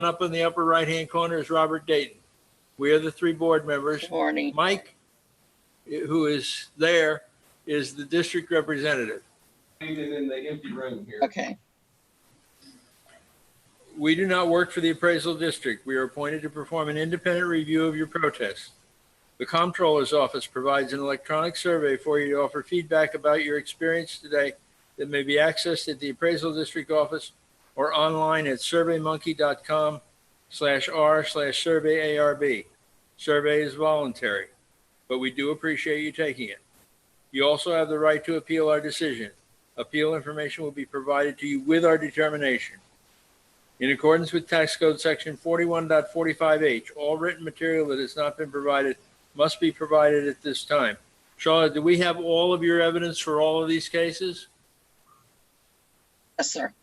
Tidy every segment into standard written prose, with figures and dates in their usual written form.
up in the upper right-hand corner is Robert Dayton. We are the three board members. Good morning. Mike, who is there, is the district representative. In the empty room here. Okay. We do not work for the appraisal district. We are appointed to perform an independent review of your protest. The Comptroller's Office provides an electronic survey for you to offer feedback about your experience today that may be accessed at the appraisal district office or online at surveymonkey.com/r/surveyarb. Survey is voluntary, but we do appreciate you taking it. You also have the right to appeal our decision. Appeal information will be provided to you with our determination. In accordance with Tax Code Section 41.45H, all written material that has not been provided must be provided at this time. Charlotte, do we have all of your evidence for all of these cases? Yes, sir.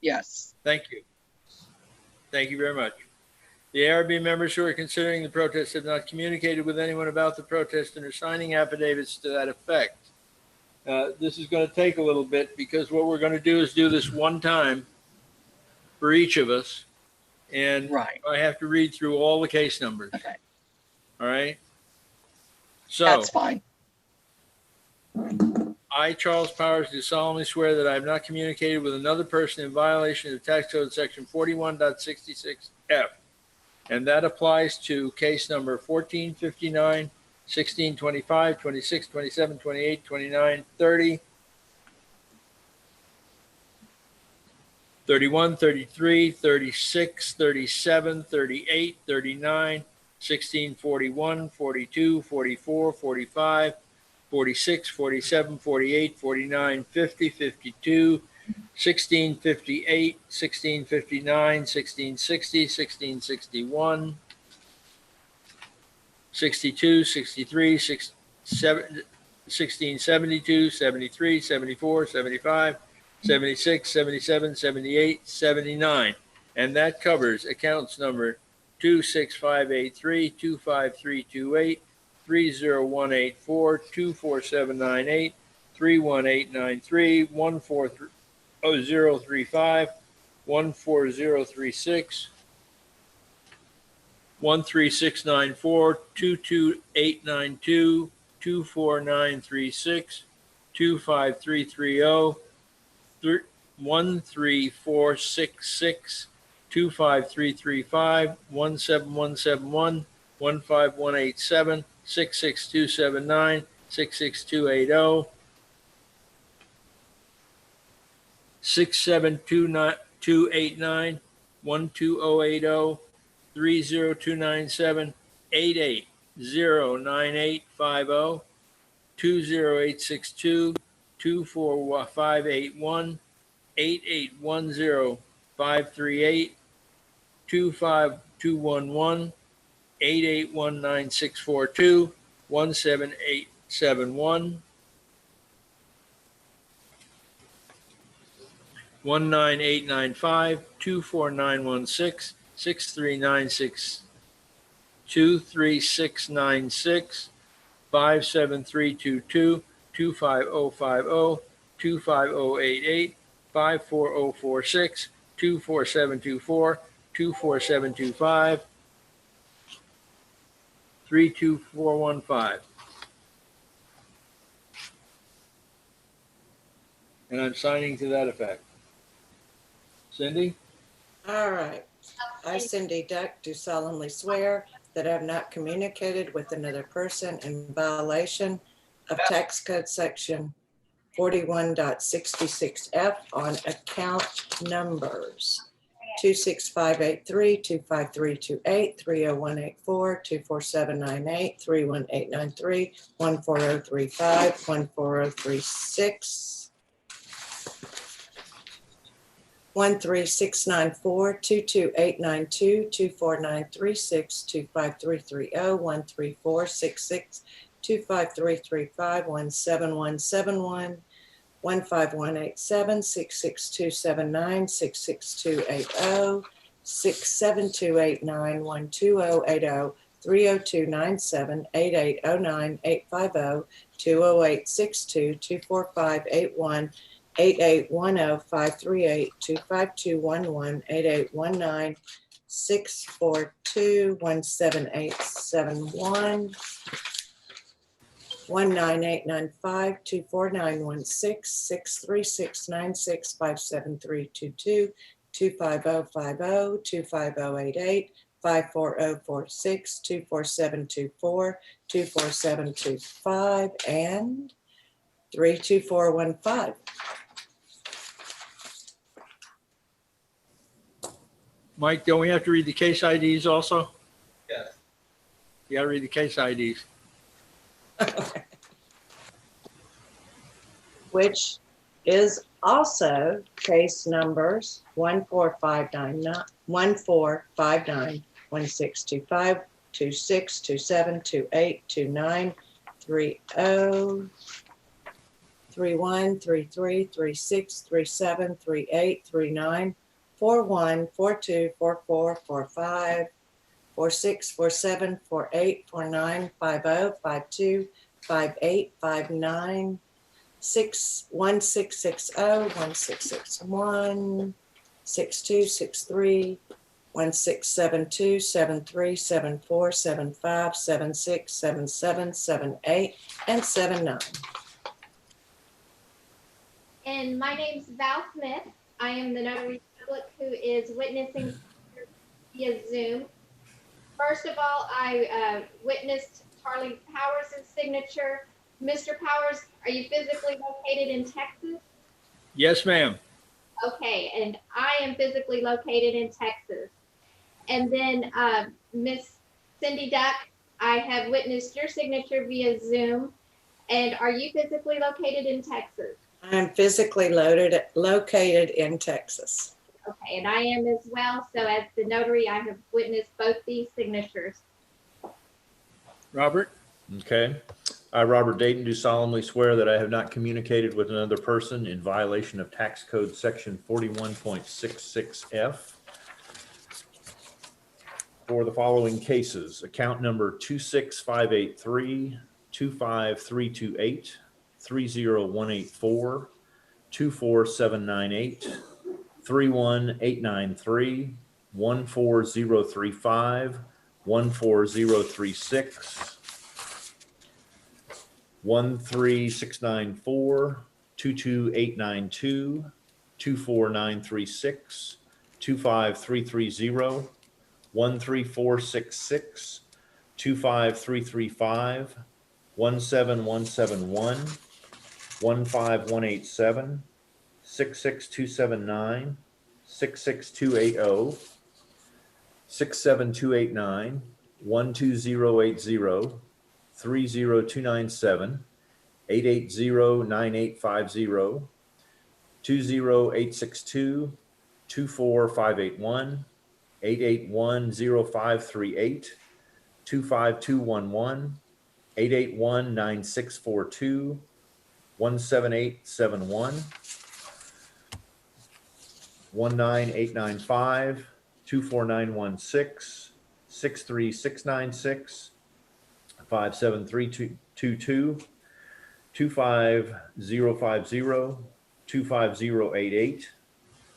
Yes. Thank you. Thank you very much. The ARB members who are considering the protest have not communicated with anyone about the protest and are signing affidavits to that effect. This is going to take a little bit because what we're going to do is do this one time for each of us. And Right. I have to read through all the case numbers. Okay. All right. So That's fine. I, Charles Powers, do solemnly swear that I have not communicated with another person in violation of Tax Code Section 41.66F. And that applies to case number 1459, 1625, 26, 27, 28, 29, 30, 31, 33, 36, 37, 38, 39, 16, 41, 42, 44, 45, 46, 47, 48, 49, 50, 52, 16, 58, 16, 59, 16, 60, 16, 61, 62, 63, 16, 72, 73, 74, 75, 76, 77, 78, 79. And that covers accounts number 26583, 25328, 30184, 24798, 31893, 14035, 14036, 13694, 22892, 24936, 25330, 13466, 25335, 17171, 15187, 66279, 66280, 67289, 12080, 30297, 8809850, 20862, 24581, 8810538, 25211, 8819642, 17871, 19895, 24916, 63962, 23696, 57322, 25050, 25088, 54046, 24724, 24725, 32415. And I'm signing to that effect. Cindy? All right. I, Cindy Duck, do solemnly swear that I have not communicated with another person in violation of Tax Code Section 41.66F on account numbers 26583, 25328, 30184, 24798, 31893, 14035, 14036, 13694, 22892, 24936, 25330, 13466, 25335, 17171, 15187, 66279, 66280, 67289, 12080, 30297, 8809, 850, 20862, 24581, 8810, 538, 25211, 8819, 642-17871, 19895, 24916, 63696, 57322, 25050, 25088, 54046, 24724, 24725, and 32415. Mike, don't we have to read the case IDs also? Yes. You gotta read the case IDs. Which is also case numbers 14599, 1625, 26, 27, 28, 29, 30, 31, 33, 36, 37, 38, 39, 41, 42, 44, 45, 46, 47, 48, 49, 50, 52, 58, 59, 1660, 1661, 62, 63, 1672, 73, 74, 75, 76, 77, 78, and 79. And my name's Val Smith. I am the notary public who is witnessing via Zoom. First of all, I witnessed Charlie Powers' signature. Mr. Powers, are you physically located in Texas? Yes, ma'am. Okay, and I am physically located in Texas. And then Miss Cindy Duck, I have witnessed your signature via Zoom. And are you physically located in Texas? I am physically located in Texas. Okay, and I am as well. So as the notary, I have witnessed both these signatures. Robert? Okay. I, Robert Dayton, do solemnly swear that I have not communicated with another person in violation of Tax Code Section 41.66F for the following cases. Account number 26583, 25328, 30184, 24798, 31893, 14035, 14036, 13694, 22892, 24936, 25330, 13466, 25335, 17171, 15187, 66279, 66280, 67289, 12080, 30297, 8809850, 20862, 24581, 8810538, 25211, 8819642, 17871, 19895, 24916, 63696, 57322, 25050, 25088,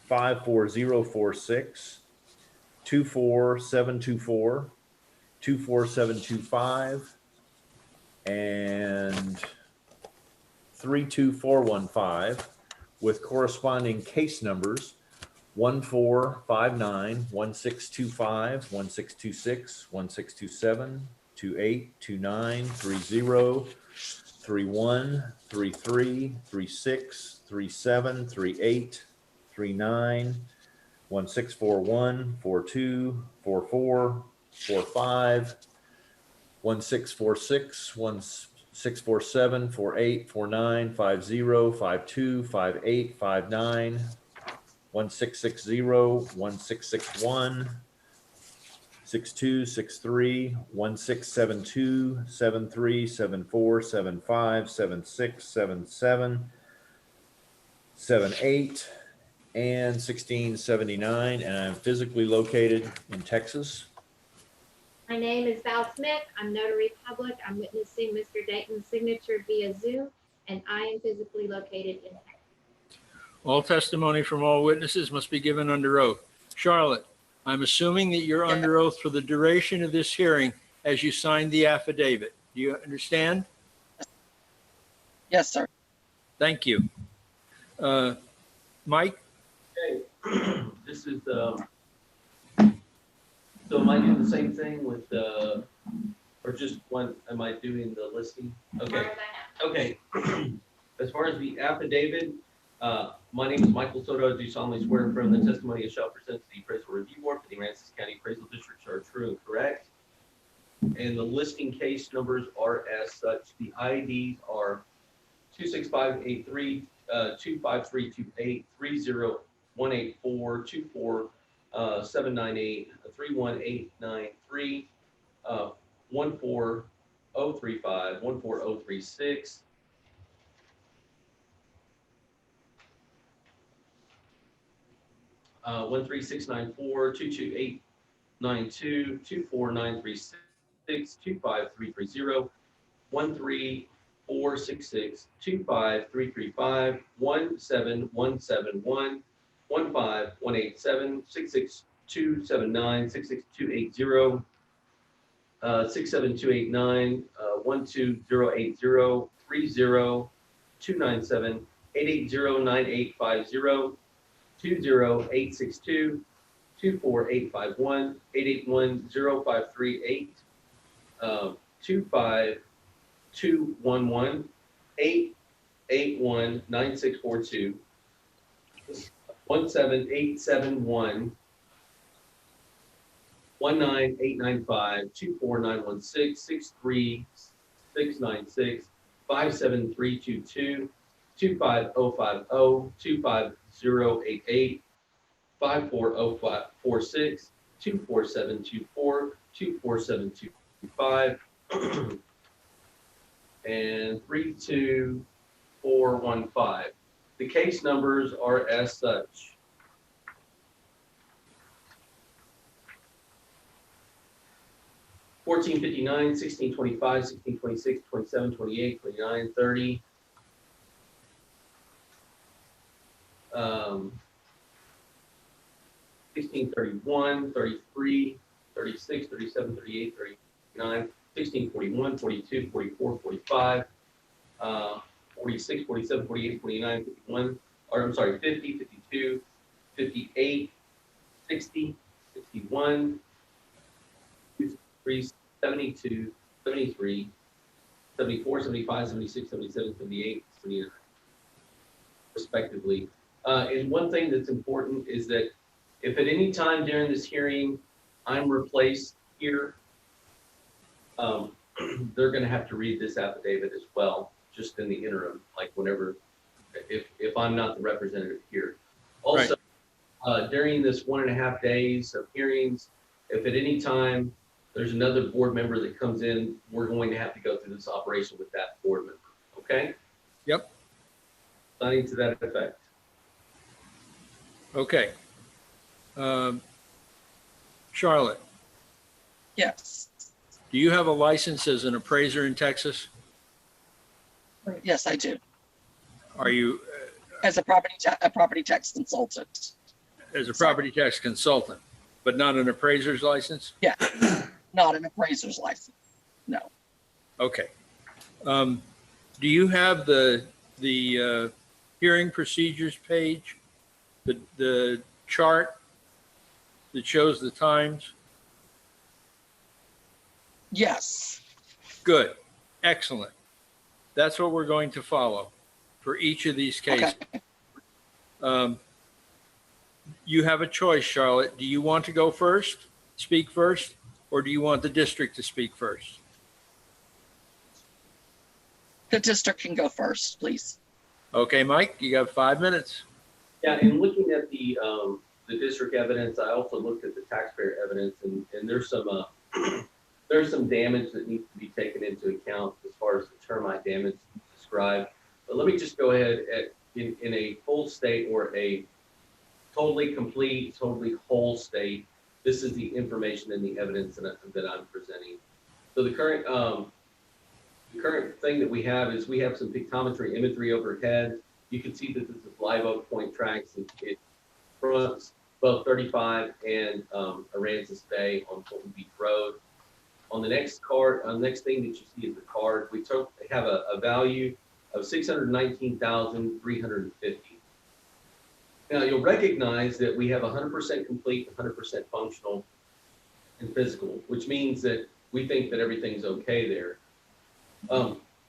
54046, 24724, 24725, and 32415 with corresponding case numbers 1459, 1625, 1626, 1627, 28, 29, 30, 31, 33, 36, 37, 38, 39, 1641, 42, 44, 45, 1646, 1647, 48, 49, 50, 52, 58, 59, 1660, 1661, 62, 63, 1672, 73, 74, 75, 76, 77, 78, and 1679. And I'm physically located in Texas. My name is Val Smith. I'm notary public. I'm witnessing Mr. Dayton's signature via Zoom, and I am physically located in Texas. All testimony from all witnesses must be given under oath. Charlotte, I'm assuming that you're Yeah. under oath for the duration of this hearing as you signed the affidavit. Do you understand? Yes, sir. Thank you. Mike? Okay, this is, so am I doing the same thing with, or just one, am I doing the listing? Okay, okay. As far as the affidavit, my name is Michael Soto. I do solemnly swear and affirm the testimony I shall present to the Appraisal Review Board for the Aransas County Appraisal District are true and correct. And the listing case numbers are as such. The IDs are 26583, 25328, 30184, 24798, 31893, 14035, 14036. Uh, 13694, 22892, 24936, 25330, 13466, 25335, 17171, 15187, 66279, 66280, 67289, 12080, 30297, 8809850, 20862, 24851, 8810538, 25211, 8819642, 17871, 19895, 24916, 63696, 57322, 25050, 25088, 54046, 24724, 24725, and 32415. The case numbers are as such. $14.59, $16.25, $16.26, $27, $28, $29, $30. 1631, 33, 36, 37, 38, 39, 16, 41, 42, 44, 45, 46, 47, 48, 49, 51, or I'm sorry, 50, 52, 58, 60, 61, 73, 72, 73, 74, 75, 76, 77, 78, 79, respectively. And one thing that's important is that if at any time during this hearing I'm replaced here, they're going to have to read this affidavit as well, just in the interim, like whenever, if I'm not the representative here. Also, during this 1.5 days of hearings, if at any time there's another board member that comes in, we're going to have to go through this operation with that board member. Okay? Yep. Signing to that effect. Okay. Charlotte, Yes. do you have a license as an appraiser in Texas? Yes, I do. Are you As a property tax consultant. as a property tax consultant, but not an appraiser's license? Yeah. Not an appraiser's license. No. Okay. Do you have the hearing procedures page, the chart that shows the times? Yes. Good. Excellent. That's what we're going to follow for each of these cases. Okay. You have a choice, Charlotte. Do you want to go first, speak first, or do you want the district to speak first? The district can go first, please. Okay, Mike, you got 5 minutes. Yeah, in looking at the district evidence, I also looked at the taxpayer evidence, and there's some there's some damage that needs to be taken into account as far as the termite damage described. But let me just go ahead in a full state or a totally complete, totally whole state. This is the information and the evidence that I'm presenting. So the current thing that we have is we have some pictometry imagery overhead. You can see that this is live oak point tracks. It fronts both 35 and Aransas Bay on Fulton Beach Road. On the next card, the next thing that you see is the card. They have a value of $619,350. Now you'll recognize that we have 100% complete, 100% functional and physical, which means that we think that everything's okay there.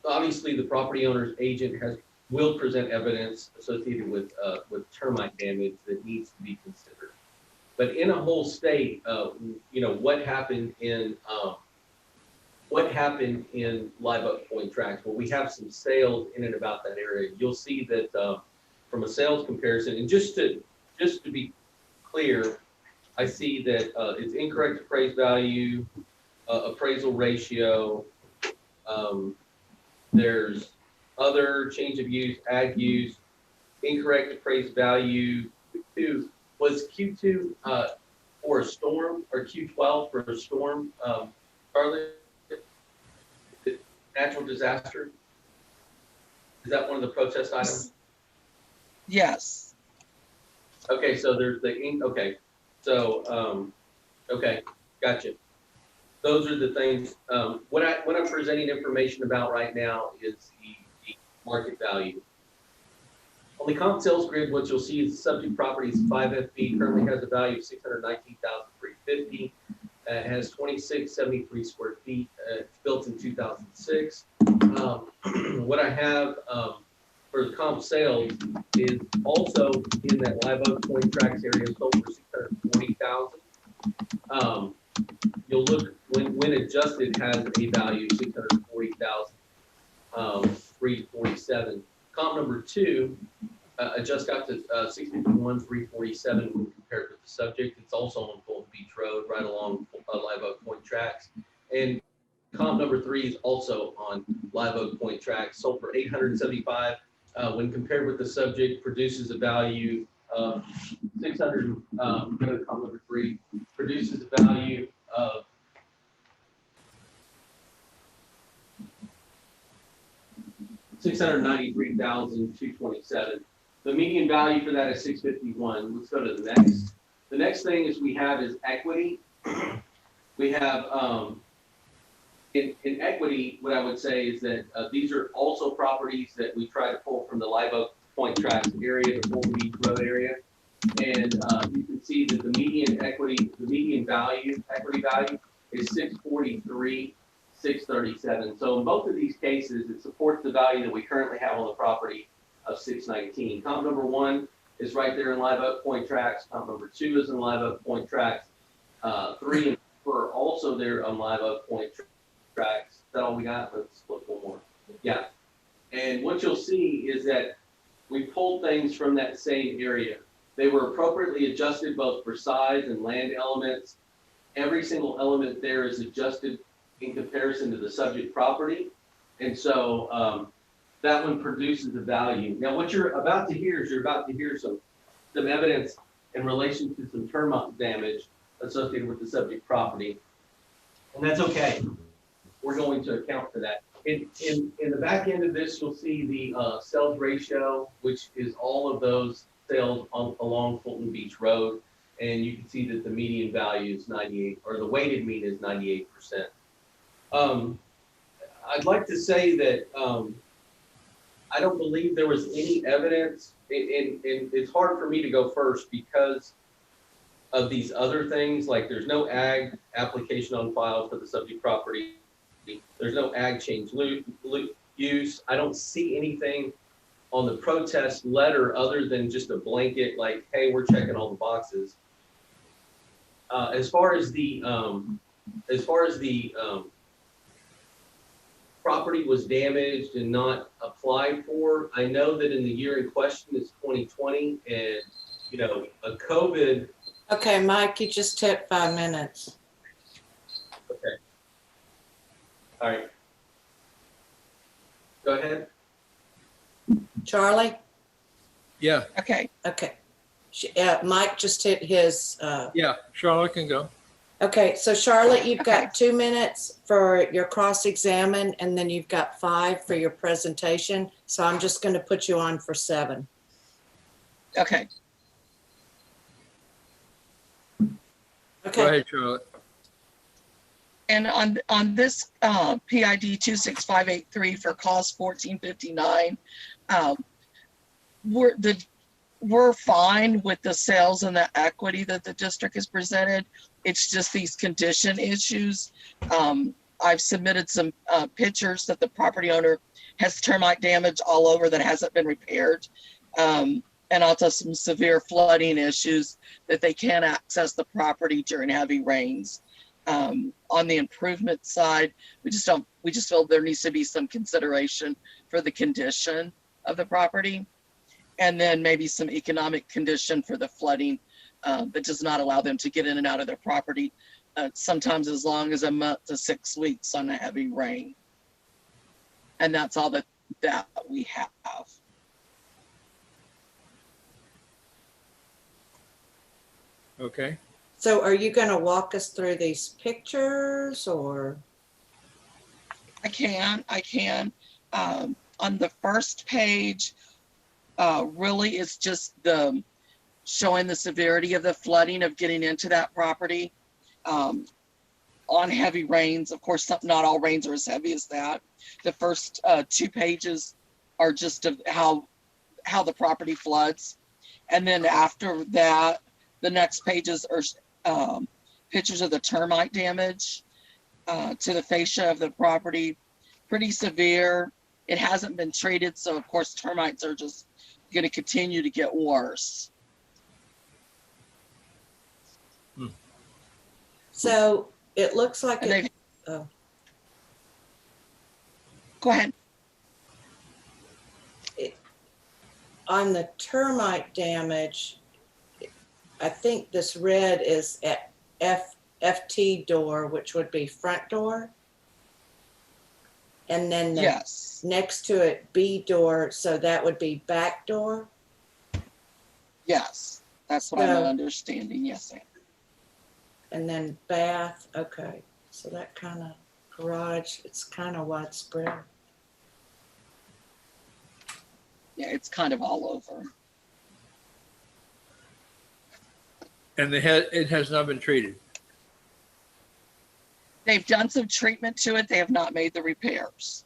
Obviously, the property owner's agent will present evidence associated with termite damage that needs to be considered. But in a whole state, what happened in Live Oak Point Tracts? Well, we have some sales in and about that area. You'll see that from a sales comparison, and just to be clear, I see that it's incorrect appraised value, appraisal ratio. There's other change of use, ag use, incorrect appraised value. Q2 was Q2 for a storm, or Q12 for a storm. Charlotte, natural disaster. Is that one of the protest items? Yes. Okay, so there's okay. So, okay, gotcha. Those are the things. What I'm presenting information about right now is the market value. On the comp sales grid, what you'll see is the subject property is 5FB, currently has a value of $619,350. It has 2673 square feet. It's built in 2006. What I have for the comp sales is also in that Live Oak Point Tracts area, sold for $640,000. You'll look when adjusted has a value of $640,347. Comp number 2 just got to $651,347 when compared with the subject. It's also on Fulton Beach Road, right along Live Oak Point Tracts. And comp number 3 is also on Live Oak Point Tracts, sold for $875. When compared with the subject, produces a value of 600. Go to comp number 3, produces a value of $693,227. The median value for that is $651. Let's go to the next. The next thing we have is equity. We have in equity, what I would say is that these are also properties that we try to pull from the Live Oak Point Tracts area, the Fulton Beach Road area. And you can see that the median equity value is $643,637. So in both of these cases, it supports the value that we currently have on the property of $619. Comp number 1 is right there in Live Oak Point Tracts. Comp number 2 is in Live Oak Point Tracts. 3 and 4 are also there on Live Oak Point Tracts. Is that all we got? Let's look one more. Yeah. And what you'll see is that we pulled things from that same area. They were appropriately adjusted both for size and land elements. Every single element there is adjusted in comparison to the subject property. And so that one produces a value. Now what you're about to hear is some evidence in relation to some termite damage associated with the subject property. And that's okay. We're going to account for that. In the back end of this, you'll see the sales ratio, which is all of those sales along Fulton Beach Road. And you can see that the median value is 98, or the weighted mean is 98%. I'd like to say that I don't believe there was any evidence, and it's hard for me to go first because of these other things, like there's no ag application on file for the subject property. There's no ag change use. I don't see anything on the protest letter other than just a blanket, like, hey, we're checking all the boxes. As far as the property was damaged and not applied for, I know that in the year in question is 2020, and a COVID. Okay, Mike, you just took 5 minutes. Okay. All right. Go ahead. Charlie? Yeah, Okay. Okay. Mike just hit his. yeah, Charlotte can go. Okay, so Charlotte, you've Okay. got 2 minutes for your cross-examine, and then you've got 5 for your presentation. So I'm just going to put you on for 7. Okay. Go Okay, ahead, Charlotte. And on this PID 26583 for cost 1459, we're fine with the sales and the equity that the district has presented. It's just these condition issues. I've submitted some pictures that the property owner has termite damage all over that hasn't been repaired. And also some severe flooding issues that they can't access the property during heavy rains. On the improvement side, we just feel there needs to be some consideration for the condition of the property. And then maybe some economic condition for the flooding that does not allow them to get in and out of their property, sometimes as long as a month to 6 weeks on a heavy rain. And that's all that we have. Okay. so are you gonna walk us through these pictures or? I can. On the first page, really it's just showing the severity of the flooding of getting into that property. On heavy rains, of course, not all rains are as heavy as that. The first 2 pages are just of how the property floods. And then after that, the next pages are pictures of the termite damage to the fascia of the property. Pretty severe. It hasn't been treated, so of course termites are just going to continue to get worse. So it looks like And it, go ahead. on the termite damage, I think this red is at FT door, which would be front door. And then the Yes. next to it, B door, so that would be back door. Yes. That's what I'm So- understanding. Yes, ma'am. And then bath, okay. So that kind of garage, it's kind of widespread. Yeah, it's kind of all over. And it has not been treated. They've done some treatment to it. They have not made the repairs.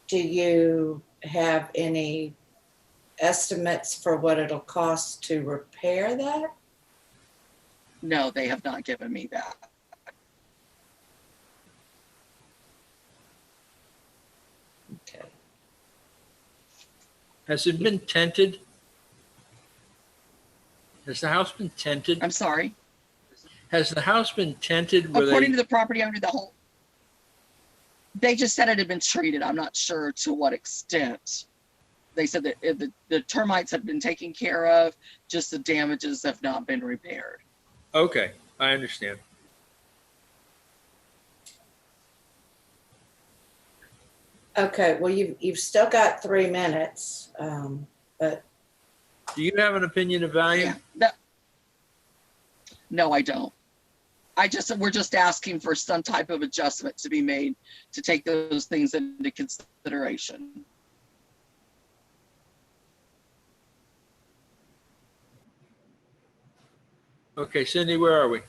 Do you have any estimates for what it'll cost to repair that? No, they have not given me that. Okay. Has it been tented? Has the house been tented? I'm sorry. Has the house been tented where According they, to the property owner, they just said it had been treated. I'm not sure to what extent. They said that the termites have been taken care of, just the damages have not been repaired. okay, I understand. Okay, well, you've still got 3 minutes, but Do you have an opinion of value? No, I don't. We're just asking for some type of adjustment to be made to take those things into consideration. Okay, Cindy, where are we?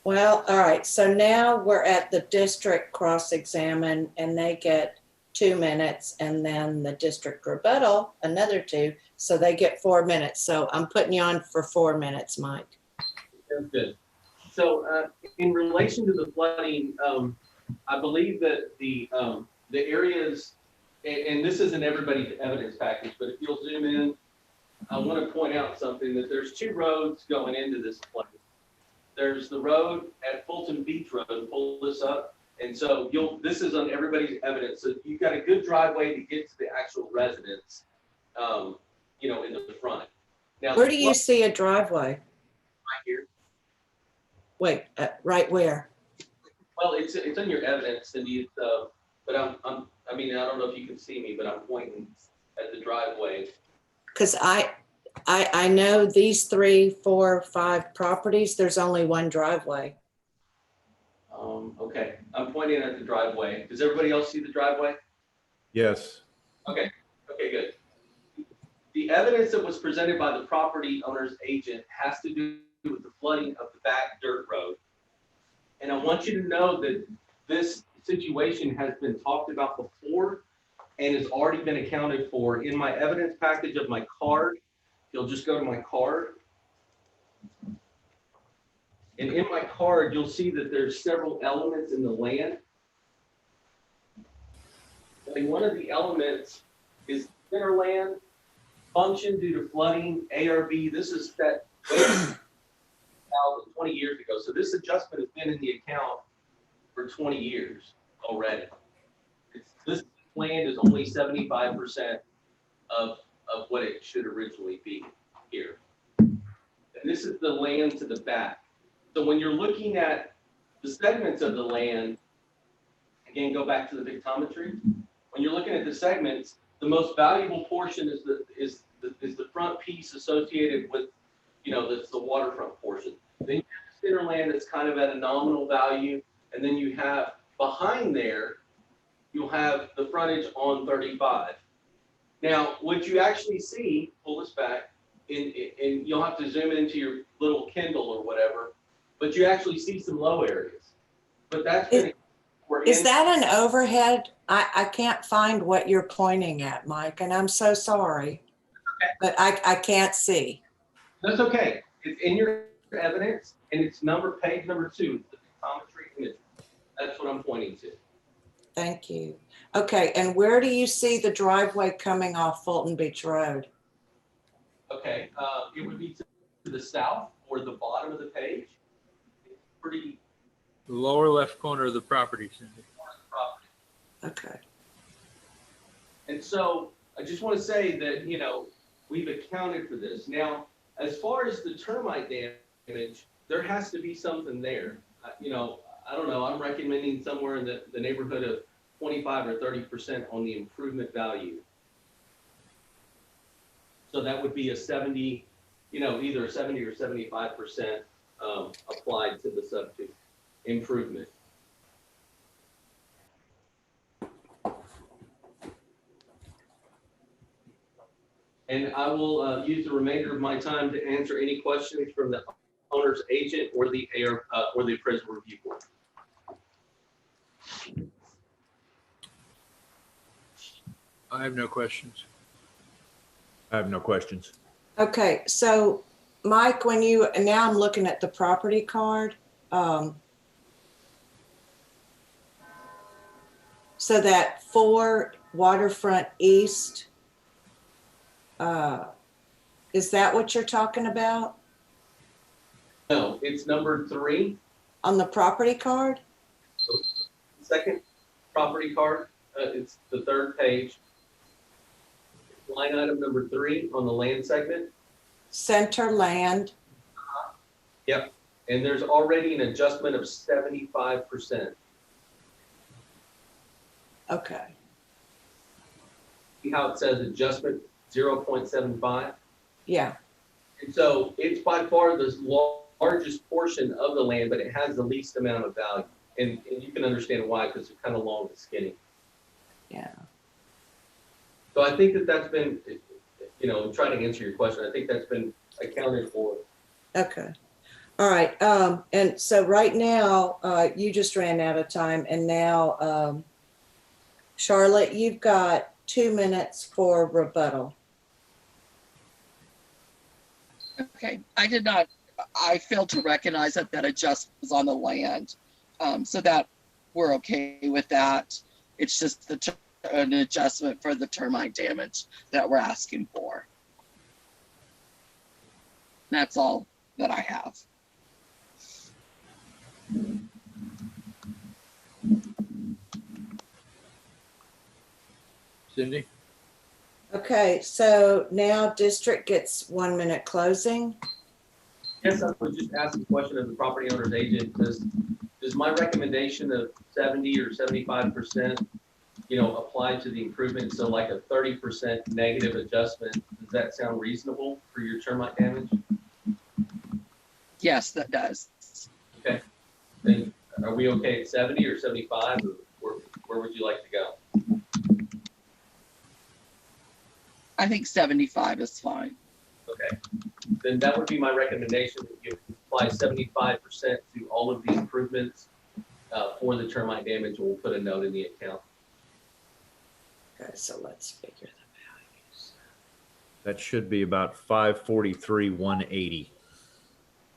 well, all right, so now we're at the district cross-examine and they get 2 minutes and then the district rebuttal, another 2, so they get 4 minutes. So I'm putting you on for 4 minutes, Mike. Sounds good. So, in relation to the flooding, I believe that the areas, and this isn't everybody's evidence package, but if you'll zoom in, I want to point out something, that there's 2 roads going into this flooding. There's the road at Fulton Beach Road, pull this up. And so this is on everybody's evidence. So you've got a good driveway to get to the actual residence, in the front. Now, Where do you see a driveway? right here? Wait, right where? Well, it's on your evidence, Cindy. But I don't know if you can see me, but I'm pointing at the driveway. Because I know these 3, 4, 5 properties, there's only one driveway. Okay, I'm pointing at the driveway. Does everybody else see the driveway? Yes. Okay, good. the evidence that was presented by the property owner's agent has to do with the flooding of the back dirt road. And I want you to know that this situation has been talked about before and has already been accounted for in my evidence package of my card. You'll just go to my card. And in my card, you'll see that there's several elements in the land. And one of the elements is thinner land, function due to flooding, ARB. This is set 20 years ago. So this adjustment has been in the account for 20 years already. This land is only 75% of what it should originally be here. And this is the land to the back. So when you're looking at the segments of the land, again, go back to the pictometry. When you're looking at the segments, the most valuable portion is the front piece associated with, that's the waterfront portion. Then you have the center land that's kind of at a nominal value, and then you have behind there, you'll have the frontage on 35. Now, what you actually see, pull this back, and you'll have to zoom into your little Kindle or whatever, but you actually see some low areas. But that's been Is that an overhead? I can't find what you're pointing at, Mike, and I'm so sorry. Okay. But I can't see. That's okay. It's in your evidence, and it's page number 2, the pictometry image. That's what I'm pointing to. Thank you. Okay, and where do you see the driveway coming off Fulton Beach Road? Okay, it would be to the south or the bottom of the page. It's pretty The lower left corner of the property, Cindy. property. Okay. And so I just want to say that, we've accounted for this. Now, as far as the termite damage, there has to be something there. I don't know, I'm recommending somewhere in the neighborhood of 25 or 30% on the improvement value. So that would be a 70, either a 70 or 75% applied to the subject improvement. And I will use the remainder of my time to answer any questions from the owner's agent or the appraisal review board. I have no questions. I have no questions. Okay, so Mike, now I'm looking at the property card. So that 4 Waterfront East, is that what you're talking about No, it's number 3, on the property card? second property card. It's the 3rd page. Line item number 3 on the land segment. Center land. Yep. And there's already an adjustment of 75%. Okay. See how it says adjustment 0.75? Yeah. And so it's by far the largest portion of the land, but it has the least amount of value. And you can understand why, because they're kind of long and skinny. Yeah. So I think that's been, trying to answer your question, I think that's been accounted for. Okay. All right. And so right now, you just ran out of time, and now, Charlotte, you've got 2 minutes for rebuttal. Okay, I failed to recognize that adjustment was on the land. So that we're okay with that. It's just an adjustment for the termite damage that we're asking for. That's all that I have. Cindy? Okay, so now district gets 1 minute closing. Yes, I would just ask the question of the property owner's agent. Does my recommendation of 70 or 75%, apply to the improvement? So like a 30% negative adjustment, does that sound reasonable for your termite damage? Yes, that does. Okay. Then are we okay at 70 or 75, or where would you like to go? I think 75 is fine. Okay, then that would be my recommendation, that you apply 75% to all of the improvements for the termite damage, and we'll put a note in the account. Okay, so let's figure the values. That should be about 543,180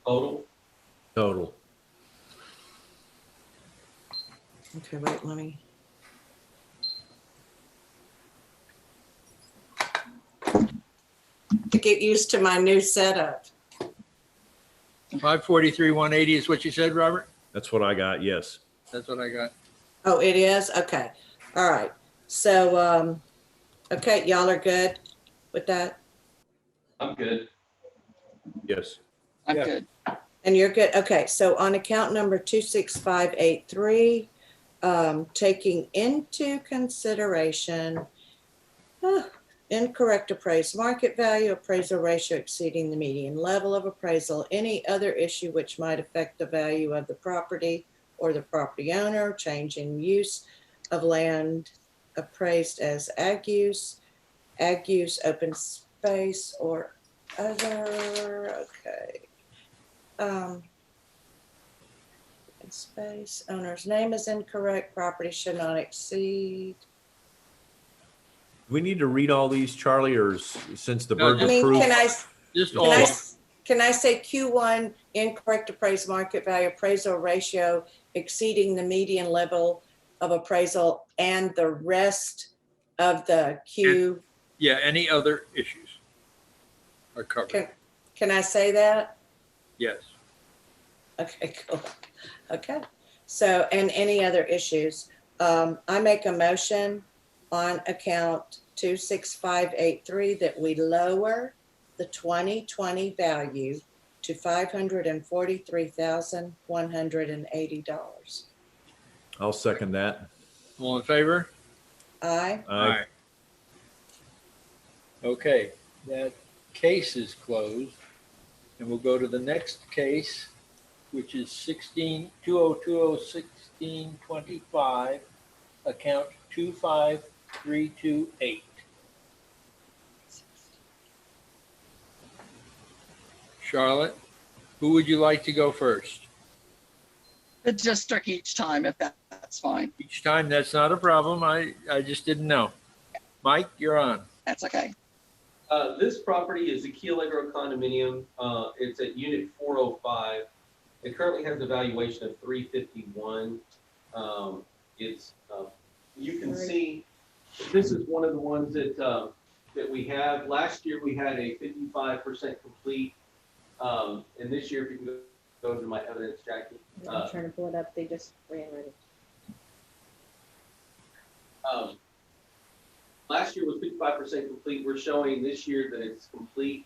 Total, total. Okay, wait, let me. To get used to my new setup. 543, 180 is what you said, Robert? That's what I got, yes. That's what I got. Oh, it is? Okay. All right. So, okay, y'all are good with that? I'm good. Yes. I'm Yeah. good. And you're good? Okay, so on account number 26583, taking into consideration incorrect appraised market value, appraisal ratio exceeding the median level of appraisal, any other issue which might affect the value of the property or the property owner, change in use of land appraised as ag use, open space, or other, okay. Open space, owner's name is incorrect, property should not exceed. We need to read all these, Charlie, or since the No, burden I of mean, proof? Just Can all Can I, of them. can I say Q1, incorrect appraised market value, appraisal ratio exceeding the median level of appraisal, and the rest of the Q? Yeah, any other issues are covered. Can I say that? Yes. Okay, cool. Okay. So, and any other issues? I make a motion on account 26583 that we lower the 2020 value to $543,180. I'll second that. All in favor? Aye. Aye. Okay, that case is closed. And we'll go to the next case, which is 2020-1625, account 25328. Charlotte, who would you like to go first? The district each time, if that's fine. Each time, that's not a problem. I just didn't know. Mike, you're on. That's okay. This property is the Key Allegro condominium. It's at unit 405. It currently has a valuation of 351. You can see, this is one of the ones that we have. Last year we had a 55% complete. And this year, if you can go to my evidence, Jackie. I'm trying to pull it up. They just ran ready. Last year was 55% complete. We're showing this year that it's complete.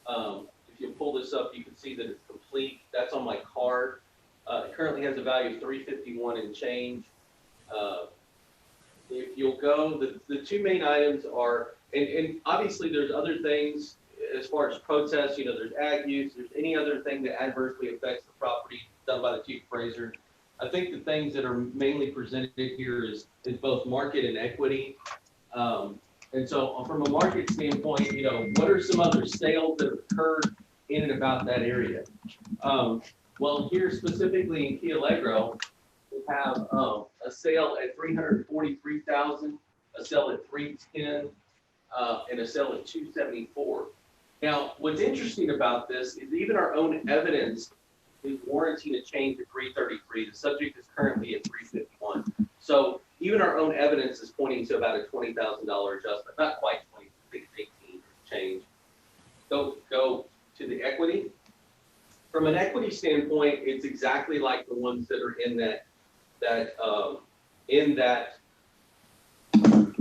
If you pull this up, you can see that it's complete. That's on my card. It currently has a value of 351 and change. If you'll go, the two main items are, and obviously there's other things as far as protests, there's ag use, there's any other thing that adversely affects the property done by the chief appraiser. I think the things that are mainly presented here is both market and equity. And so from a market standpoint, what are some other sales that have occurred in and about that area? Well, here specifically in Key Allegro, we have a sale at $343,000, a sale at $310,000, and a sale at $274,000. Now, what's interesting about this is even our own evidence is warranting a change at $333,000. The subject is currently at $351,000. So even our own evidence is pointing to about a $20,000 adjustment, not quite 20, I think 18 change. Go to the equity. From an equity standpoint, it's exactly like the ones that are in that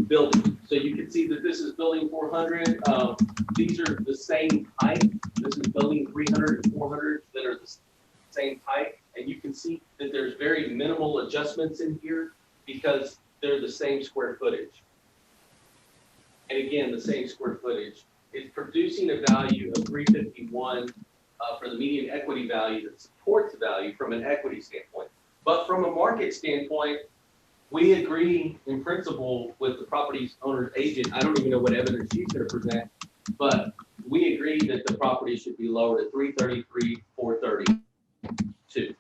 building. So you can see that this is building 400. These are the same height. This is building 300 and 400 that are the same height. And you can see that there's very minimal adjustments in here because they're the same square footage. And again, the same square footage. It's producing a value of 351 for the median equity value that supports the value from an equity standpoint. But from a market standpoint, we agree in principle with the property owner's agent. I don't even know what evidence she's gonna present, but we agree that the property should be lowered at 333, 432.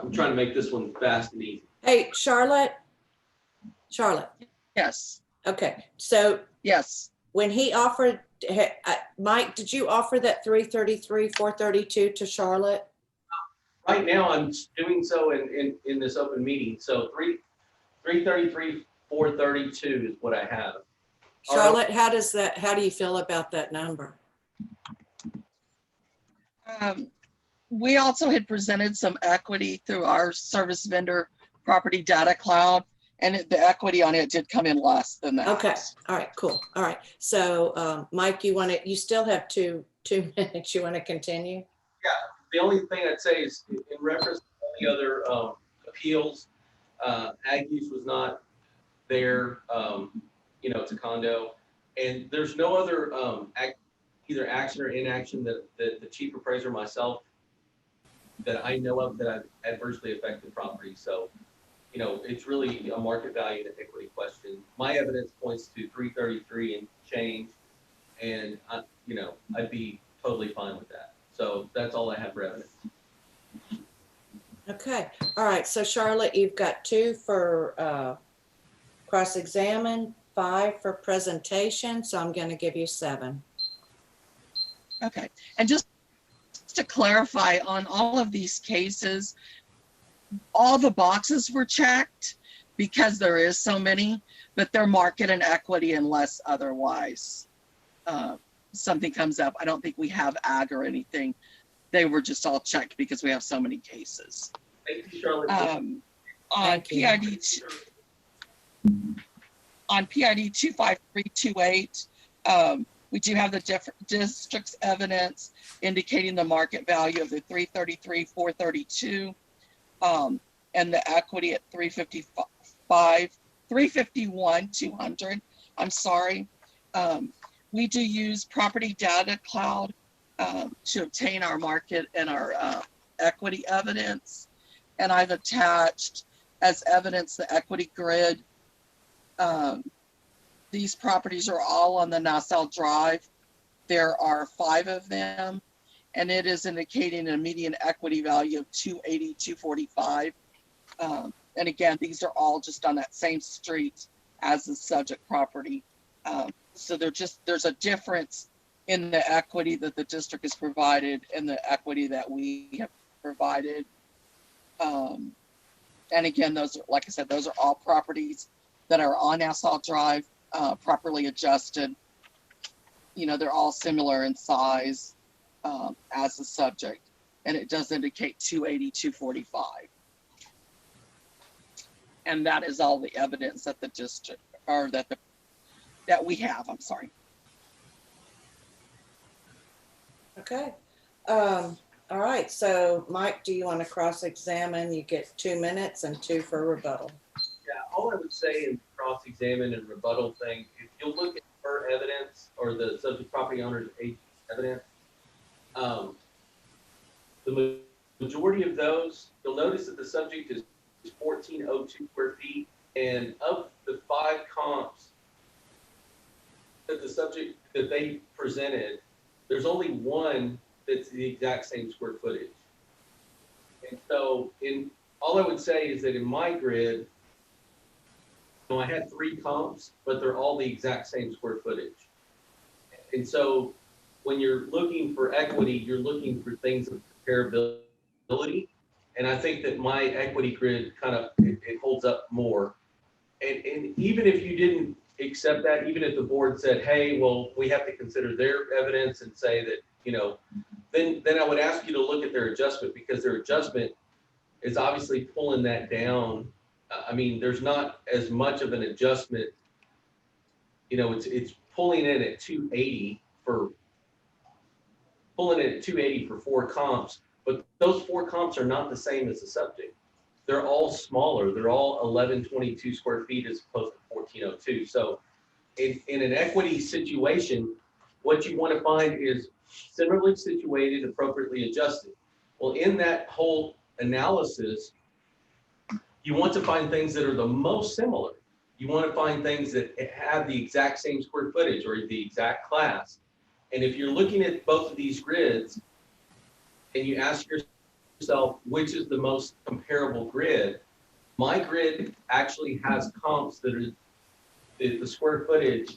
I'm trying to make this one fast and easy. Hey, Charlotte? Charlotte, Yes, okay, so yes. when he offered, Mike, did you offer that 333, 432 to Charlotte? Right now, I'm doing so in this open meeting, so 333, 432 is what I have. Charlotte, how do you feel about that number? We also had presented some equity through our service vendor property data cloud, and the equity on it did come in less than that. Okay, all right, cool. All right. So, Mike, you still have two minutes. You want to continue? The only thing I'd say is in reference to the other appeals, ag use was not there. It's a condo, and there's no other either action or inaction that the chief appraiser myself that I know of that I've adversely affected property. So, it's really a market value and equity question. My evidence points to 333 and change, and I'd be totally fine with that. So that's all I have for evidence. Okay, all right. So Charlotte, you've got 2 for cross-examine, 5 for presentation. So I'm going to give you 7. Okay, and just to clarify, on all of these cases, all the boxes were checked because there is so many, but they're market and equity unless otherwise something comes up. I don't think we have ag or anything. They were just all checked because we have so many cases. Thank you, Charlotte. On Thank you. PID 25328, we do have the district's evidence indicating the market value of the 333, 432, and the equity at 351, 200. I'm sorry. We do use property data cloud to obtain our market and our equity evidence. And I've attached as evidence the equity grid. These properties are all on the Nassau Drive. There are 5 of them, and it is indicating a median equity value of 280, 245. And again, these are all just on that same street as the subject property. So there's a difference in the equity that the district has provided and the equity that we have provided. And again, those are, like I said, those are all properties that are on Nassau Drive, properly adjusted. They're all similar in size as the subject, and it does indicate 280, 245. And that is all the evidence that the district, or that we have, I'm sorry. Okay. All right. So Mike, do you want to cross-examine? You get 2 minutes and 2 for rebuttal. Yeah, all I would say in cross-examine and rebuttal thing, if you'll look at her evidence or the subject property owner's agent evidence, the majority of those, you'll notice that the subject is 1,402 square feet, and of the 5 comps that they presented, there's only one that's the exact same square footage. And so all I would say is that in my grid, I had 3 comps, but they're all the exact same square footage. And so when you're looking for equity, you're looking for things of comparability. And I think that my equity grid it holds up more. And even if you didn't accept that, even if the board said, hey, well, we have to consider their evidence and say that, then I would ask you to look at their adjustment, because their adjustment is obviously pulling that down. I mean, there's not as much of an adjustment. It's pulling in at 280 for 4 comps, but those 4 comps are not the same as the subject. They're all smaller. They're all 1,122 square feet as opposed to 1,402. So in an equity situation, what you want to find is similarly situated, appropriately adjusted. Well, in that whole analysis, You want to find things that are the most similar. You want to find things that have the exact same square footage or the exact class. And if you're looking at both of these grids and you ask yourself, which is the most comparable grid, my grid actually has comps that are the square footage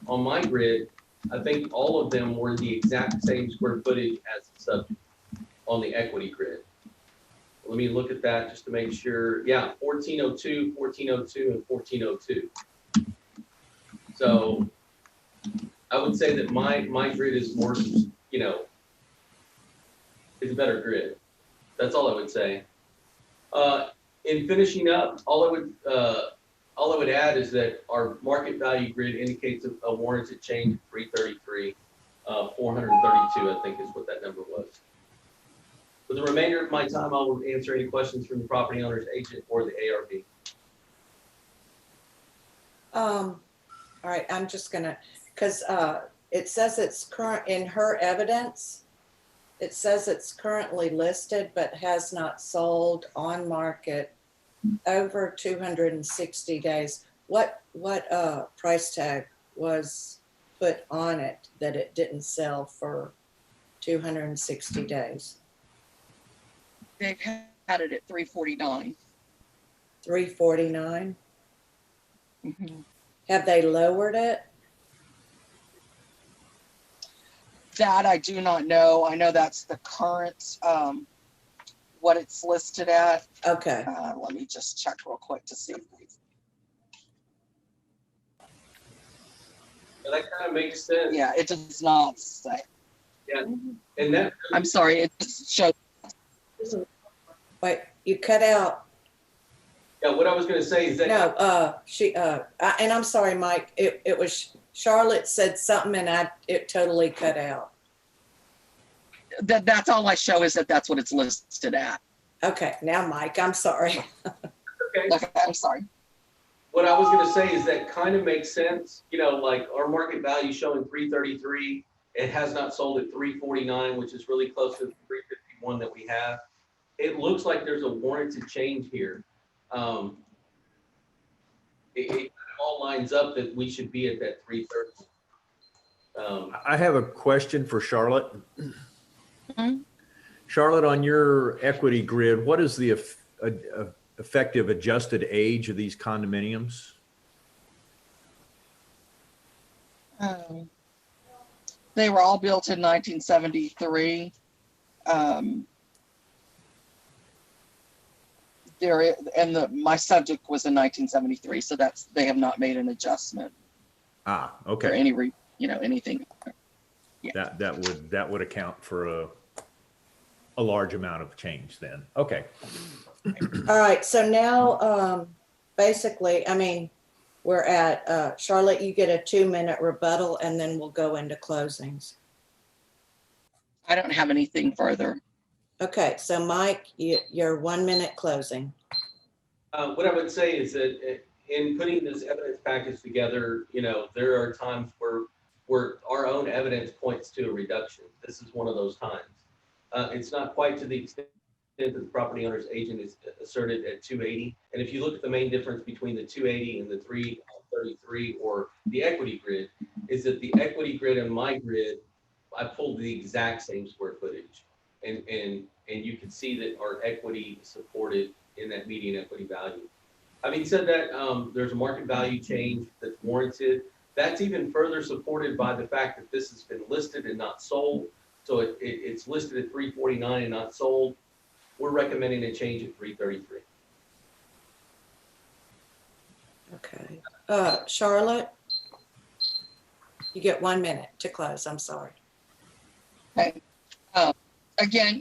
on my grid. I think all of them were the exact same square footage as the subject on the equity grid. Let me look at that just to make sure. Yeah, 1402, 1402, and 1402. So I would say that my grid is more, you know, it's a better grid. That's all I would say. In finishing up, all I would add is that our market value grid indicates a warranted change of 333, 432, I think is what that number was. For the remainder of my time, I will answer any questions from the property owner's agent or the ARB. All right, I'm just gonna, because it says it's current in her evidence. It says it's currently listed but has not sold on market over 260 days. What price tag was put on it that it didn't sell for 260 days? They've had it at 349. 349. Mhm. Have they lowered it? That I do not know. I know that's the current, what it's listed at. Okay. Let me just check real quick to see. And that kind of makes sense. Yeah, it does not say. Yeah. And that, I'm sorry, it just shows. Wait, you cut out. yeah, what I was going to say is that. No, and I'm sorry, Mike, it was, Charlotte said something and it totally cut out. That's all I show is that that's what it's listed at. Okay, now Mike, I'm sorry. Okay. Okay, I'm sorry. What I was going to say is that kind of makes sense. You know, like our market value showing 333, it has not sold at 349, which is really close to the 351 that we have. It looks like there's a warranted change here. It all lines up that we should be at that 330. I have a question for Charlotte. Mhm. Charlotte, on your equity grid, what is the effective adjusted age of these condominiums? They were all built in 1973. My subject was in 1973, so they have not made an adjustment Ah, for okay. anything. Yeah. That would account for a large amount of change then. Okay. All right, so now, basically, I mean, we're at, Charlotte, you get a 2-minute rebuttal and then we'll go into closings. I don't have anything further. Okay, so Mike, your 1-minute closing. What I would say is that in putting this evidence package together, you know, there are times where our own evidence points to a reduction. This is one of those times. It's not quite to the extent that the property owner's agent is asserted at 280. And if you look at the main difference between the 280 and the 333 or the equity grid, is that the equity grid and my grid, I pulled the exact same square footage. And you can see that our equity is supported in that median equity value. Having said that, there's a market value change that's warranted. That's even further supported by the fact that this has been listed and not sold. So it's listed at 349 and not sold. We're recommending a change at 333. Okay. Charlotte, you get 1 minute to close. I'm sorry. Okay. Again,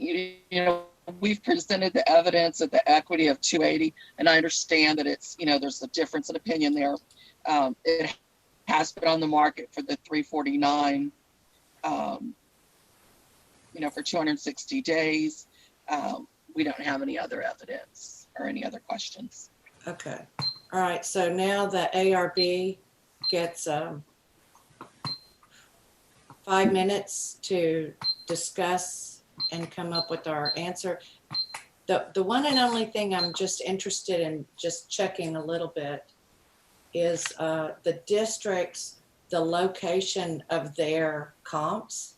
we've presented the evidence of the equity of 280, and I understand that it's, there's a difference in opinion there. It has been on the market for the 349, for 260 days. We don't have any other evidence or any other questions. Okay. All right. So now the ARB gets 5 minutes to discuss and come up with our answer. The one and only thing I'm just interested in just checking a little bit is the districts, the location of their comps,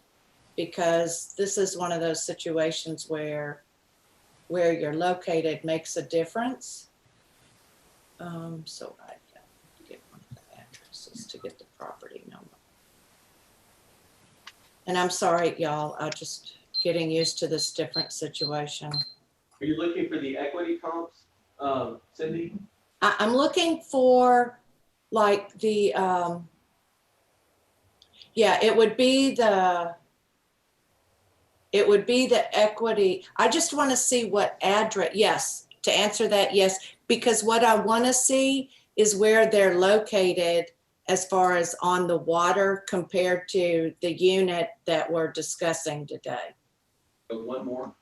because this is one of those situations where you're located makes a difference. So I have to get one of the addresses to get the property number. And I'm sorry, y'all, I'm just getting used to this different situation. Are you looking for the equity comps, Cindy? I'm looking for like the, yeah, it would be the equity. I just want to see what address, yes, to answer that, yes, because what I want to see is where they're located as far as on the water compared to the unit that we're discussing today. One more.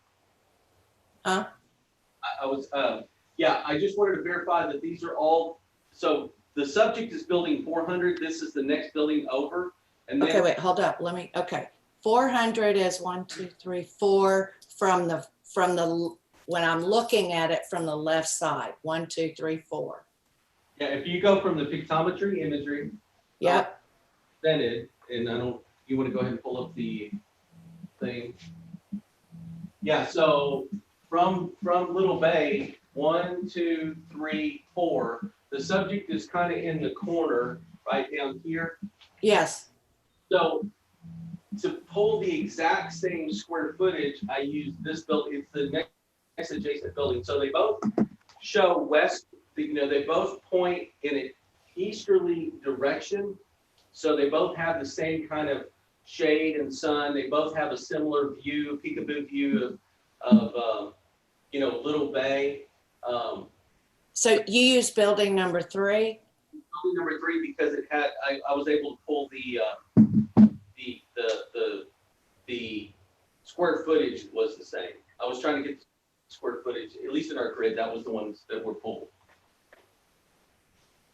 Huh? I was, yeah, I just wanted to verify that these are all, so the subject is building 400. This is the next building over. And then, Okay, wait, hold up. Let me, okay. 400 is 1, 2, 3, 4 from the, when I'm looking at it from the left side, 1, 2, 3, 4. yeah, if you go from the pictometry imagery, Yep, presented, and I don't, you want to go ahead and pull up the thing? Yeah, so from Little Bay, 1, 2, 3, 4, the subject is kind of in the corner right down here. yes, So to pull the exact same square footage, I use this building, it's the next adjacent building. So they both show west, you know, they both point in an easterly direction. So they both have the same kind of shade and sun. They both have a similar view, peekaboo view of you know, Little Bay. so you use building number 3? Building number 3 because it had, I was able to pull the square footage was the same. I was trying to get the square footage, at least in our grid, that was the ones that were pulled.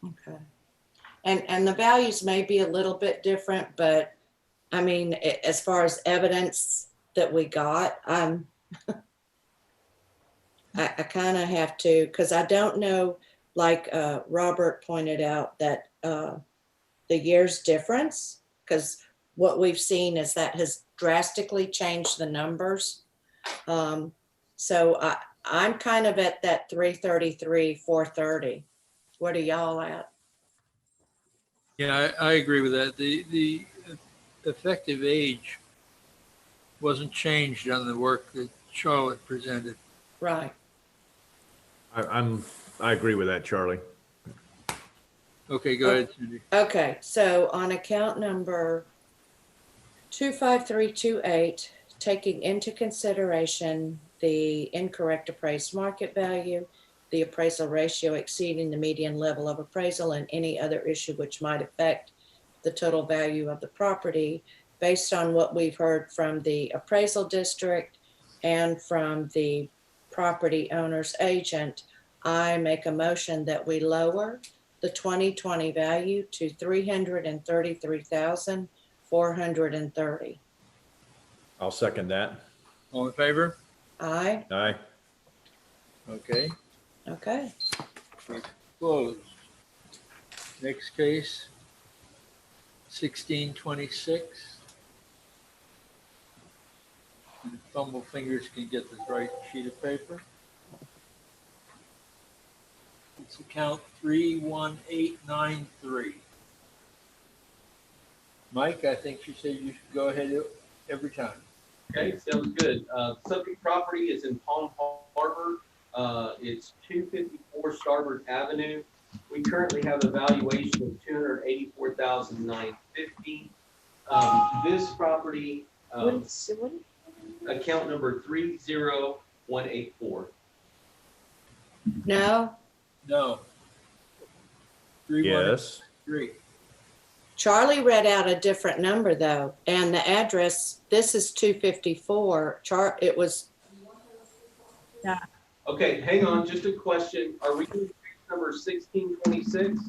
Okay. And the values may be a little bit different, but I mean, as far as evidence that we got, I kind of have to, because I don't know, like Robert pointed out, that the year's difference, because what we've seen is that has drastically changed the numbers. So I'm kind of at that 333, 430. What are y'all at? Yeah, I agree with that. The effective age wasn't changed on the work that Charlotte presented. Right. I agree with that, Charlie. Okay, go ahead, Cindy. Okay, so on account number 25328, taking into consideration the incorrect appraised market value, the appraisal ratio exceeding the median level of appraisal, and any other issue which might affect the total value of the property, based on what we've heard from the appraisal district and from the property owner's agent, I make a motion that we lower the 2020 value to $333,430. I'll second that. All in favor? Aye, Aye. Okay, okay. closed. Next case, 1626. Fumble fingers can get the right sheet of paper. It's account 31893. Mike, I think you said you should go ahead every time. Okay, sounds good. Subject property is in Palm Harbor. It's 254 Starboard Avenue. We currently have a valuation of $284,950. This property, account number 30184. No, No. Yes. 3. Charlie read out a different number though, and the address, this is 254. It was, Okay, hang on, just a question. Are we going to case number 1626?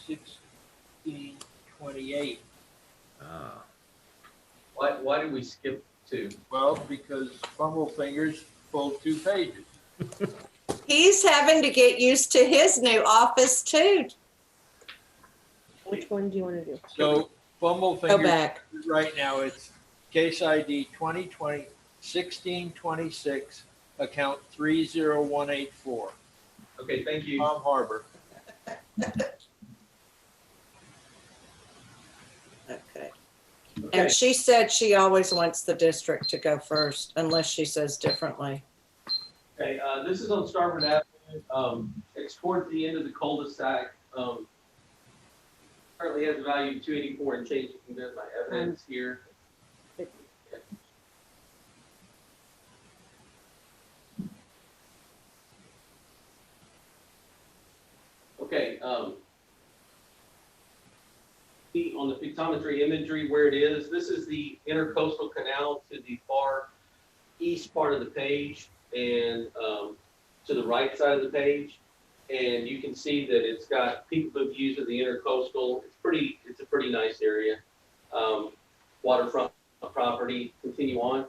1628. Why why did we skip 2? Well, because fumble fingers pulled 2 pages. He's having to get used to his new office too. Which one do you want to do? So fumble Go fingers, back. right now, it's case ID 2020-1626, account 30184, Okay, thank you. Palm Harbor. Okay. Okay, And she said she always wants the district to go first unless she says differently. okay, this is on Starboard Avenue. It's towards the end of the cul-de-sac. Currently has a value of 284 and change. You can get my evidence here. Okay, see on the pictometry imagery where it is. This is the intercoastal canal to the far east part of the page and to the right side of the page. And you can see that it's got people views of the intercoastal. It's a pretty nice area. Waterfront property. Continue on.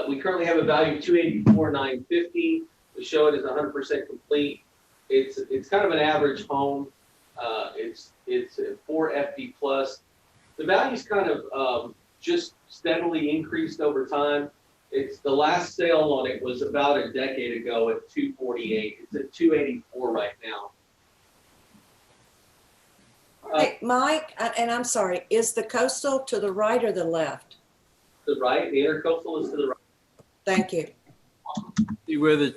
We currently have a value of 284,950. We show it as 100% complete. It's kind of an average home. It's a 4 FD plus. The value's kind of just steadily increased over time. The last sale on it was about a decade ago at 248. It's at 284 right now. Hey, Mike, and I'm sorry, is the coastal to the right or the left? To the right, the intercoastal is to the right. Thank you. See where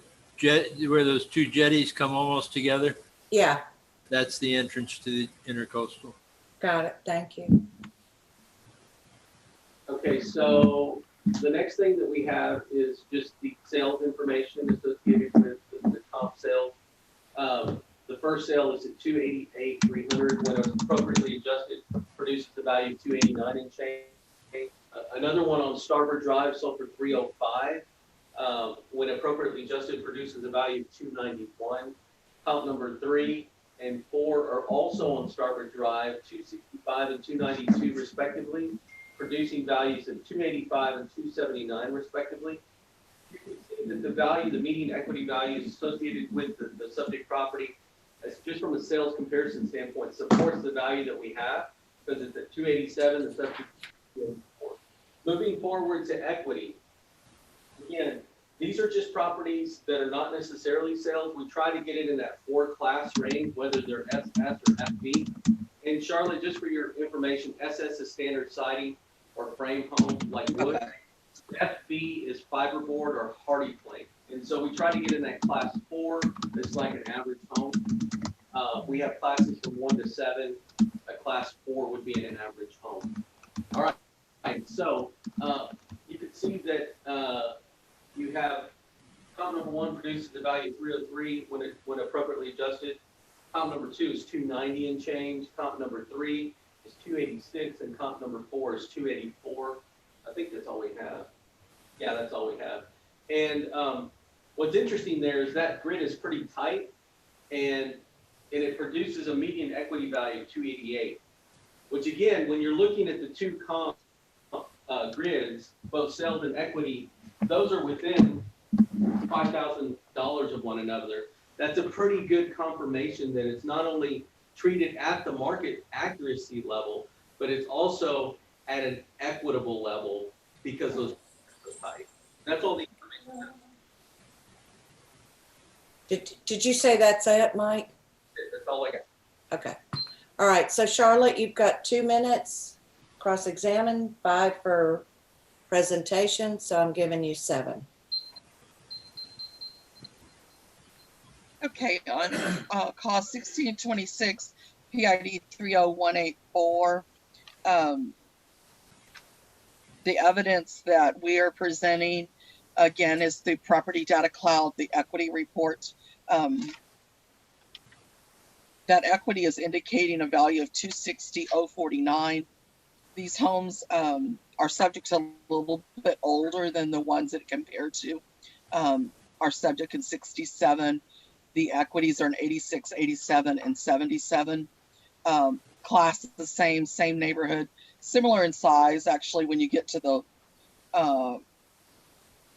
where those 2 jetties come almost together? Yeah, That's the entrance to the intercoastal. got it. Thank you. Okay, so the next thing that we have is just the sales information associated with the comp sales. The first sale is at 288,300. When appropriately adjusted, produces a value of 289 and change. Another one on Starboard Drive sold for 305. When appropriately adjusted, produces a value of 291. Comp number 3 and 4 are also on Starboard Drive, 265 and 292 respectively, producing values of 285 and 279 respectively. You can see that the value, the median equity value associated with the subject property, as just from a sales comparison standpoint, supports the value that we have because it's at 287, the subject. Moving forward to equity. Again, these are just properties that are not necessarily sales. We try to get it in that 4 class range, whether they're SS or FB. And Charlotte, just for your information, SS is standard siding or frame home like wood. FB is fiberboard or hardy plank. And so we try to get in that class 4 that's like an average home. We have classes from 1 to 7. A class 4 would be an average home. All right, so you can see that you have comp number 1 produces the value of 303 when appropriately adjusted. Comp number 2 is 290 and change. Comp number 3 is 286, and comp number 4 is 284. I think that's all we have. Yeah, that's all we have. And what's interesting there is that grid is pretty tight, and it produces a median equity value of 288, which again, when you're looking at the 2 comp grids, both sales and equity, those are within $5,000 of one another. That's a pretty good confirmation that it's not only treated at the market accuracy level, but it's also at an equitable level because those are tight. That's all the information. Did you say that's it, Mike? That's all I got. Okay. All right. So Charlotte, you've got 2 minutes, cross-examine, 5 for presentation. So I'm giving you 7. Okay, on cost 1626, PID 30184. The evidence that we are presenting, again, is the property data cloud, the equity report. That equity is indicating a value of 260,049. These homes are subject to a little bit older than the ones that it compared to. Are subject in 67. The equities are in 86, 87, and 77. Class is the same neighborhood, similar in size. Actually, when you get to the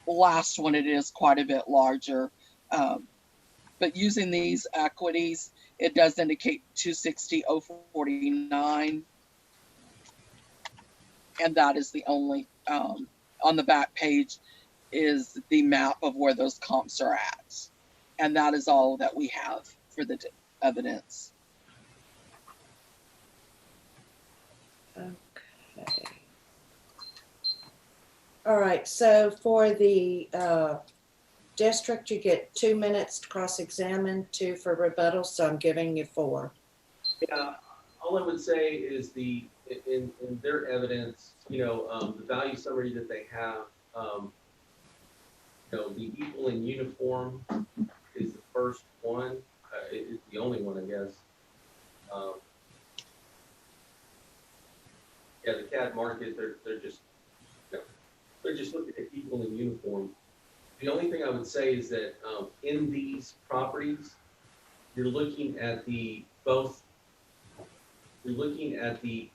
last one, it is quite a bit larger. But using these equities, it does indicate 260,049. And that is the only, on the back page is the map of where those comps are at. And that is all that we have for the evidence. Okay. All right, so for the district, you get 2 minutes to cross-examine, 2 for rebuttal, so I'm giving you 4. Yeah, all I would say is in their evidence, the value summary that they have, the equal and uniform is the first one. It's the only one, I guess. Yeah, the CAD market, they're just looking at equal and uniform. The only thing I would say is that in these properties, you're looking at the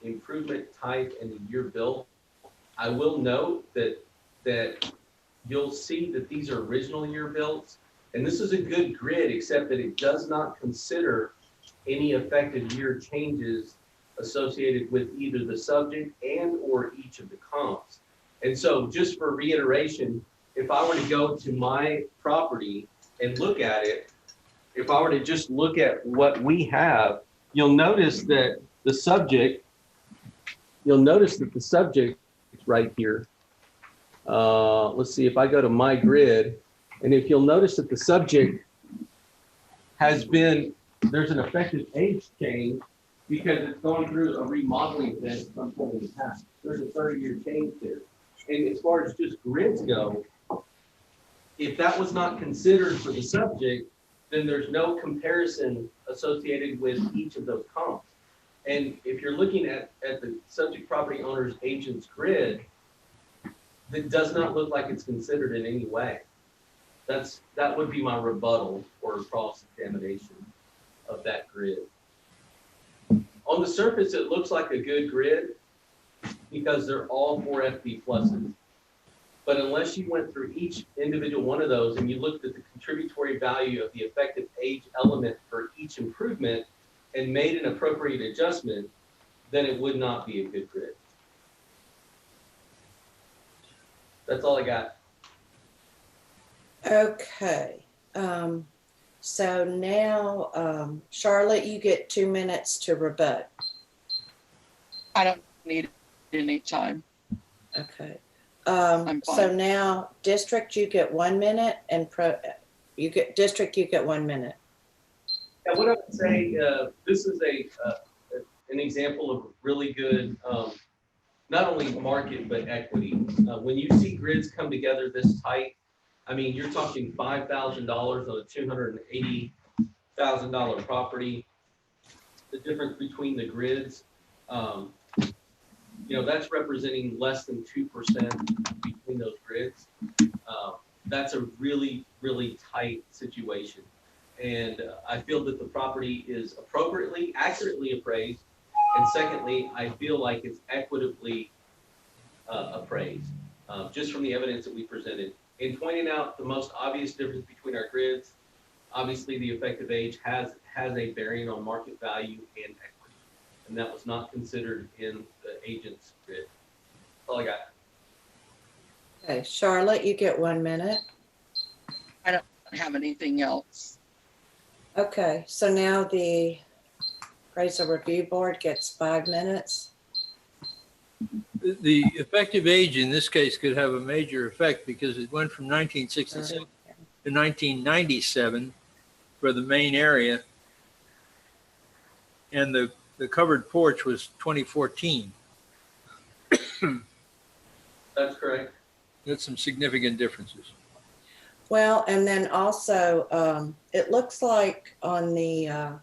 improvement type and the year built. I will note that you'll see that these are original year builds, and this is a good grid, except that it does not consider any effective year changes associated with either the subject and or each of the comps. And so just for reiteration, if I were to go to my property and look at it, if I were to just look at what we have, you'll notice that the subject right here. Let's see, if I go to my grid, and if you'll notice that the subject there's an effective age change because it's going through a remodeling event at some point in the past. There's a 30-year change there. And as far as just grids go, if that was not considered for the subject, then there's no comparison associated with each of those comps. And if you're looking at the subject property owner's agent's grid, that does not look like it's considered in any way. That would be my rebuttal or cross-examination of that grid. On the surface, it looks like a good grid because they're all 4 FB pluses. But unless you went through each individual one of those and you looked at the contributory value of the effective age element for each improvement and made an appropriate adjustment, then it would not be a good grid. That's all I got. Okay. So now, Charlotte, you get 2 minutes to rebut. I don't need any time. Okay. I'm fine. So now, district, you get 1 minute, and district, you get 1 minute. Yeah, what I would say, this is an example of really good, not only market, but equity. When you see grids come together this tight, I mean, you're talking $5,000 on a $280,000 property. The difference between the grids, that's representing less than 2% between those grids. That's a really, really tight situation. And I feel that the property is appropriately, accurately appraised. And secondly, I feel like it's equitably appraised, just from the evidence that we presented. In pointing out the most obvious difference between our grids, obviously the effective age has a bearing on market value and equity. And that was not considered in the agent's grid. That's all I got. Okay, Charlotte, you get 1 minute. I don't have anything else. Okay, so now the appraisal review board gets 5 minutes. The effective age in this case could have a major effect because it went from 1967 to 1997 for the main area, and the covered porch was 2014. That's correct. That's some significant differences. Well, and then also, it looks like on the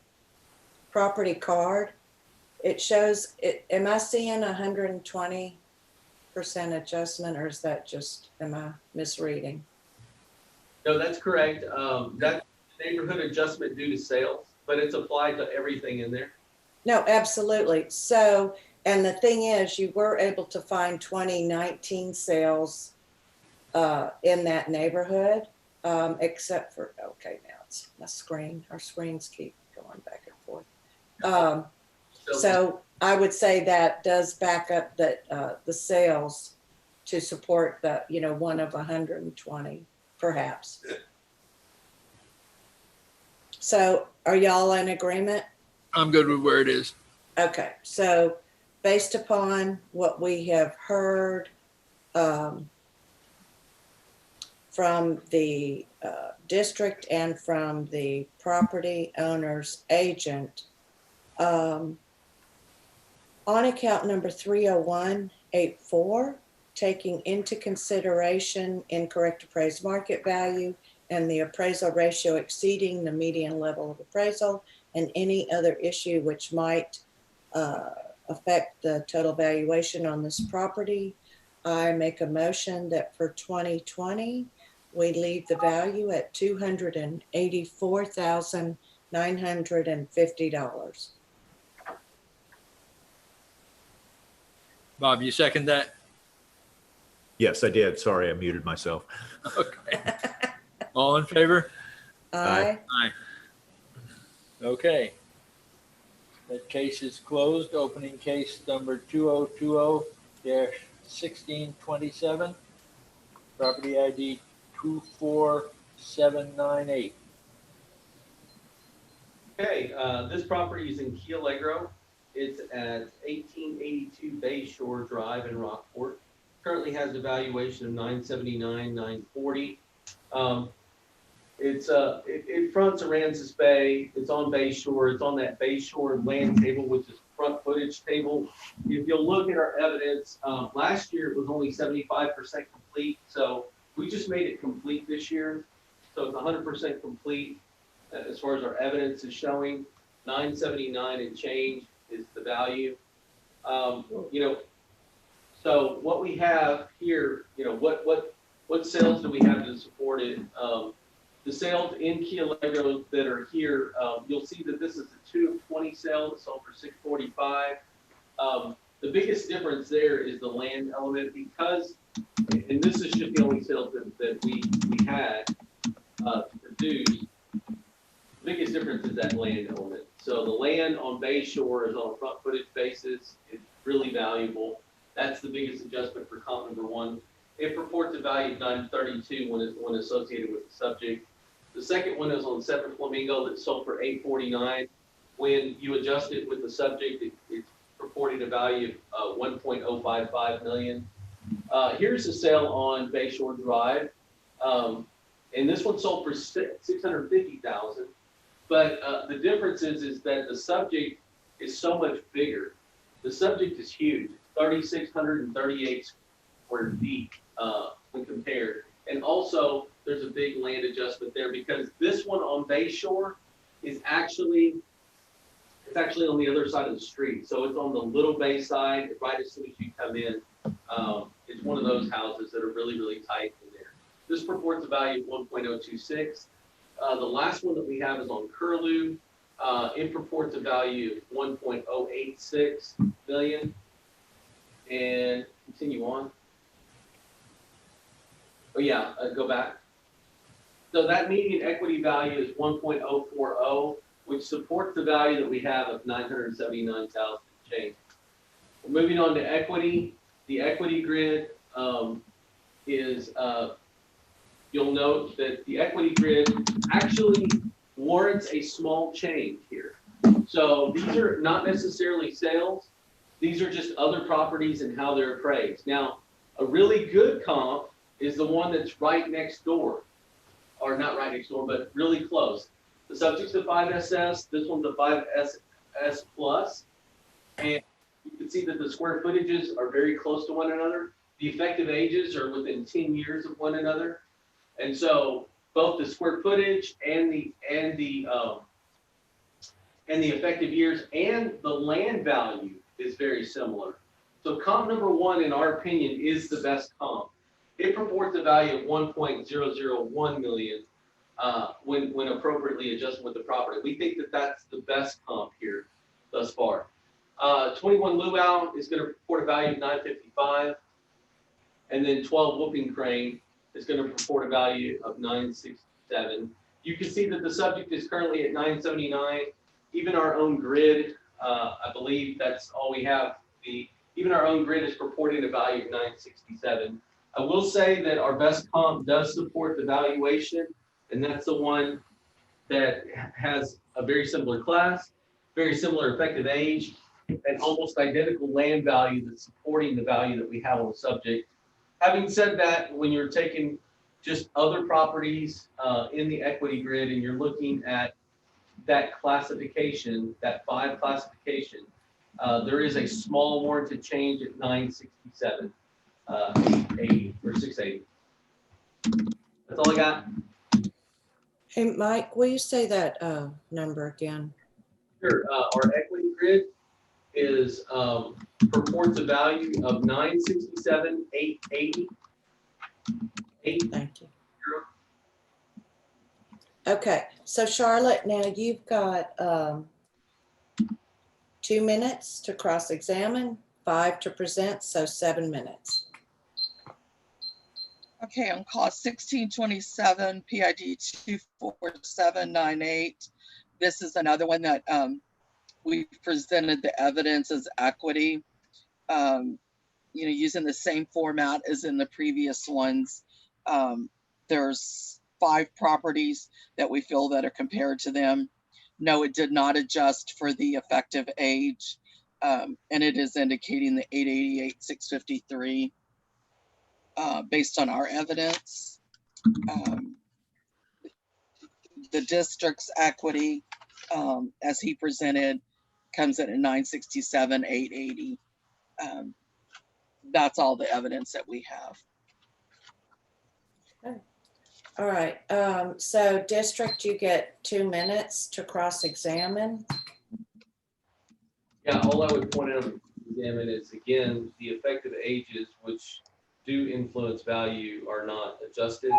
property card, it shows, am I seeing 120% adjustment, or is that just, am I misreading? No, that's correct. That neighborhood adjustment due to sales, but it's applied to everything in there. No, absolutely. So And the thing is, you were able to find 2019 sales in that neighborhood, except for, okay, now it's my screen. Our screens keep going back and forth. So I would say that does back up that the sales to support the, one of 120, perhaps. So are y'all in agreement? I'm good with where it is. Okay, so based upon what we have heard from the district and from the property owner's agent, on account number 30184, taking into consideration incorrect appraised market value and the appraisal ratio exceeding the median level of appraisal and any other issue which might affect the total valuation on this property, I make a motion that for 2020, we leave the value at $284,950. Bob, you second that? Yes, I did. Sorry, I muted myself. Okay. All in favor? Aye. Aye. Okay. That case is closed. Opening case number 2020-1627. Property ID 24798. Okay, this property is in Key Allegro. It's at 1882 Bay Shore Drive in Rockport. Currently has a valuation of $979,940. It fronts Aransas Bay. It's on Bay Shore. It's on that Bay Shore land table, which is front footage table. If you'll look at our evidence, last year it was only 75% complete. So we just made it complete this year. So it's 100% complete as far as our evidence is showing. 979 and change is the value. So what we have here, what sales do we have to support it? The sales in Key Allegro that are here, you'll see that this is a 2 of 20 sale that sold for $645. The biggest difference there is the land element because, and this is just the only sales that we had to produce. The biggest difference is that land element. So the land on Bay Shore is on a front footage basis. It's really valuable. That's the biggest adjustment for comp number 1. It reports a value of 932 when associated with the subject. The second one is on 7 Flamingo that sold for $849. When you adjust it with the subject, it's reporting a value of $1.055 million. Here's the sale on Bay Shore Drive. And this one sold for $650,000. But the difference is that the subject is so much bigger. The subject is huge, 3,638 square feet when compared. And also, there's a big land adjustment there because this one on Bay Shore is actually on the other side of the street. So it's on the Little Bay side, right as soon as you come in. It's one of those houses that are really, really tight in there. This reports a value of 1.026. The last one that we have is on Curlew. It purports a value of 1.086 million. And continue on. Oh yeah, go back. So that median equity value is 1.040, which supports the value that we have of 979,000 change. Moving on to equity, the equity grid is, you'll note that the equity grid actually warrants a small change here. So these are not necessarily sales. These are just other properties and how they're appraised. Now, a really good comp is the one that's right next door, or not right next door, but really close. The subject's a 5SS, this one's a 5SS plus, and you can see that the square footages are very close to one another. The effective ages are within 10 years of one another, and so both the square footage and the effective years and the land value is very similar. So comp number 1, in our opinion, is the best comp. It purports a value of 1.001 million when appropriately adjusted with the property. We think that that's the best comp here thus far. 21 Luau is gonna report a value of 955. And then 12 Whooping Crane is gonna report a value of 967. You can see that the subject is currently at 979. Even our own grid, I believe that's all we have. Even our own grid is reporting a value of 967. I will say that our best comp does support the valuation, and that's the one that has a very similar class, very similar effective age, and almost identical land value that's supporting the value that we have on the subject. Having said that, when you're taking just other properties in the equity grid and you're looking at that classification, that 5 classification, there is a small warranted change at 967, 880 or 680. That's all I got. Hey, Mike, will you say that number again? Sure. Our equity grid is reports a value of 967,880. Thank you. Okay, so Charlotte, now you've got 2 minutes to cross-examine, 5 to present, so 7 minutes. Okay, on call 1627 PID 24798. This is another one that we presented the evidence as equity, using the same format as in the previous ones. There's 5 properties that we feel that are compared to them. No, it did not adjust for the effective age, and it is indicating the 888,653 based on our evidence. The district's equity, as he presented, comes in at 967,880. That's all the evidence that we have. All right, so district, you get 2 minutes to cross-examine. Yeah, all I would point out on the examine is, again, the effective ages, which do influence value, are not adjusted.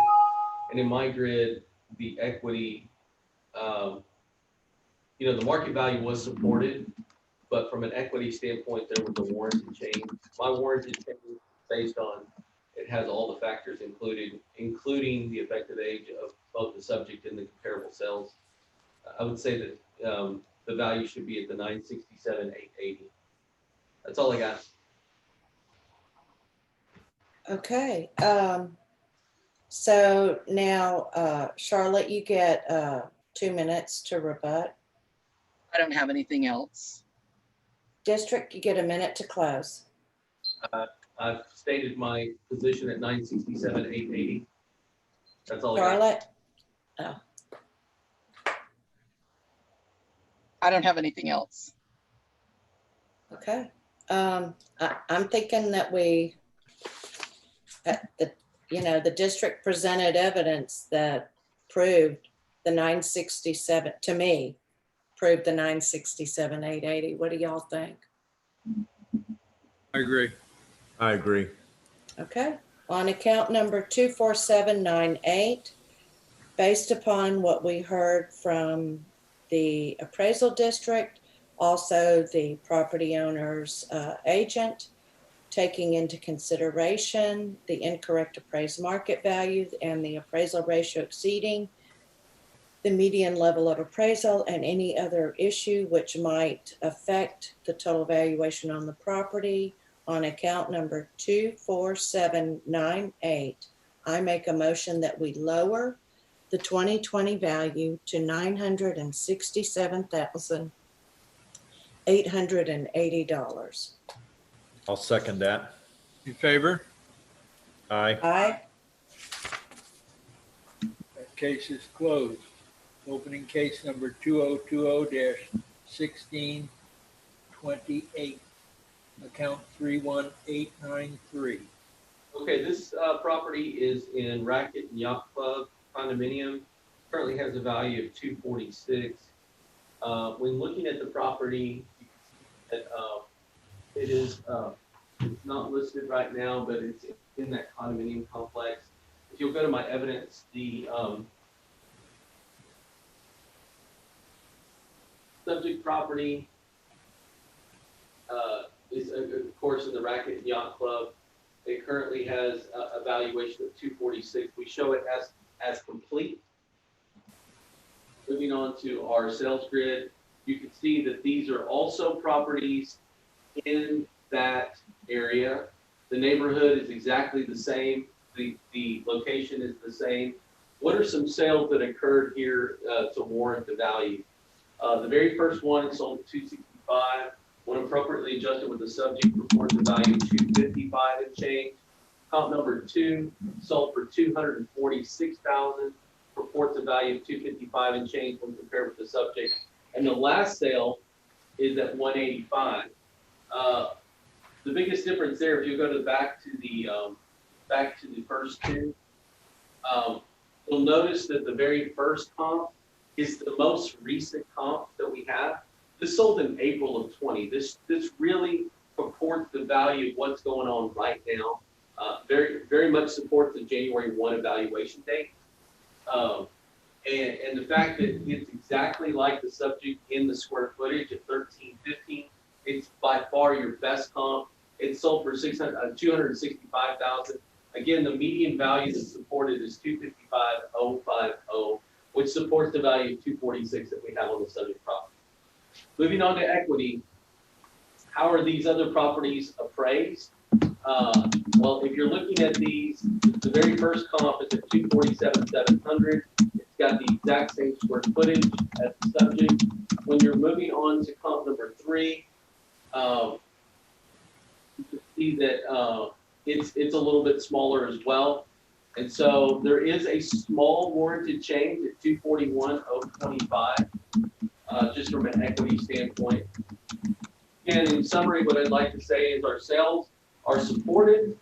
And in my grid, the equity, the market value was supported, but from an equity standpoint, there was a warranted change. My warranted change is based on, it has all the factors included, including the effective age of both the subject and the comparable cells. I would say that the value should be at the 967,880. That's all I got. Okay, so now, Charlotte, you get 2 minutes to rebut. I don't have anything else. District, you get 1 minute to close. I've stated my position at 967,880. That's all I got. Charlotte? I don't have anything else. Okay, I'm thinking that we, the district presented evidence that proved the 967, to me, proved the 967,880. What do y'all think? I agree. I agree. Okay, on account number 24798, based upon what we heard from the appraisal district, also the property owner's agent, taking into consideration the incorrect appraised market value and the appraisal ratio exceeding the median level of appraisal and any other issue which might affect the total valuation on the property. On account number 24798, I make a motion that we lower the 2020 value to $967,880. I'll second that. In favor? Aye. Aye. That case is closed. Opening case number 2020-1628. Account 31893. Okay, this property is in Racket and Yacht Club condominium. Currently has a value of 246. When looking at the property, you can see that it is it's not listed right now, but it's in that condominium complex. If you'll go to my evidence, the subject property course, in the Racket and Yacht Club. It currently has a valuation of 246. We show it as complete. Moving on to our sales grid, you can see that these are also properties in that area. The neighborhood is exactly the same. The location is the same. What are some sales that occurred here to warrant the value? The very first one sold at 265. When appropriately adjusted with the subject, reports a value of 255 and change. Comp number 2 sold for 246,000. Reports a value of 255 and change when compared with the subject. And the last sale is at 185. The biggest difference there, if you go to back to the first two, you'll notice that the very first comp is the most recent comp that we have. This sold in April of 20. This really purports the value of what's going on right now. Very much supports the January 1 evaluation date. And the fact that it's exactly like the subject in the square footage at 1315, it's by far your best comp. It sold for 265,000. Again, the median value that's supported is 255,050, which supports the value of 246 that we have on the subject property. Moving on to equity, how are these other properties appraised? Well, if you're looking at these, the very first comp is at 247,700. It's got the exact same square footage as the subject. When you're moving on to comp number 3, you can see that it's a little bit smaller as well. And so there is a small warranted change at 241,025, just from an equity standpoint. And in summary, what I'd like to say is our sales are supported.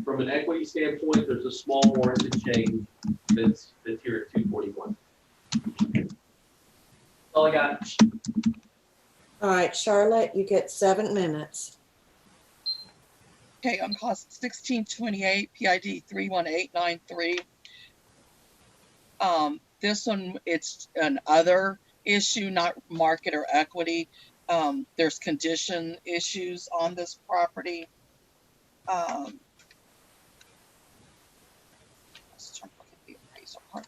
From an equity standpoint, there's a small warranted change that's here at 241. That's all I got. All right, Charlotte, you get 7 minutes. Okay, on cost 1628, PID 31893. This one, it's an other issue, not market or equity. There's condition issues on this property. Let's try to look at the appraisal part.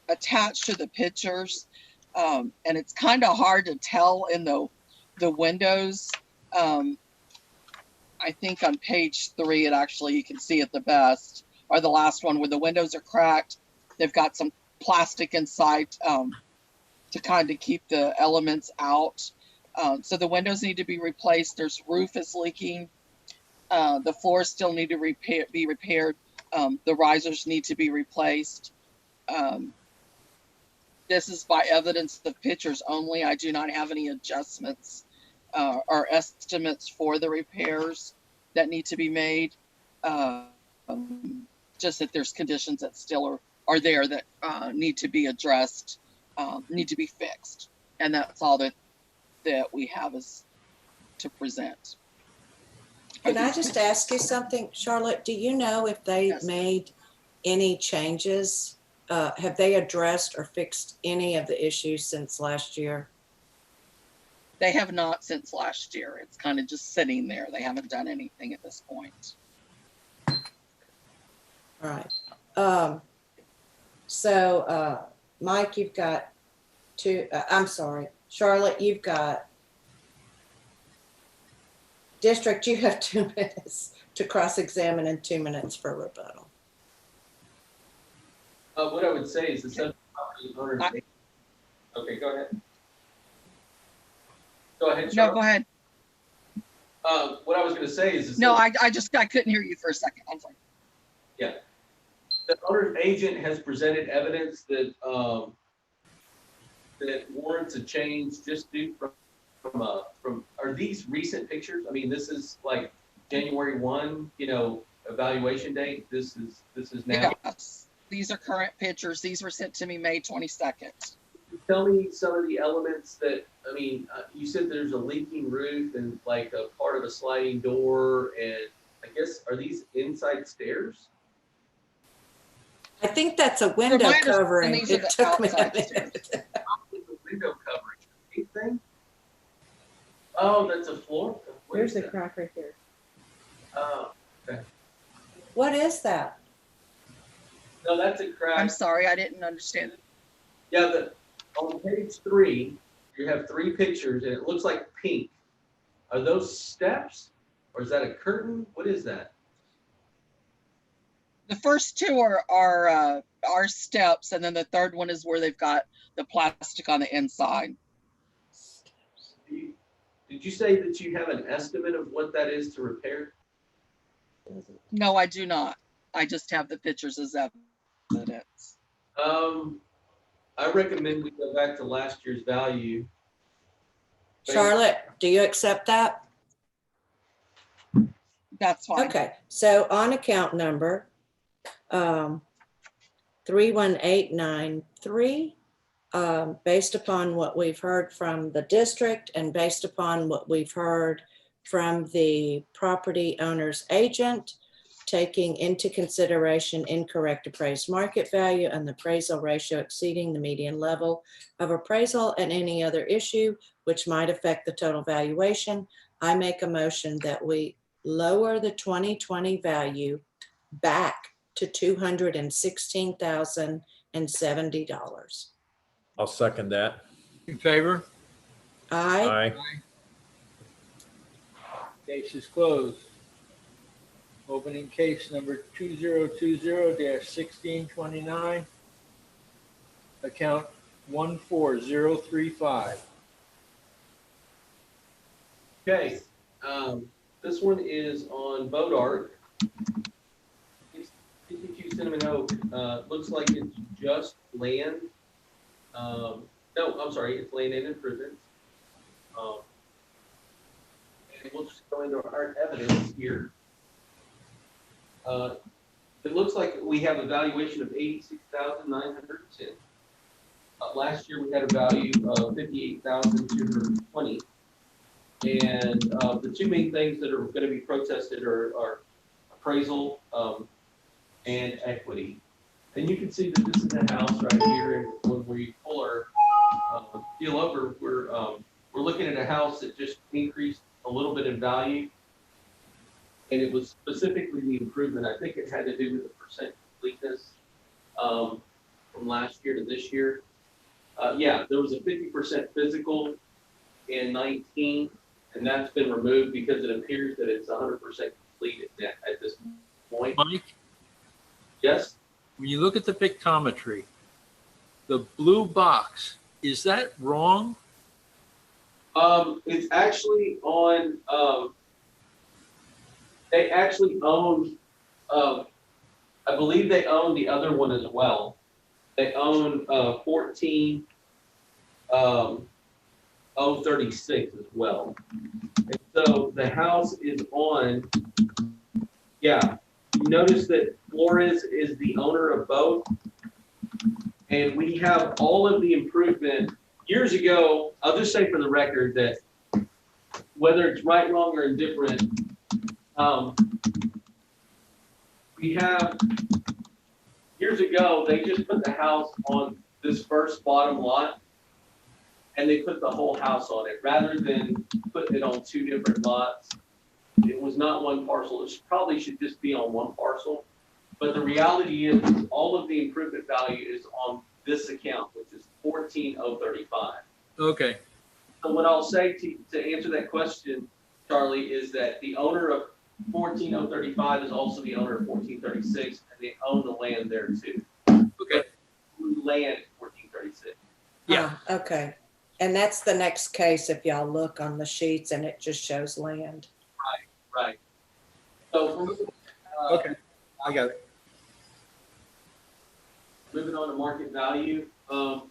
Attached to the pictures, and it's kind of hard to tell in the windows. I think on page 3, it actually, you can see it the best, or the last one where the windows are cracked. They've got some plastic inside to kind of keep the elements out. So the windows need to be replaced. There's roof is leaking. The floors still need to be repaired. The risers need to be replaced. This is by evidence of pictures only. I do not have any adjustments or estimates for the repairs that need to be made. Just that there's conditions that still are there that need to be addressed, need to be fixed. And that's all that we have is to present. Can I just ask you something, Charlotte? Do you know if they Yes. made any changes? Have they addressed or fixed any of the issues since last year? They have not since last year. It's kind of just sitting there. They haven't done anything at this point. All right. So Mike, you've got 2, I'm sorry, Charlotte, you've got, District, you have 2 minutes to cross-examine and 2 minutes for rebuttal. What I would say is the subject property owner. Okay, go ahead. Go ahead, No, Charlotte. go ahead. What I was going to say is No, I couldn't hear you for a second. I'm sorry. the owner's agent has presented evidence that that warrants a change just due from are these recent pictures? I mean, this is like January 1, evaluation date. This is now. Yes. These are current pictures. These were sent to me May 22nd. Tell me some of the elements that, I mean, you said there's a leaking roof and like a part of a sliding door, and I guess, are these inside stairs? I think that's a window covering. These are It the took me a outside minute. The window covering, anything? Oh, that's a floor What There's is the that? crack right there. Oh, What is that? no, that's a crack. I'm sorry, I didn't understand. Yeah, on page 3, you have 3 pictures and it looks like pink. Are those steps or is that a curtain? What is that? The first two are steps, and then the third one is where they've got the plastic on the inside. Did you say that you have an estimate of what that is to repair? No, I do not. I just have the pictures as evidence. I recommend we go back to last year's value. Charlotte, do you accept that? That's fine. Okay, so on account number 31893, based upon what we've heard from the district and based upon what we've heard from the property owner's agent, taking into consideration incorrect appraised market value and the appraisal ratio exceeding the median level of appraisal and any other issue which might affect the total valuation, I make a motion that we lower the 2020 value back to $216,070. I'll second that. In favor? Aye. Aye. Case is closed. Opening case number 2020-1629. Account 14035. Okay, this one is on Boat Arc. It's 52 Cinnamon Oak. Looks like it's just land. No, I'm sorry, it's land and improvements. And we'll just go into our evidence here. It looks like we have a valuation of $86,910. Last year we had a value of $58,220. And the two main things that are going to be protested are appraisal and equity. And you can see that this is a house right here. And when we pull our deal over, we're looking at a house that just increased a little bit in value. And it was specifically the improvement. I think it had to do with the percent completeness from last year to this year. Yeah, there was a 50% physical in 19. And that's been removed because it appears that it's 100% complete at this point. Mike, Yes? when you look at the pictometry, the blue box, is that wrong? It's actually on, they actually own, I believe they own the other one as well. They own 14036 as well. And so the house is on, yeah, you notice that Flores is the owner of both. And we have all of the improvement. Years ago, I'll just say for the record that whether it's right, wrong, or indifferent, we have, years ago, they just put the house on this first bottom lot and they put the whole house on it rather than putting it on 2 different lots. It was not one parcel. It probably should just be on one parcel. But the reality is all of the improvement value is on this account, which is 14035. Okay, So what I'll say to answer that question, Charlie, is that the owner of 14035 is also the owner of 1436, and they own the land there too. okay, Land at 1436. yeah. Okay. And that's the next case if y'all look on the sheets and it just shows land. Right. So Okay, I got it. moving on to market value.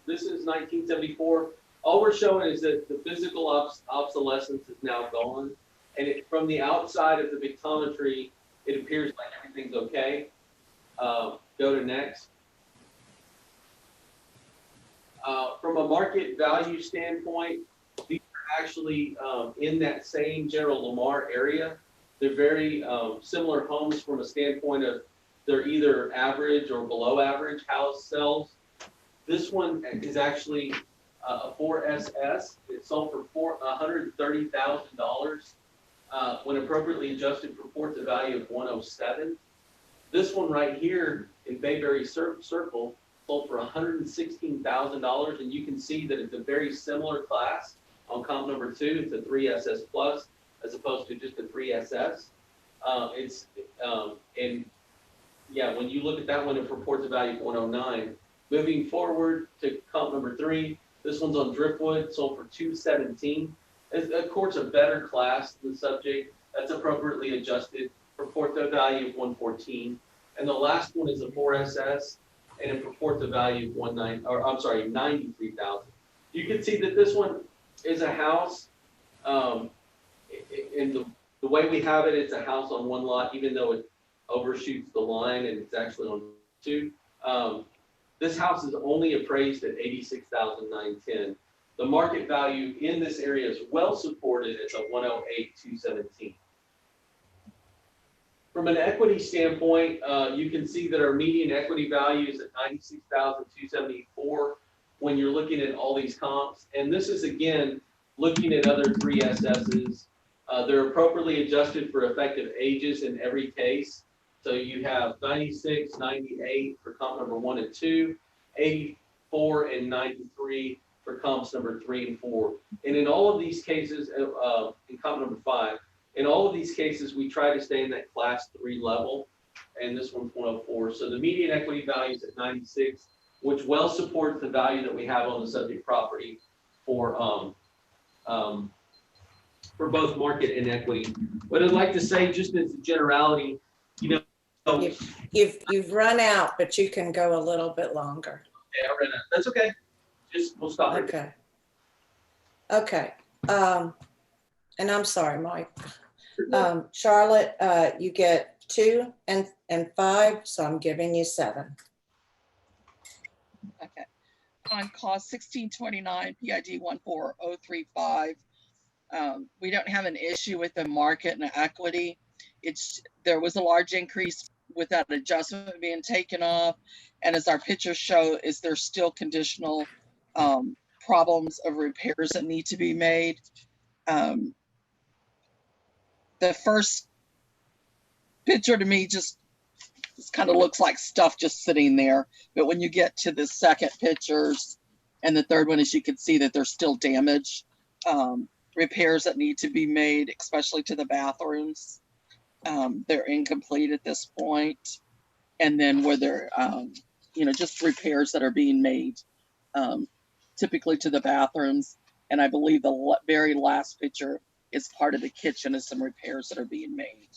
This is 1974. All we're showing is that the physical obsolescence is now gone. And from the outside of the pictometry, it appears like everything's okay. Go to next. From a market value standpoint, these are actually in that same General Lamar area. They're very similar homes from a standpoint of they're either average or below average house sales. This one is actually a 4SS. It sold for $130,000. when appropriately adjusted, reports a value of 107. This one right here in Bayberry Circle sold for $116,000, and you can see that it's a very similar class on comp number 2. It's a 3SS plus as opposed to just a 3SS. And yeah, when you look at that one, it reports a value of 109. Moving forward to comp number 3, this one's on Driftwood, sold for $217. It's, of course, a better class than the subject. That's appropriately adjusted. Reports a value of 114. And the last one is a 4SS, and it reports a value of 93,000. You can see that this one is a house. In the way we have it, it's a house on one lot, even though it overshoots the line and it's actually on 2. This house is only appraised at $86,910. The market value in this area is well supported at the 108,217. From an equity standpoint, you can see that our median equity value is at 96,274 when you're looking at all these comps. And this is, again, looking at other 3SSs. They're appropriately adjusted for effective ages in every case. So you have 96, 98 for comp number 1 and 2, 84 and 93 for comps number 3 and 4. And in all of these cases, in comp number 5, in all of these cases, we try to stay in that class 3 level, and this one's 104. So the median equity value is at 96, which well supports the value that we have on the subject property for both market and equity. What I'd like to say, just as a generality, you know, You've run out, but you can go a little bit longer. yeah, I ran out. That's okay. We'll stop right Okay. Okay. And I'm sorry, Mike. there. Charlotte, you get 2 and 5, so I'm giving you 7. Okay. On cost 1629 PID 14035, we don't have an issue with the market and the equity. There was a large increase with that adjustment being taken off, and as our pictures show, is there still conditional problems of repairs that need to be made. The first picture to me just kind of looks like stuff just sitting there, but when you get to the second pictures and the third one, as you can see that there's still damage, repairs that need to be made, especially to the bathrooms. They're incomplete at this point. And then where they're, just repairs that are being made, typically to the bathrooms. And I believe the very last picture is part of the kitchen is some repairs that are being made.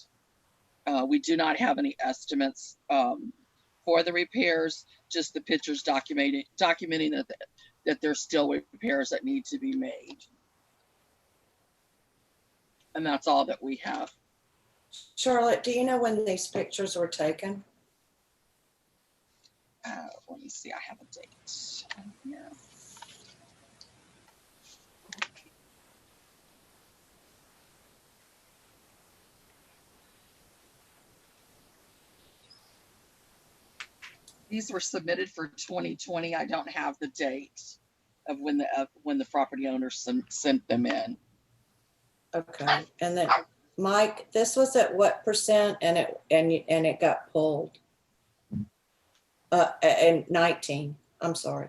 We do not have any estimates for the repairs, just the pictures documenting that there's still repairs that need to be made. And that's all that we have. Charlotte, do you know when these pictures were taken? Let me see, I have a date here. These were submitted for 2020. I don't have the date of when the property owners sent them in. Okay, and then Mike, this was at what percent, and it got pulled? And 19. I'm sorry.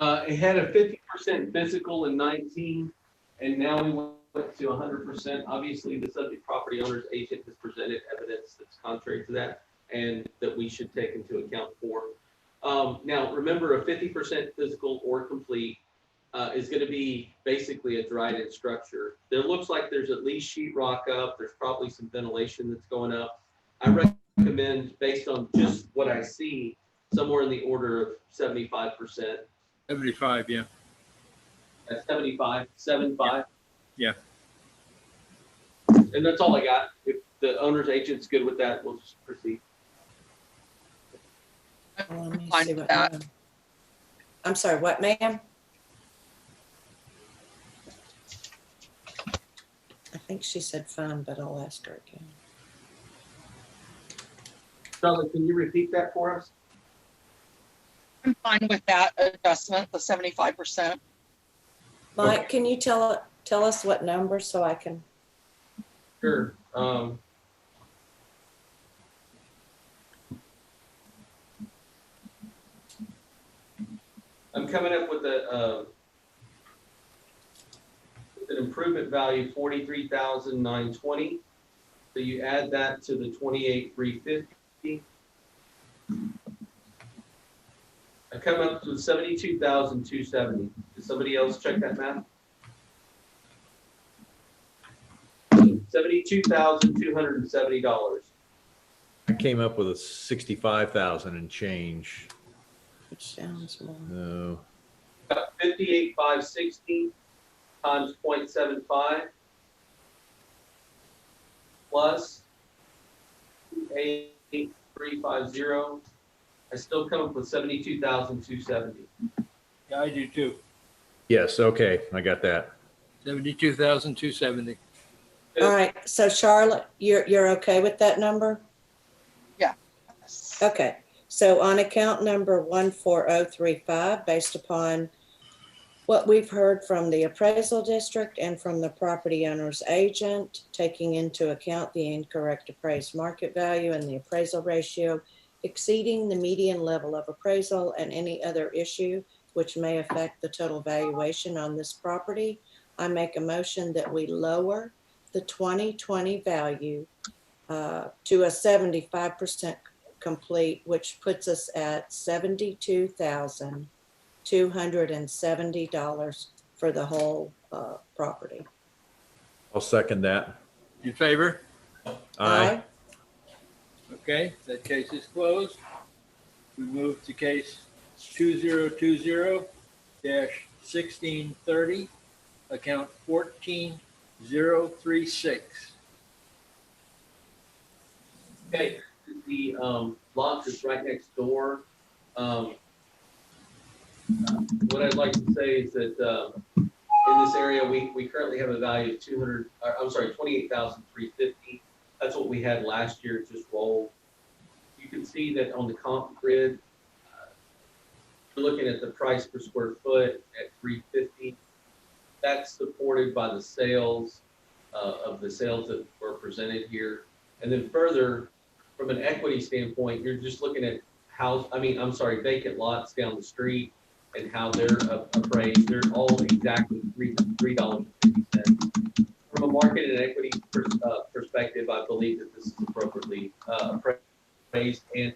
It had a 50% physical in 19, and now we went to 100%. Obviously, the subject property owner's agent has presented evidence that's contrary to that, and that we should take into account for. Now, remember, a 50% physical or complete is going to be basically a dried-in structure. There looks like there's at least sheetrock up. There's probably some ventilation that's going up. I recommend, based on just what I see, somewhere in the order of 75%. 75, yeah. 75. Yeah. And that's all I got. If the owner's agent's good with that, we'll just proceed. Let me Fine see with what that. ma'am. I'm sorry, what, ma'am? I think she said fine, but I'll ask her again. Charlotte, can you repeat that for us? I'm fine with that adjustment, the 75%. Mike, can you tell us what number so I can? Sure. I'm coming up with an improvement value, 43,920. So you add that to the 28,350. I come up to 72,270. Did somebody else check that math? $72,270. I came up with a 65,000 and change. Which sounds more. No, 58,560 times 0.75 plus 8,350. I still come up with 72,270. Yeah, I do too. yes, okay, I got that. 72,270. All right, so Charlotte, you're okay with that number? Okay, so on account number 14035, based upon what we've heard from the appraisal district and from the property owner's agent, taking into account the incorrect appraised market value and the appraisal ratio exceeding the median level of appraisal and any other issue which may affect the total valuation on this property, I make a motion that we lower the 2020 value to a 75% complete, which puts us at $72,270 for the whole property. I'll second that. In favor? Aye. Okay, that case is closed. We move to case 2020-1630, account 14036. Okay, the lot is right next door. What I'd like to say is that in this area, we currently have a value of 28,350. That's what we had last year, it just rolled. You can see that on the comp grid, we're looking at the price per square foot at 350. That's supported by the sales of the sales that were presented here. And then further, from an equity standpoint, you're just looking at vacant lots down the street and how they're appraised. They're all exactly $3.50. From a market and equity perspective, I believe that this is appropriately appraised and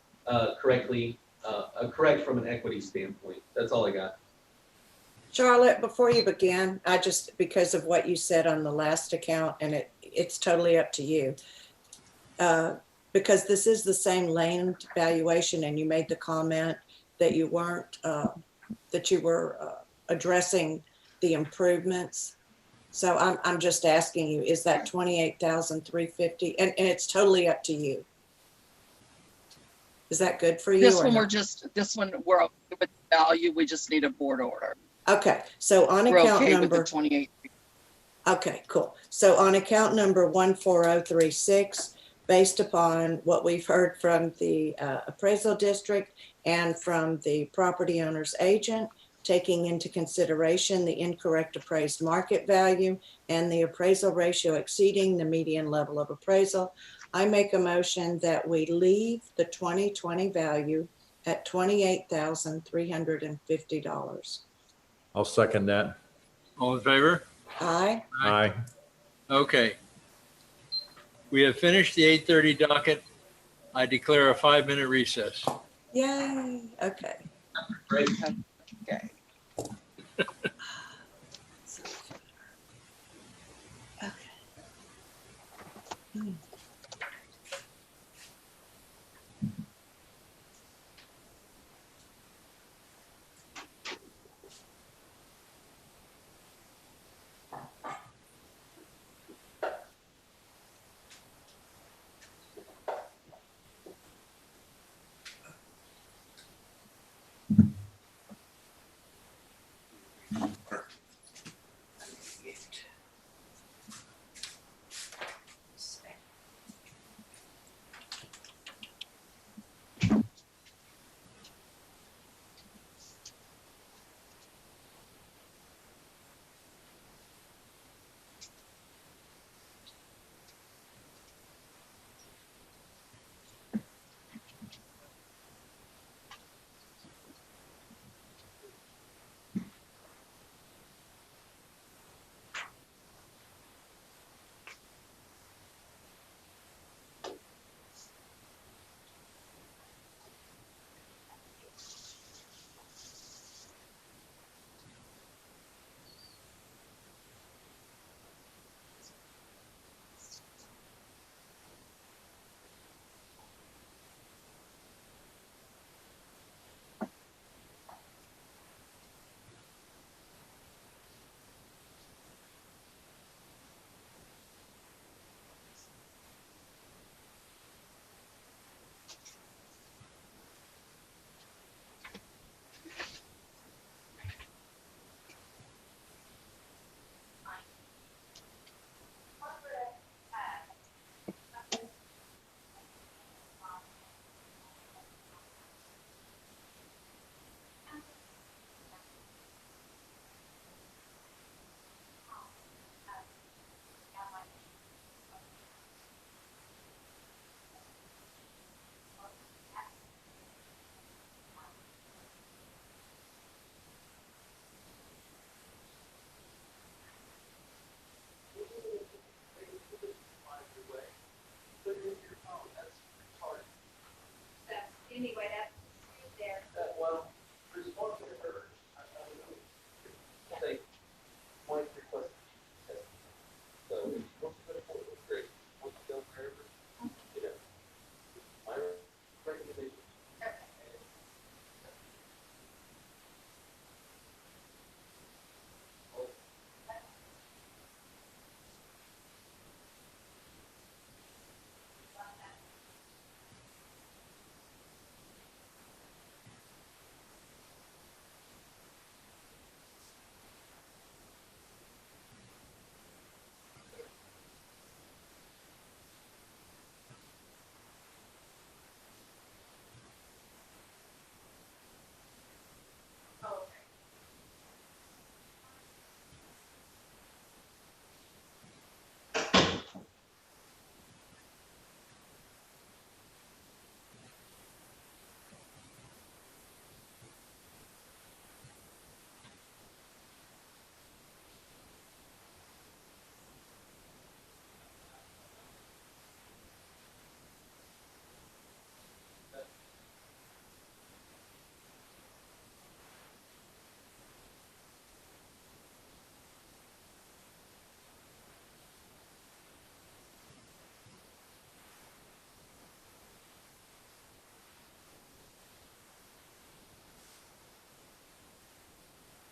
correct from an equity standpoint. That's all I got. Charlotte, before you begin, because of what you said on the last account, and it's totally up to you. Because this is the same land valuation, and you made the comment that you weren't, that you were addressing the improvements. So I'm just asking you, is that 28,350? And it's totally up to you. Is that good for you? This or one, not? we're okay with the value. We just need a board order. Okay, so on We're account okay with number. the 28. Okay, cool. So on account number 14036, based upon what we've heard from the appraisal district and from the property owner's agent, taking into consideration the incorrect appraised market value and the appraisal ratio exceeding the median level of appraisal, I make a motion that we leave the 2020 value at $28,350. I'll second that. All in favor? Aye. Aye. Okay. We have finished the 8:30 docket. I declare a 5-minute recess. Yay. Okay. Great. Okay.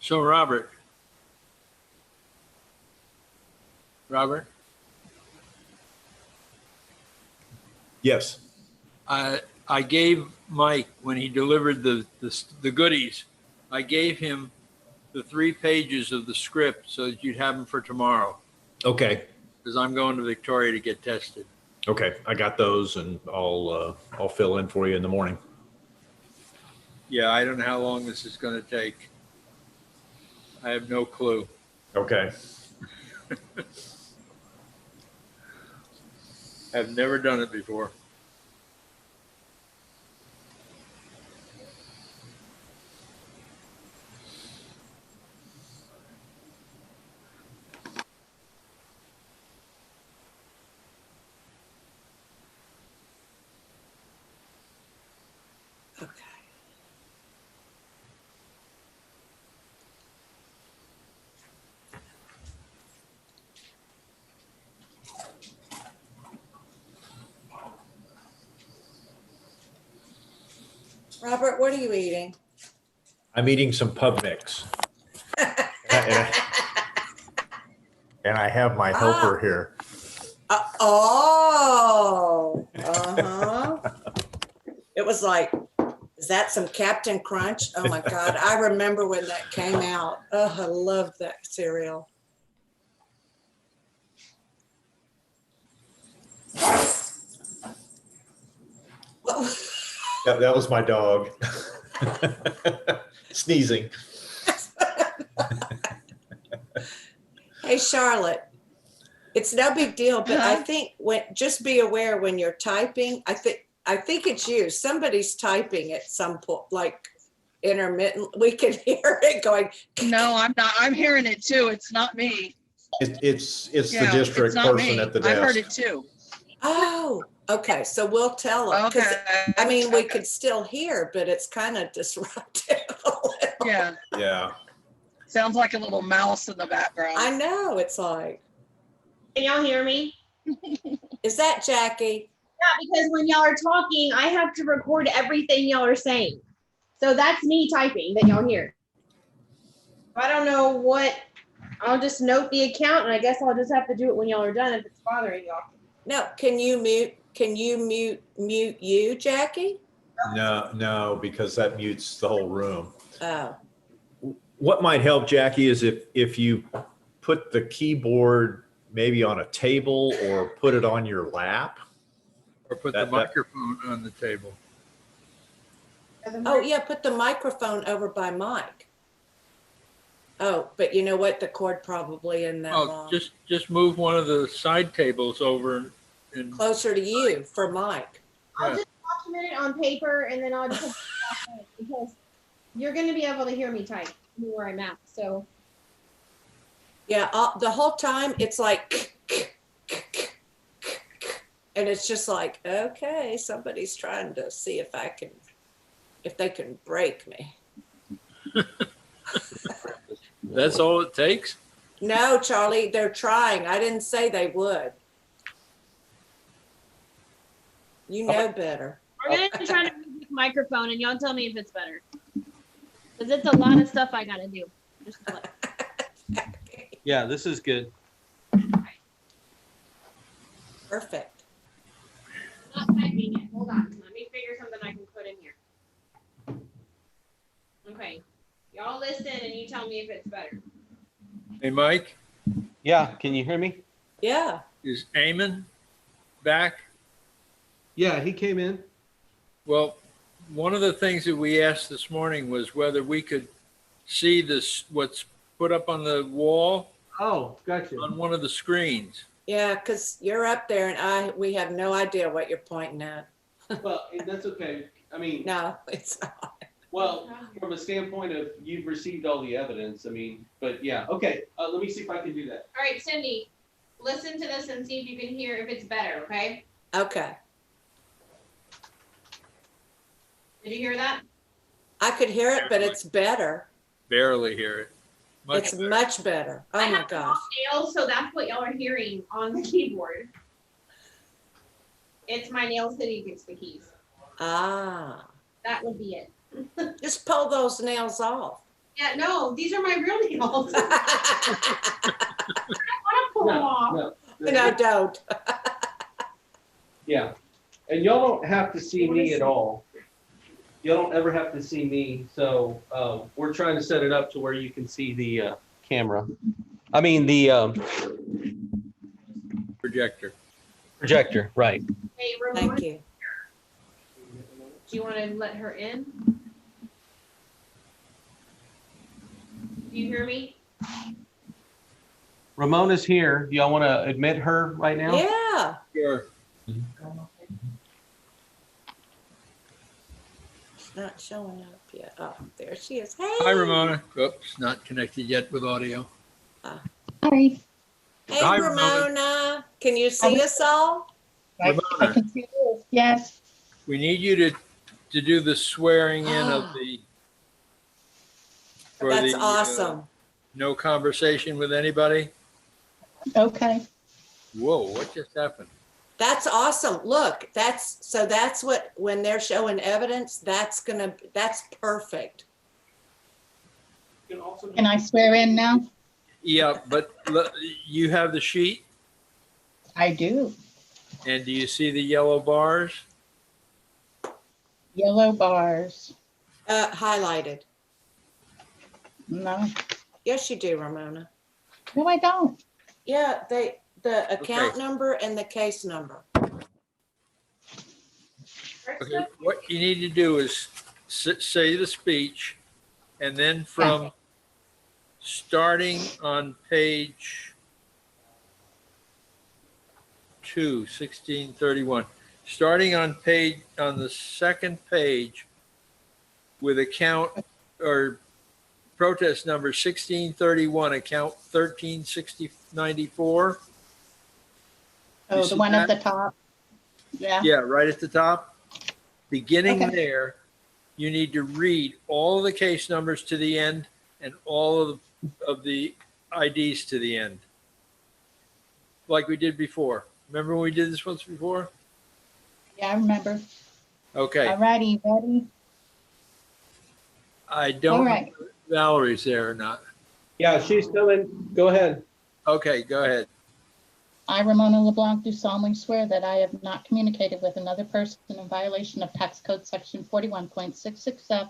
So Robert. Robert, Yes. I gave Mike, when he delivered the goodies, I gave him the 3 pages of the script so that you'd have them for tomorrow, Okay. because I'm going to Victoria to get tested. Okay. I got those, and I'll fill in for you in the morning. Yeah, I don't know how long this is going to take. I have no clue. Okay. I've never done it before. Okay. Robert, what are you eating? I'm eating some pub mix. And I have my helper here. Uh-huh. It was like, is that some Captain Crunch? Oh my God, I remember when that came out. Oh, I loved that cereal. Well, That was my dog. Sneezing. hey, Charlotte, it's no big deal, but I think just be aware when you're typing, I think it's you. Somebody's typing at some point, like intermittent. We can hear it going. No, I'm not. I'm hearing it too. It's not me. It's the Yeah, district it's not person me. at the I heard desk. it too. Oh, okay. So we'll tell them. Okay. I mean, we could still hear, but it's kind of disruptive. a little. Yeah. Yeah. Sounds like a little mouse in the background. I know. It's like, Can y'all hear me? is that Jackie? Yeah, because when y'all are talking, I have to record everything y'all are saying. So that's me typing that y'all hear. I don't know what, I'll just note the account and I guess I'll just have to do it when y'all are done if it's bothering y'all. No, can you mute you, Jackie? No, because that mutes the whole room. Oh, What might help, Jackie, is if you put the keyboard maybe on a table or put it on your lap. Or put the microphone on the table. oh yeah, put the microphone over by Mike. Oh, but you know what? The cord probably in that Oh, long. just move one of the side tables over and Closer to you for Mike. I'll Yeah. just document it on paper and then I'll just because you're going to be able to hear me type where I'm at. So Yeah, the whole time it's like, and it's just like, okay, somebody's trying to see if they can break me. that's all it takes. No, Charlie, they're trying. I didn't say they would. You know better. we're going to try to move this microphone and y'all tell me if it's better. Because it's a lot of stuff I got to do. Just to let- Yeah, this is good. Perfect. Not typing it. Hold on. Let me figure something I can put in here. Okay. Y'all listen and you tell me if it's better. Hey, Mike, Yeah, can you hear me? Yeah. is Eamon back? Yeah, he came in. Well, one of the things that we asked this morning was whether we could see this, what's put up on the wall Oh, gotcha. on one of the screens. Yeah, because you're up there and we have no idea what you're pointing at. Well, and that's okay. I mean, No, it's not. well, from a standpoint of you've received all the evidence, I mean, but yeah, okay. Let me see if I can do that. All right, Cindy, listen to this and see if you can hear if it's better, okay? Okay. Did you hear that? I could hear it, but it's better. Barely hear it. Much It's better. much better. I Oh my have gosh. long nails, so that's what y'all are hearing on the keyboard. It's my nails hitting against the keys. Ah, That would be it. just pull those nails off. Yeah, no, these are my real nails. I want to pull them off. No, don't. Yeah, and y'all don't have to see me at all. Y'all don't ever have to see me, so, we're trying to set it up to where you can see the, camera. I mean, the, Projector. projector, right. Hey, Ramon, Thank you. do you want to let her in? Do you hear me? Ramona's here. Do y'all want to admit her right now? Yeah. Sure. It's not showing up yet. Oh, there she is. Hey. Hi, Ramona. Oops, not connected yet with audio. Hi. Hey, Hi, Ramona. Ramona. Can you see us all? I Ramona, can see this. Yes. we need you to do the swearing in of the. for That's the, awesome. No conversation with anybody. Okay. Whoa, what just happened? That's awesome. Look, that's what, when they're showing evidence, that's perfect. Can I swear in now? Yeah, but you have the sheet, I do. and do you see the yellow bars? Yellow bars. Highlighted. No. Yes, you do, Ramona. No, I don't. Yeah, the account Okay. number and the case number. Okay, what you need to do is say the speech, and then from starting on page 1631, starting on the second page with account or protest number 1631, account 136094. Oh, the one at the top. Yeah. Yeah, right at the top. Beginning Okay. there, you need to read all of the case numbers to the end and all of the IDs to the end. Like we did before. Remember when we did this once before? Yeah, I remember. Okay. All righty, ready? I don't All know right. if Valerie's there or not. Yeah, she's coming. Go ahead. Okay, go ahead. I, Ramona LeBlanc, do solemnly swear that I have not communicated with another person in violation of tax code section 41.66F,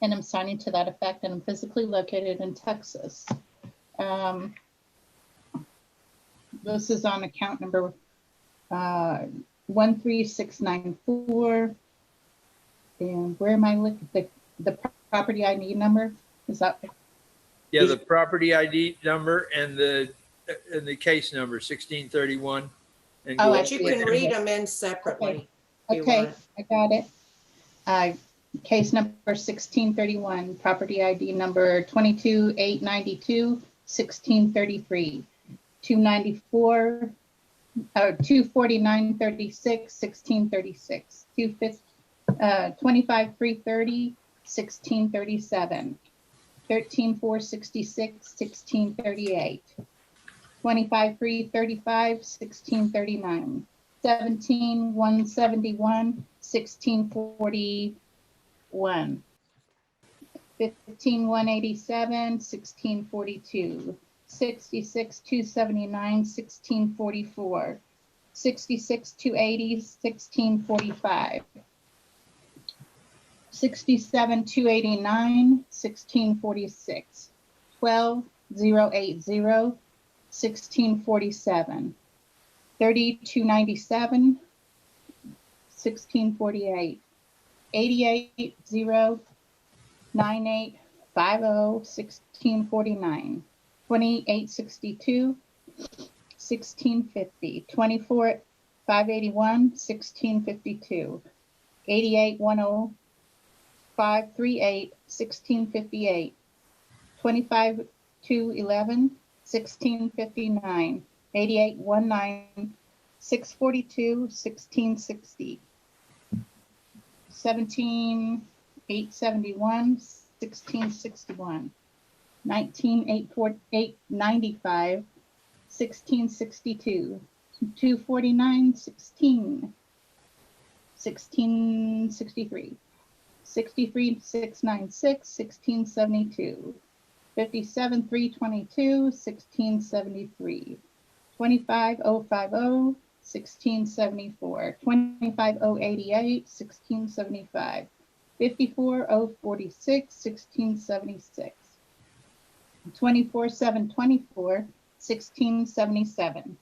and am signing to that effect, and I'm physically located in Texas. This is on account number 13694. And where am I looking? The property ID number? Is that? Yeah, the property ID number and the case number 1631. And Oh, go I But you see it. can read them in separately. if you Okay, want. I got it. Case number 1631, property ID number 22892, 1633, 294, 24936, 1636, 25330, 1637, 13466, 1638, 25335, 1639, 17171, 1641, 15187, 1642, 66279, 1644, 66280, 1645, 67289, 1646, 12080, 1647, 3297, 1648, 880, 9850, 1649, 2862, 1650, 24581, 1652, 8810, 538, 1658, 25211, 1659, 8819, 642, 1660, 17871, 1661, 19895, 1662, 249, 16, 1663, 63,696, 1672. 57,322, 1673. 25,050, 1674. 25,088, 1675. 54,046, 1676. 24,724, 1677.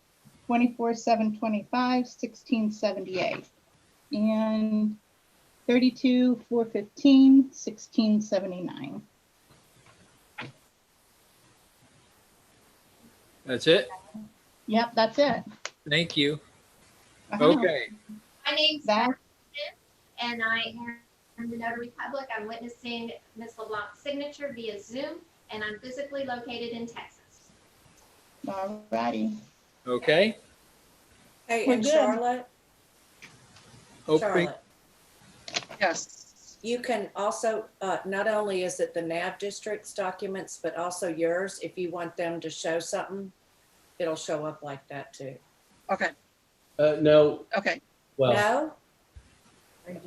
24,725, 1678. And 32,415, 1679. That's it? Yep, that's it. Thank you. Uh-huh. Okay. My name's That, and I am the notary public. I'm witnessing Ms. LeBlanc's signature via Zoom, and I'm physically located in Texas. all righty. Okay. Hey, We're and good. Charlotte, Opening, Charlotte, Yes. you can also, not only is it the NAV district's documents, but also yours. If you want them to show something, it'll show up like that too. Okay. No, Okay. well, No?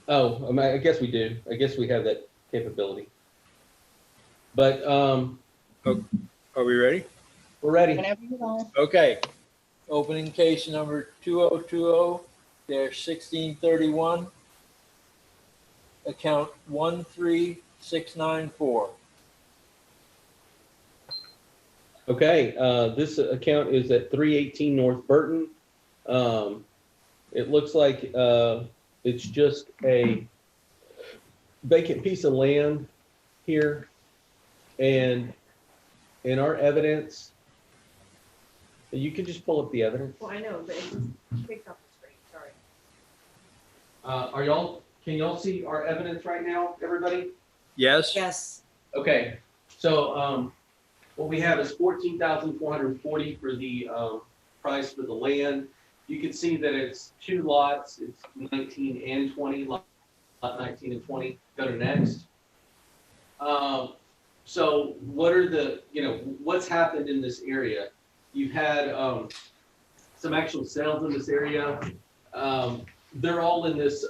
oh, I guess we do. I guess we have that capability. But, are we ready? we're ready. Whenever you are. Okay. Opening case number 2020-1631. Account 13694. Okay, this account is at 318 North Burton. It looks like it's just a vacant piece of land here. And in our evidence, you can just pull up the evidence. Well, I know, but it's picked up the screen, sorry. Can y'all see our evidence right now, everybody? Yes? Yes. Okay, so what we have is 14,440 for the price for the land. You can see that it's two lots. It's 19 and 20, lot 19 and 20. Go to next. So what are the, what's happened in this area? You've had some actual sales in this area. They're all in this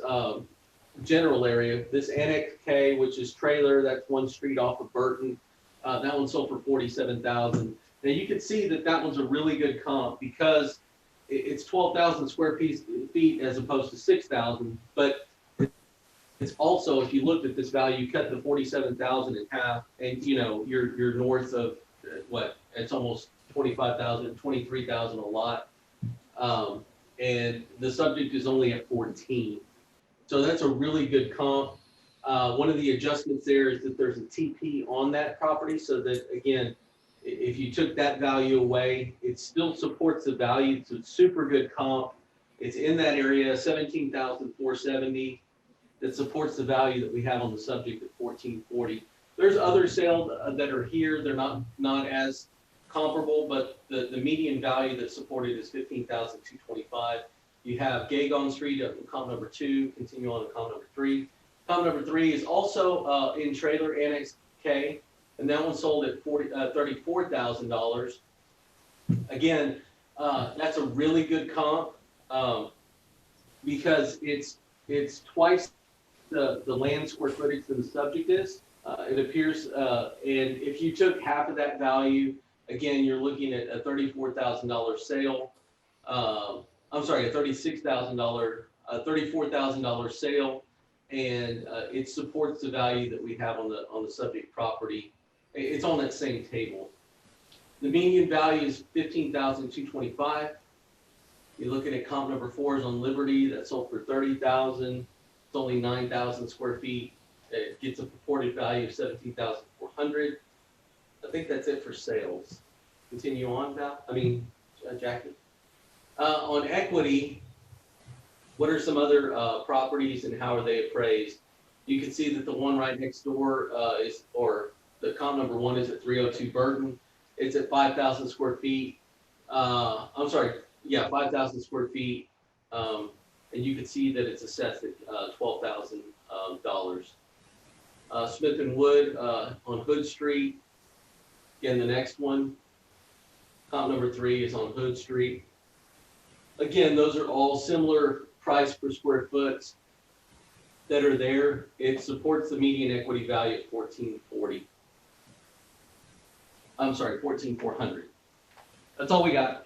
general area. This Annex K, which is trailer, that's one street off of Burton. That one sold for $47,000. Now you can see that that one's a really good comp because it's 12,000 square feet as opposed to 6,000. But it's also, if you looked at this value, you cut the 47,000 in half, and you're north of what? It's almost 25,000, 23,000 a lot. And the subject is only at 14. So that's a really good comp. One of the adjustments there is that there's a TP on that property, so that again, if you took that value away, it still supports the value. It's a super good comp. It's in that area, 17,470. That supports the value that we have on the subject at 1440. There's other sales that are here. They're not as comparable, but the median value that's supported is 15,225. You have Gagon Street up in comp number 2, continue on to comp number 3. Comp number 3 is also in trailer Annex K, and that one sold at $34,000. Again, that's a really good comp because it's twice the land square footage that the subject is. It appears, and if you took half of that value, again, you're looking at a $34,000 sale. I'm sorry, a $34,000 sale, and it supports the value that we have on the subject property. It's on that same table. The median value is 15,225. You're looking at comp number 4 is on Liberty that sold for 30,000. It's only 9,000 square feet. It gets a purported value of 17,400. I think that's it for sales. Continue on, Val. Jackie. On equity, what are some other properties and how are they appraised? You can see that the one right next door the comp number 1 is at 302 Burton. It's at 5,000 square feet. 5,000 square feet. And you can see that it's assessed at $12,000. Smith and Wood on Hood Street. Again, the next one, comp number 3 is on Hood Street. Again, those are all similar price per square foot. that are there, it supports the median equity value at 1440. I'm sorry, 14,400. That's all we got.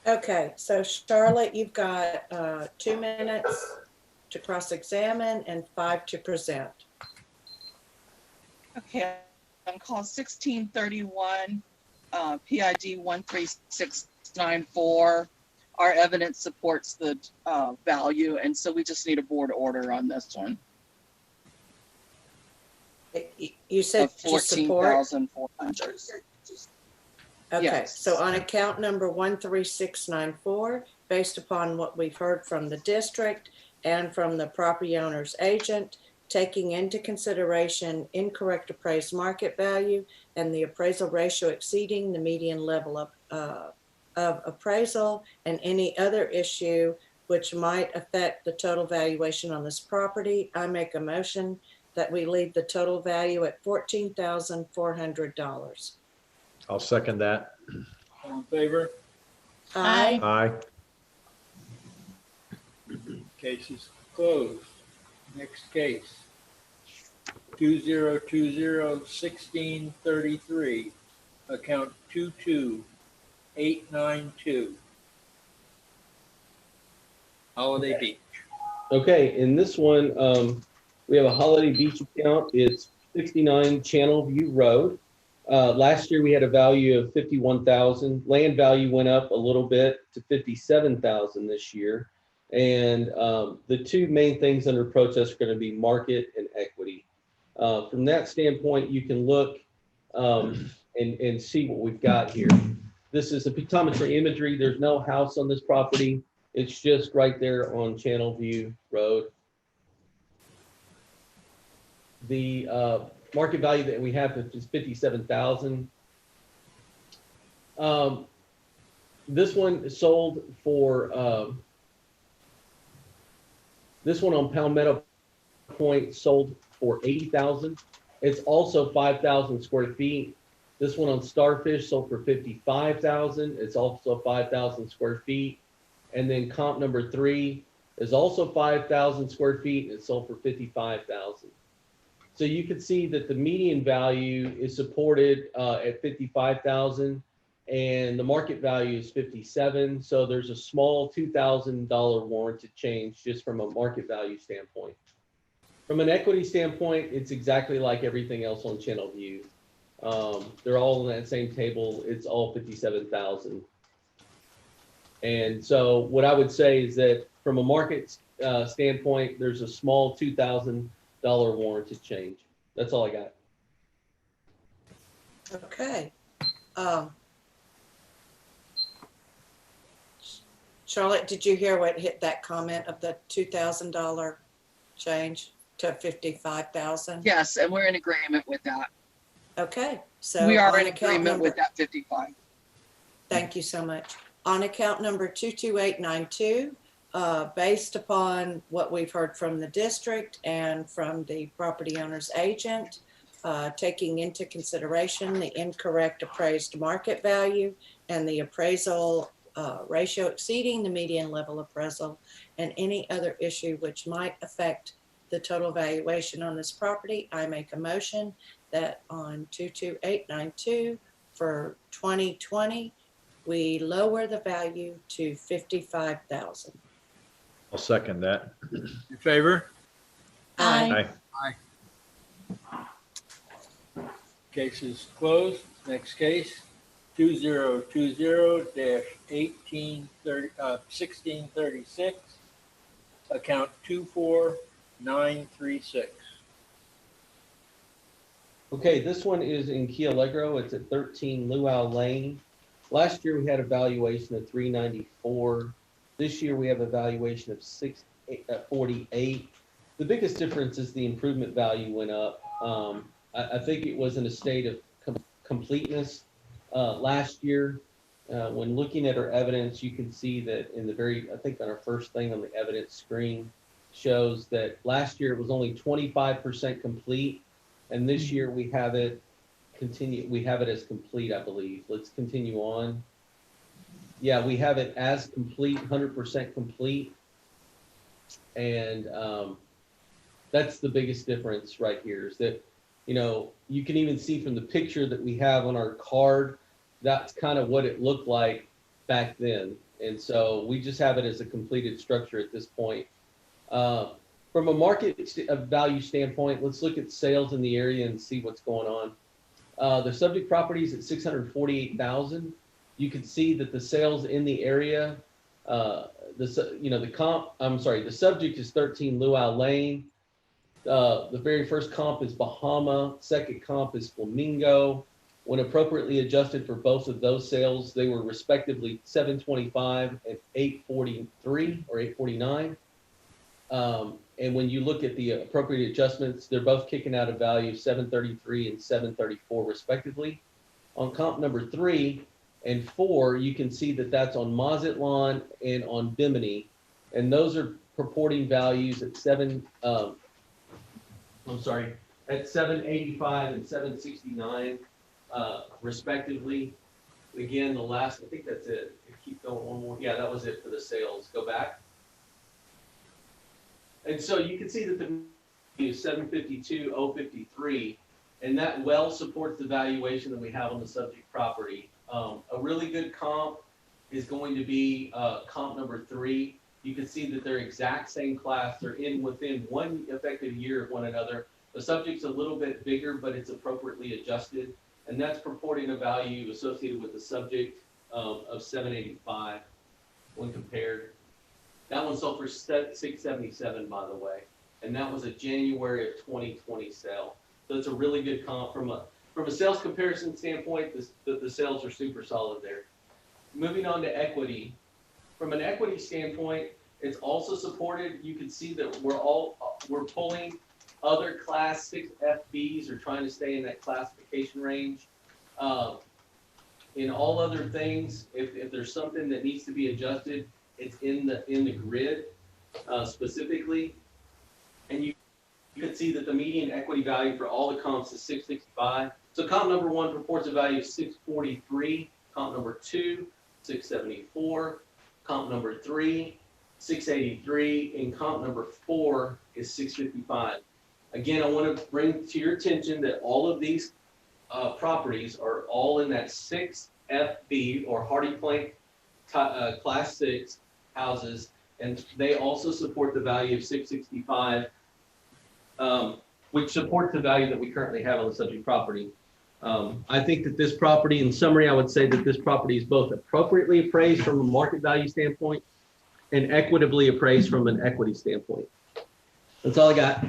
Okay, so Charlotte, you've got 2 minutes to cross-examine and 5 to present. Okay, on call 1631, PID 13694. Our evidence supports the value, and so we just need a board order on this one You said of to support? 14,400. Okay, Yes. so on account number 13694, based upon what we've heard from the district and from the property owner's agent, taking into consideration incorrect appraised market value and the appraisal ratio exceeding the median level of appraisal and any other issue which might affect the total valuation on this property, I make a motion that we leave the total value at $14,400. I'll second that. All in favor? Aye. Aye. Case is closed. Next case. 2020-1633, account 22892. Holiday Beach. Okay, in this one, we have a Holiday Beach account. It's 69 Channel View Road. Last year we had a value of 51,000. Land value went up a little bit to 57,000 this year. And the two main things under protest are going to be market and equity. From that standpoint, you can look and see what we've got here. This is a pictometry imagery. There's no house on this property. It's just right there on Channel View Road. The market value that we have is 57,000. This one sold for, this one on Palmetto Point sold for 80,000. It's also 5,000 square feet. This one on Starfish sold for 55,000. It's also 5,000 square feet. And then comp number 3 is also 5,000 square feet. It sold for 55,000. So you can see that the median value is supported at 55,000 and the market value is 57. So there's a small $2,000 warranted change just from a market value standpoint. From an equity standpoint, it's exactly like everything else on Channel View. They're all in that same table. It's all 57,000. And so what I would say is that from a market standpoint, there's a small $2,000 warranted change. That's all I got. Okay. Charlotte, did you hear what hit that comment of the $2,000 change to 55,000? Yes, and we're in agreement with that. Okay, so We are on in account agreement number- with that 55. Thank you so much. On account number 22892, based upon what we've heard from the district and from the property owner's agent, taking into consideration the incorrect appraised market value and the appraisal ratio exceeding the median level appraisal and any other issue which might affect the total valuation on this property, I make a motion that on 22892 for 2020, we lower the value to 55,000. I'll second that. In favor? Aye. Case is closed. Next case, 2020-1636, account 24936. Okay, this one is in Key Allegro. It's at 13 Luau Lane. Last year we had a valuation of 394. This year we have a valuation of 648. The biggest difference is the improvement value went up. I think it was in a state of completeness last year. When looking at our evidence, you can see that in the I think on our first thing on the evidence screen shows that last year it was only 25% complete, and this year we have it as complete, I believe. Let's continue on. Yeah, we have it as complete, 100% complete. And That's the biggest difference right here is that, you know, you can even see from the picture that we have on our card, that's kind of what it looked like back then. And so we just have it as a completed structure at this point. From a market value standpoint, let's look at sales in the area and see what's going on. The subject property is at 648,000. You can see that the sales in the area, the subject is 13 Luau Lane. The very first comp is Bahama. Second comp is Flamingo. When appropriately adjusted for both of those sales, they were respectively 725 and 843 or 849. And when you look at the appropriate adjustments, they're both kicking out a value of 733 and 734 respectively. On comp number 3 and 4, you can see that that's on Mazatlan and on Bimini, and those are purporting values at 785 and 769 respectively. Again, the last, I think that's it. Keep going one more. Yeah, that was it for the sales. Go back. And so you can see that the value is 752,053, and that well supports the valuation that we have on the subject property. A really good comp is going to be comp number 3. You can see that they're exact same class. They're within 1 effective year of one another. The subject's a little bit bigger, but it's appropriately adjusted, and that's purporting a value associated with the subject of 785 when compared. That one sold for 677, by the way, and that was a January of 2020 sale. So it's a really good comp from a sales comparison standpoint. The sales are super solid there. Moving on to equity. From an equity standpoint, it's also supported. You can see that we're pulling other class 6 FBs or trying to stay in that classification range. In all other things, if there's something that needs to be adjusted, it's in the grid specifically. And you can see that the median equity value for all the comps is 665. So comp number 1 purports a value of 643, comp number 2, 674, comp number 3, 683, and comp number 4 is 655. Again, I want to bring to your attention that all of these properties are all in that 6 FB or Hardy Plank class 6 houses, and they also support the value of 665, which supports the value that we currently have on the subject property. I think that this property, in summary, I would say that this property is both appropriately appraised from a market value standpoint and equitably appraised from an equity standpoint. That's all I got.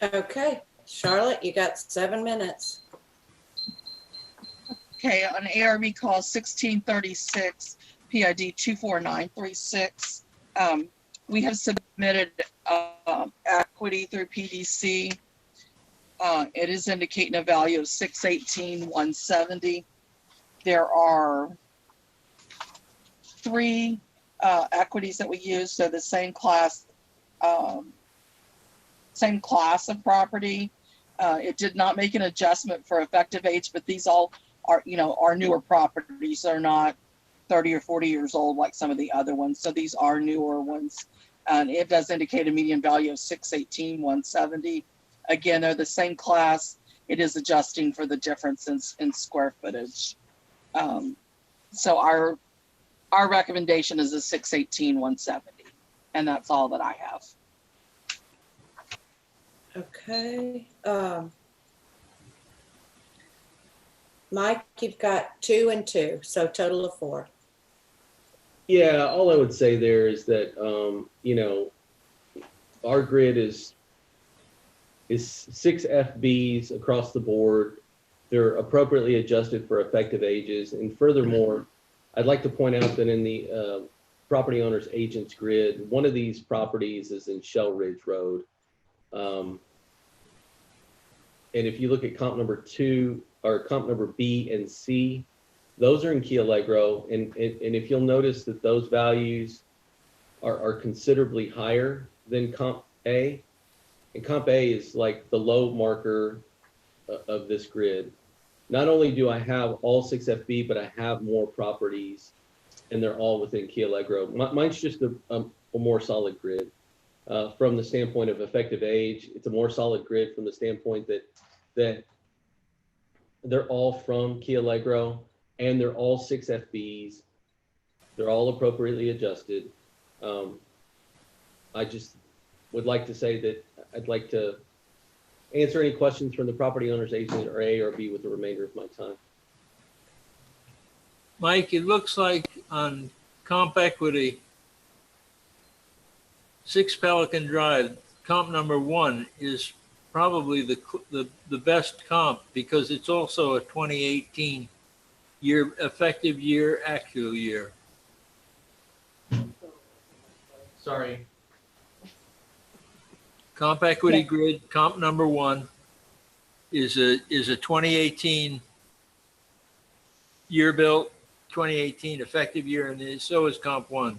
Okay, Charlotte, you got 7 minutes. Okay, on ARB call 1636, PID 24936. We have submitted equity through PDC. It is indicating a value of 618,170. There are 3 equities that we use, so the same class of property. It did not make an adjustment for effective age, but these all are newer properties. They're not 30 or 40 years old like some of the other ones. So these are newer ones. And it does indicate a median value of 618,170. Again, they're the same class. It is adjusting for the difference in square footage. So our recommendation is a 618,170. And that's all that I have. Okay. Mike, you've got 2 and 2, so total of 4. Yeah, all I would say there is that, our grid is 6 FBs across the board. They're appropriately adjusted for effective ages. And furthermore, I'd like to point out that in the property owner's agent's grid, one of these properties is in Shell Ridge Road. And if you look at comp number 2 or comp number B and C, those are in Key Allegro. And if you'll notice that those values are considerably higher than comp A. And comp A is like the low marker of this grid. Not only do I have all 6 FB, but I have more properties and they're all within Key Allegro. Mine's just a more solid grid. from the standpoint of effective age. It's a more solid grid from the standpoint that they're all from Key Allegro and they're all 6 FBs. They're all appropriately adjusted. I just would like to say that I'd like to answer any questions from the property owner's agent or A or B with the remainder of my time. Mike, it looks like on comp equity, 6 Pelican Drive, comp number 1 is probably the best comp because it's also a 2018 year, effective year, actual year. Sorry. Comp equity Yeah. grid, comp number 1 is a 2018 year built, 2018 effective year, and so is comp 1.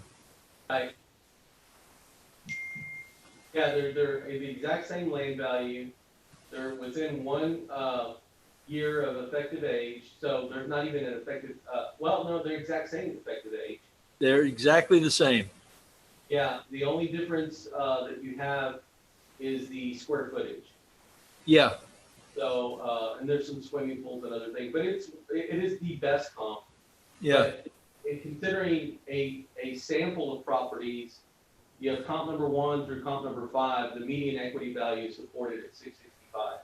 Right. Yeah, they're the exact same land value. They're within 1 year of effective age, so there's not even an effective, well, no, they're exact same effective age. They're exactly the same. Yeah, the only difference that you have is the square footage. Yeah, So, and there's some swimming pools and other things, but it is the best comp. yeah. But in considering a sample of properties, you have comp number 1 through comp number 5, the median equity value is supported at 665.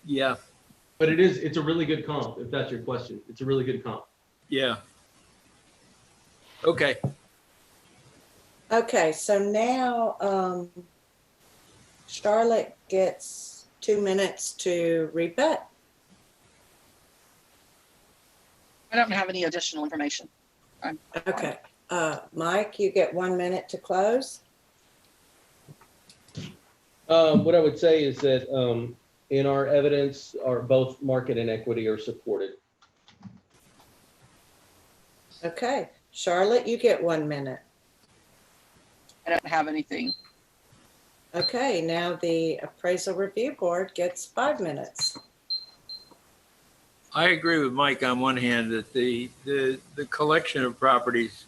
Yeah, But it's a really good comp, if that's your question. It's a really good comp. yeah. Okay, Okay, so now Charlotte gets 2 minutes to rebut. I don't have any additional information. Okay, Mike, you get 1 minute to close. What I would say is that in our evidence, both market and equity are supported. Okay, Charlotte, you get 1 minute. I don't have anything. Okay, now the appraisal review board gets 5 minutes. I agree with Mike on one hand that the collection of properties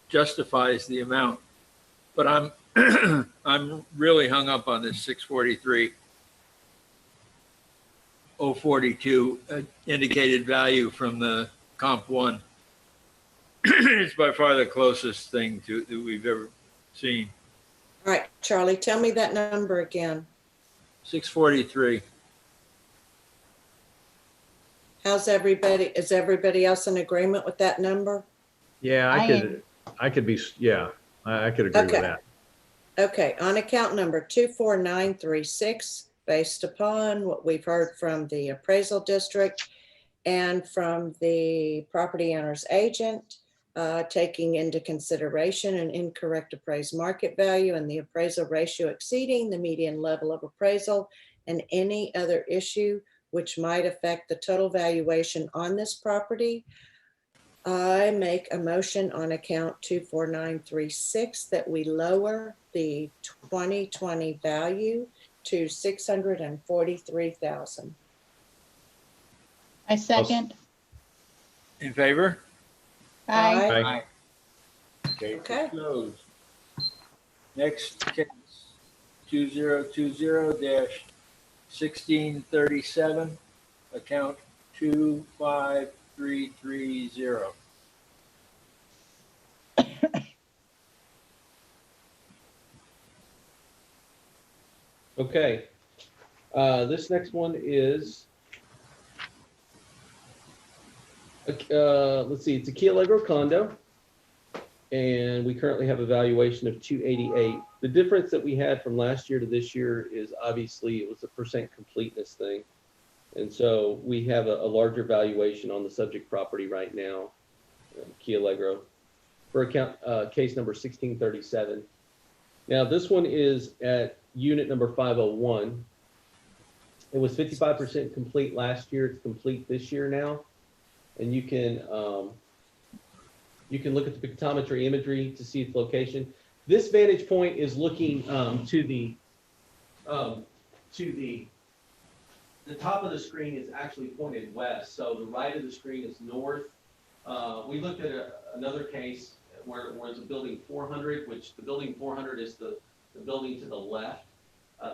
justifies the amount, but I'm I'm really hung up on this 643,042 indicated value from the comp 1. It's by far the closest thing that we've ever seen. All right, Charlie, tell me that number again. 643. Is everybody else in agreement with that number? Yeah, I could agree with Okay. that. Okay, on account number 24936, based upon what we've heard from the appraisal district and from the property owner's agent, taking into consideration an incorrect appraised market value and the appraisal ratio exceeding the median level of appraisal and any other issue which might affect the total valuation on this property, I make a motion on account 24936 that we lower the 2020 value to 643,000. I second. In favor? Aye. Aye. Okay. Okay. Closed. Next case, 2020-1637, account 25330. Okay. This next one is, let's see, it's a Key Allegro condo. And we currently have a valuation of 288. The difference that we had from last year to this year is obviously it was a percent completeness thing. And so we have a larger valuation on the subject property right now, Key Allegro, for account case number 1637. Now this one is at unit number 501. It was 55% complete last year. It's complete this year now. And you can look at the pictometry imagery to see its location. This vantage point is looking to the top of the screen is actually pointed west. So the right of the screen is north. We looked at another case where's the building 400, which the building 400 is the building to the left.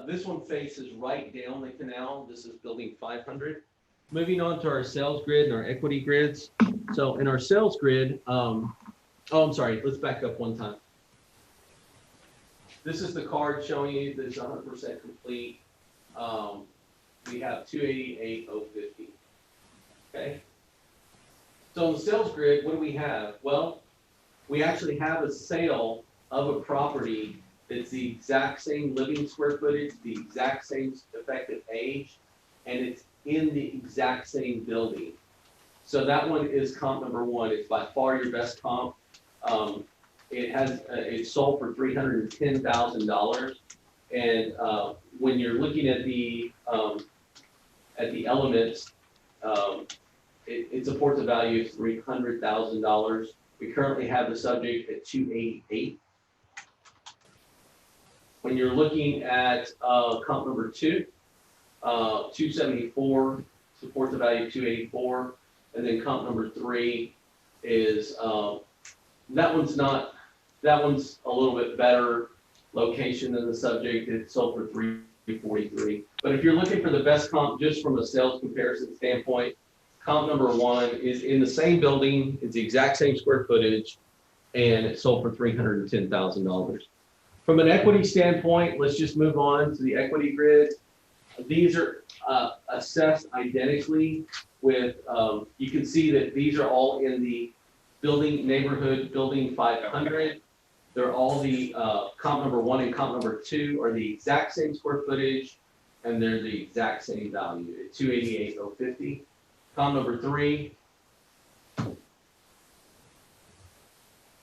This one faces right down the canal. This is building 500. Moving on to our sales grid and our equity grids. So in our sales grid, oh, I'm sorry, let's back up one time. This is the card showing you that it's 100% complete. We have 288,050. Okay. So in the sales grid, what do we have? Well, we actually have a sale of a property that's the exact same living square footage, the exact same effective age, and it's in the exact same building. So that one is comp number one. It's by far your best comp. It's sold for $310,000, and when you're looking at the elements, it supports a value of $300,000. We currently have the subject at 288. When you're looking at comp number two, 274 supports a value of 284, and then comp number three is that one's a little bit better location than the subject. It's sold for 343. But if you're looking for the best comp just from a sales comparison standpoint, comp number one is in the same building, it's the exact same square footage, and it's sold for $310,000. From an equity standpoint, let's just move on to the equity grid. These are assessed identically with, you can see that these are all in the building neighborhood, building 500. They're all the comp number one and comp number two are the exact same square footage, and they're the exact same value at 288,050. Comp number three. Comp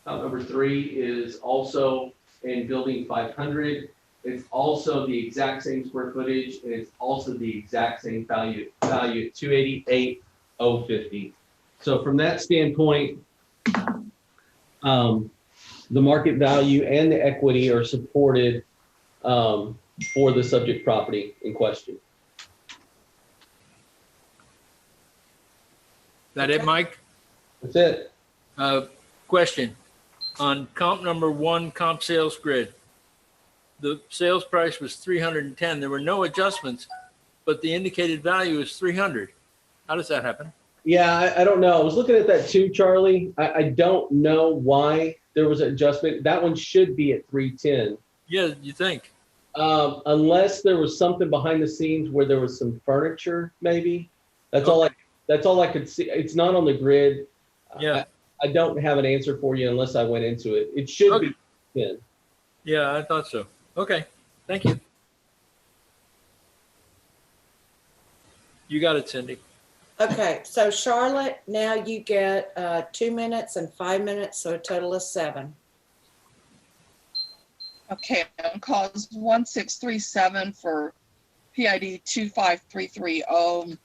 number three is also in building 500. It's also the exact same square footage, and it's also the exact same value at 288,050. So from that standpoint, the market value and the equity are supported for the subject property in question. That it, Mike? That's it. Question. On comp number one, comp sales grid, the sales price was 310. There were no adjustments, but the indicated value is 300. How does that happen? Yeah, I don't know. I was looking at that too, Charlie. I don't know why there was an adjustment. That one should be at 310. Yeah, you think? Unless there was something behind the scenes where there was some furniture, maybe. That's all I could see. It's not on the grid. Yeah. I don't have an answer for you unless I went into it. It should be 10. Yeah, I thought so. Okay, thank you. You got it, Cindy. Okay, so Charlotte, now you get 2 minutes and 5 minutes, so a total of 7. Okay, on cause 1637 for PID 25330.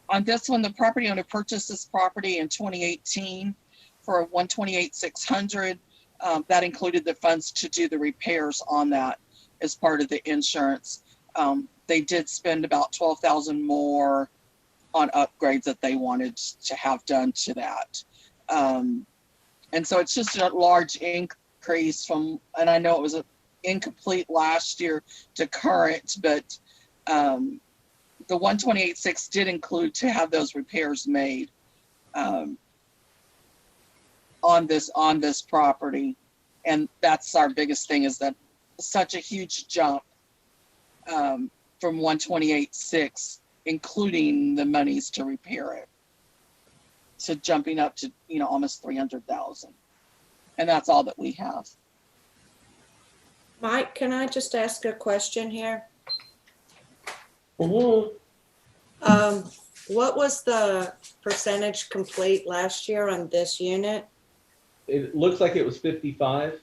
On this one, the property owner purchased this property in 2018 for $128,600. That included the funds to do the repairs on that as part of the insurance. They did spend about $12,000 more on upgrades that they wanted to have done to that. And so it's just a large increase from, and I know it was incomplete last year to current, but the 128.6 did include to have those repairs made on this property. And that's our biggest thing, is that such a huge jump from 128.6, including the monies to repair it, to jumping up to, almost 300,000. And that's all that we have. Mike, can I just ask a question here? Mm-hmm. What was the percentage complete last year on this unit? It looks like it was 55.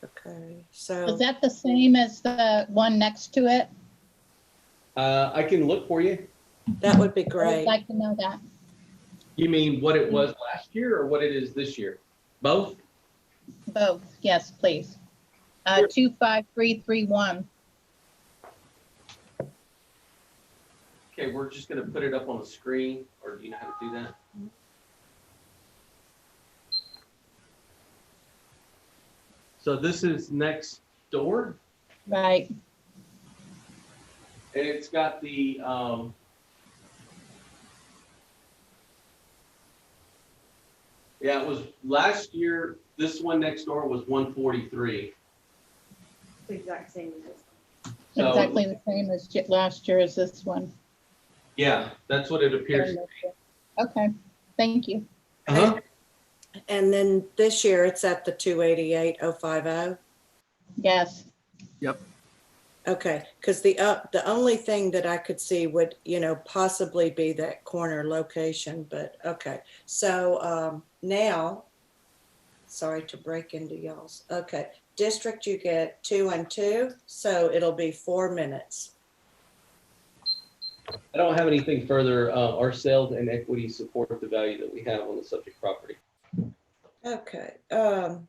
Okay, Is so that the same as the one next to it? I can look for you. that would be I would great. like to know that. You mean what it was last year or what it is this year? Both? Both, yes, please. Sure. 25331. Okay, we're just gonna put it up on the screen, or do you know how to do that? So this is next door, Right. and it's got the, yeah, it was last year, this one next door was 143. The exact same as this. So, Exactly the same as last year as this one. yeah, that's what it appears. Okay, thank you. Uh-huh. And then this year it's at the 288,050. Yes. Okay, because the only thing that I could see would, possibly be that corner location, but okay. So now, sorry to break into y'all's. Okay, district, you get 2 and 2, so it'll be 4 minutes. I don't have anything further. Our sales and equity support the value that we have on the subject property. Okay. So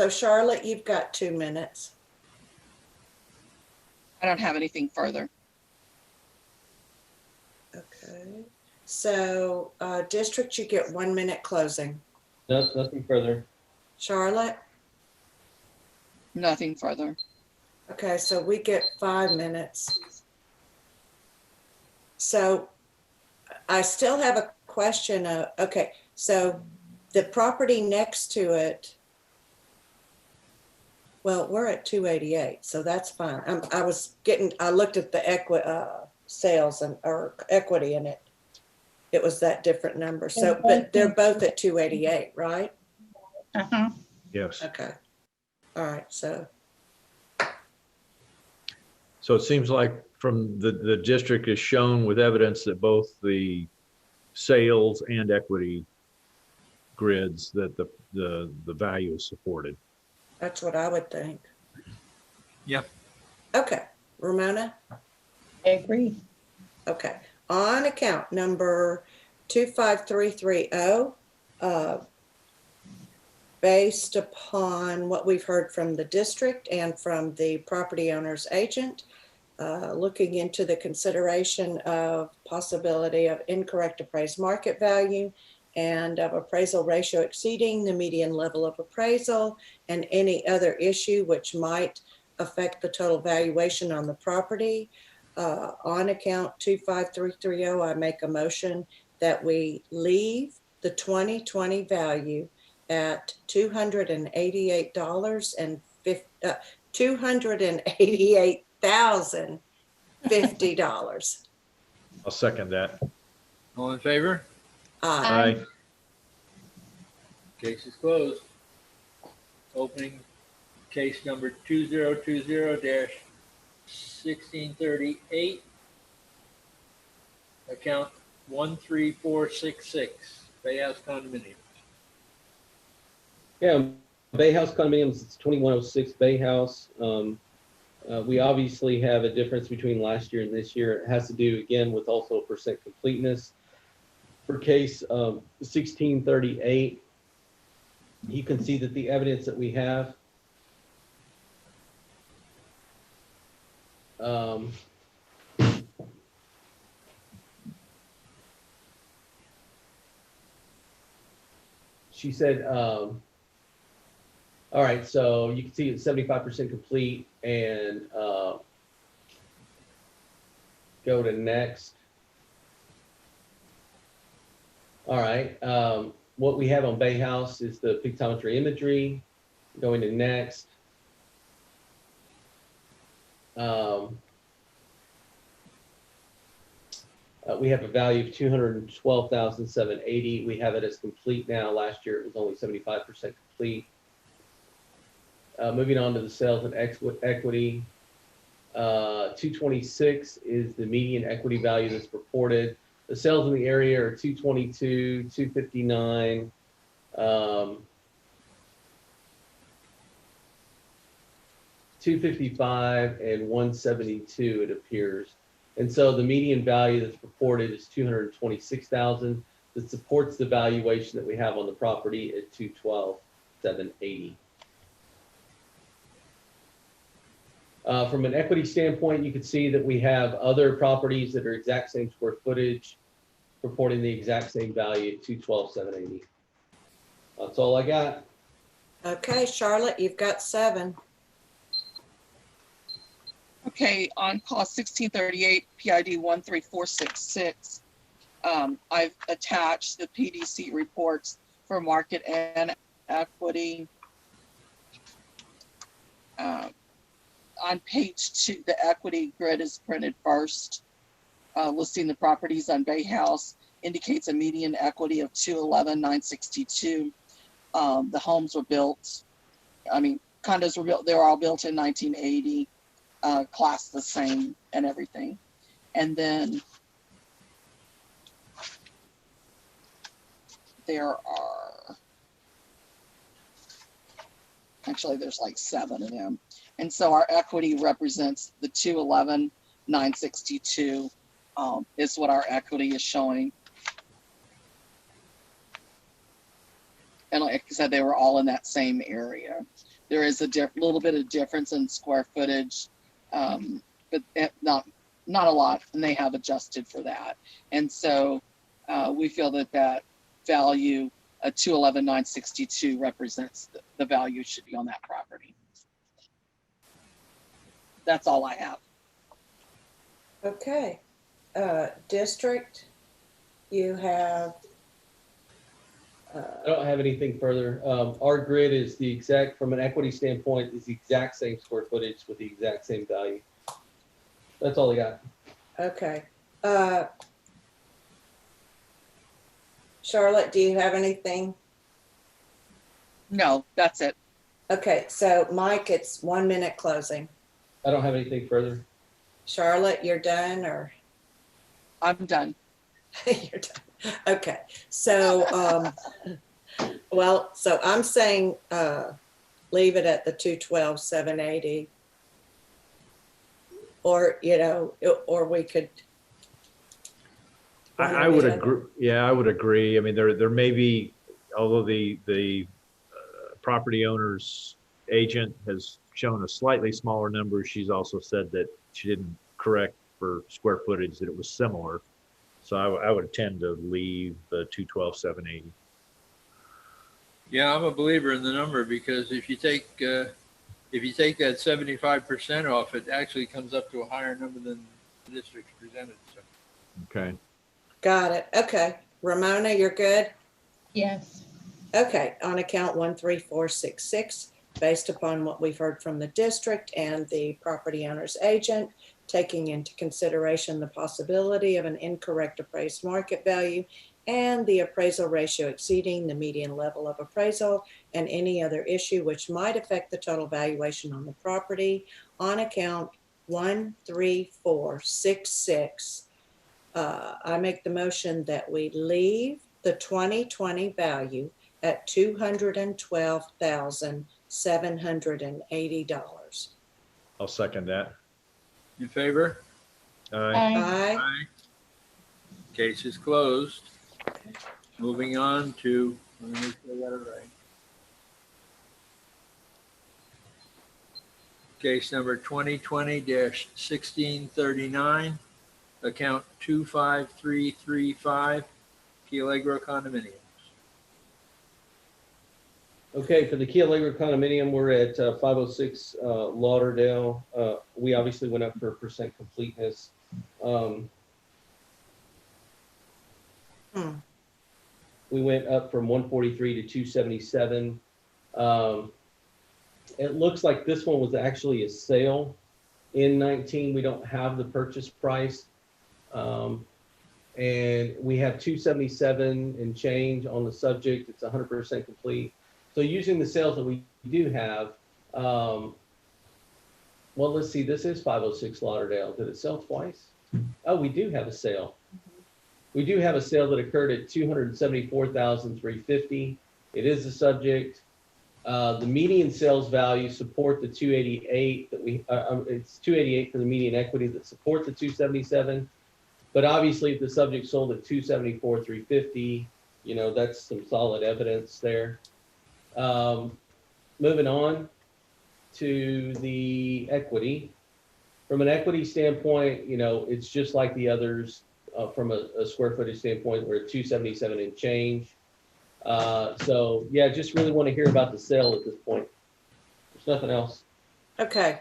Charlotte, you've got 2 minutes. I don't have anything further. Okay. So district, you get 1 minute closing. No, nothing further. Charlotte? Nothing further. Okay, so we get 5 minutes. So I still have a question of, okay, so the property next to it, well, we're at 288, so that's fine. I looked at the sales or equity in it. It was that different number. So, but they're both at 288, right? Uh-huh. Yes. Okay. All right, so, So it seems like from the district is shown with evidence that both the sales and equity grids, that the value is supported. that's what I would think. Yep. Okay, Ramona? I agree. Okay, on account number 25330, based upon what we've heard from the district and from the property owner's agent, looking into the consideration of possibility of incorrect appraised market value and of appraisal ratio exceeding the median level of appraisal and any other issue which might affect the total valuation on the property. On account 25330, I make a motion that we leave the 2020 value at $288,050. I'll second that. All in favor? Aye. Aye. Case is closed. Opening case number 2020-1638. Account 13466, Bay House Condominium. Yeah, Bay House condominiums, it's 2106 Bay House. We obviously have a difference between last year and this year. It has to do, again, with also percent completeness. For case 1638, you can see that the evidence that we have she said, all right, so you can see it's 75% complete, and go to next. All right, what we have on Bay House is the pictometry imagery. Going to next. We have a value of $212,780. We have it as complete now. Last year it was only 75% complete. Moving on to the sales and equity. 226 is the median equity value that's reported. The sales in the area are 222, 259, 255, and 172, it appears. And so the median value that's reported is 226,000. That supports the valuation that we have on the property at 212,780. From an equity standpoint, you can see that we have other properties that are exact same square footage, reporting the exact same value at 212,780. That's all I got. Okay, Charlotte, you've got 7. Okay, on cost 1638 PID 13466, I've attached the PDC reports for market and equity. On page 2, the equity grid is printed first, listing the properties on Bay House indicates a median equity of 211,962. The homes were built, condos were built, they were all built in 1980, class the same and everything. And then there's like 7 of them. And so our equity represents the 211,962 is what our equity is showing. And like I said, they were all in that same area. There is a little bit of difference in square footage, but not a lot, and they have adjusted for that. And so we feel that value, 211,962, represents the value should be on that property. That's all I have. Okay. District, you have. I don't have anything further. Our grid is the exact, from an equity standpoint, is the exact same square footage with the exact same value. That's all I got. Okay. Charlotte, do you have anything? No, that's it. Okay, so Mike, it's 1 minute closing. I don't have anything further. Charlotte, you're done, or? I'm done. You're done. Okay, so, so I'm saying leave it at the 212,780. Or, or we could. I would agree. Yeah, I would agree. I mean, there may be, although the property owner's agent has shown a slightly smaller number, she's also said that she didn't correct for square footage, that it was similar. So I would tend to leave the 212,780. Yeah, I'm a believer in the number, because if you take that 75% off, it actually comes up to a higher number than the district's presented. So. Okay. Got it. Okay. Ramona, you're good? Yes. Okay, on account 13466, based upon what we've heard from the district and the property owner's agent, taking into consideration the possibility of an incorrect appraised market value and the appraisal ratio exceeding the median level of appraisal and any other issue which might affect the total valuation on the property, on account 13466, I make the motion that we leave the 2020 value at $212,780. I'll second that. In favor? Aye. Aye. Aye. Case is closed. Moving on to, let me make sure I got it right. Case number 2020-1639, account 25335, Key Allegro condominiums. Okay, for the Key Allegro condominium, we're at 506 Lauderdale. We obviously went up for percent completeness. We went up from 143 to 277. It looks like this one was actually a sale in 19. We don't have the purchase price. And we have 277 and change on the subject. It's 100% complete. So using the sales that we do have, well, let's see, this is 506 Lauderdale. Did it sell twice? Oh, we do have a sale. We do have a sale that occurred at 274,350. It is the subject. The median sales value support the 288 that we, it's 288 for the median equity that support the 277. But obviously if the subject sold at 274,350, that's some solid evidence there. Moving on to the equity. From an equity standpoint, it's just like the others from a square footage standpoint. We're at 277 and change. So yeah, just really want to hear about the sale at this point. There's nothing else. Okay,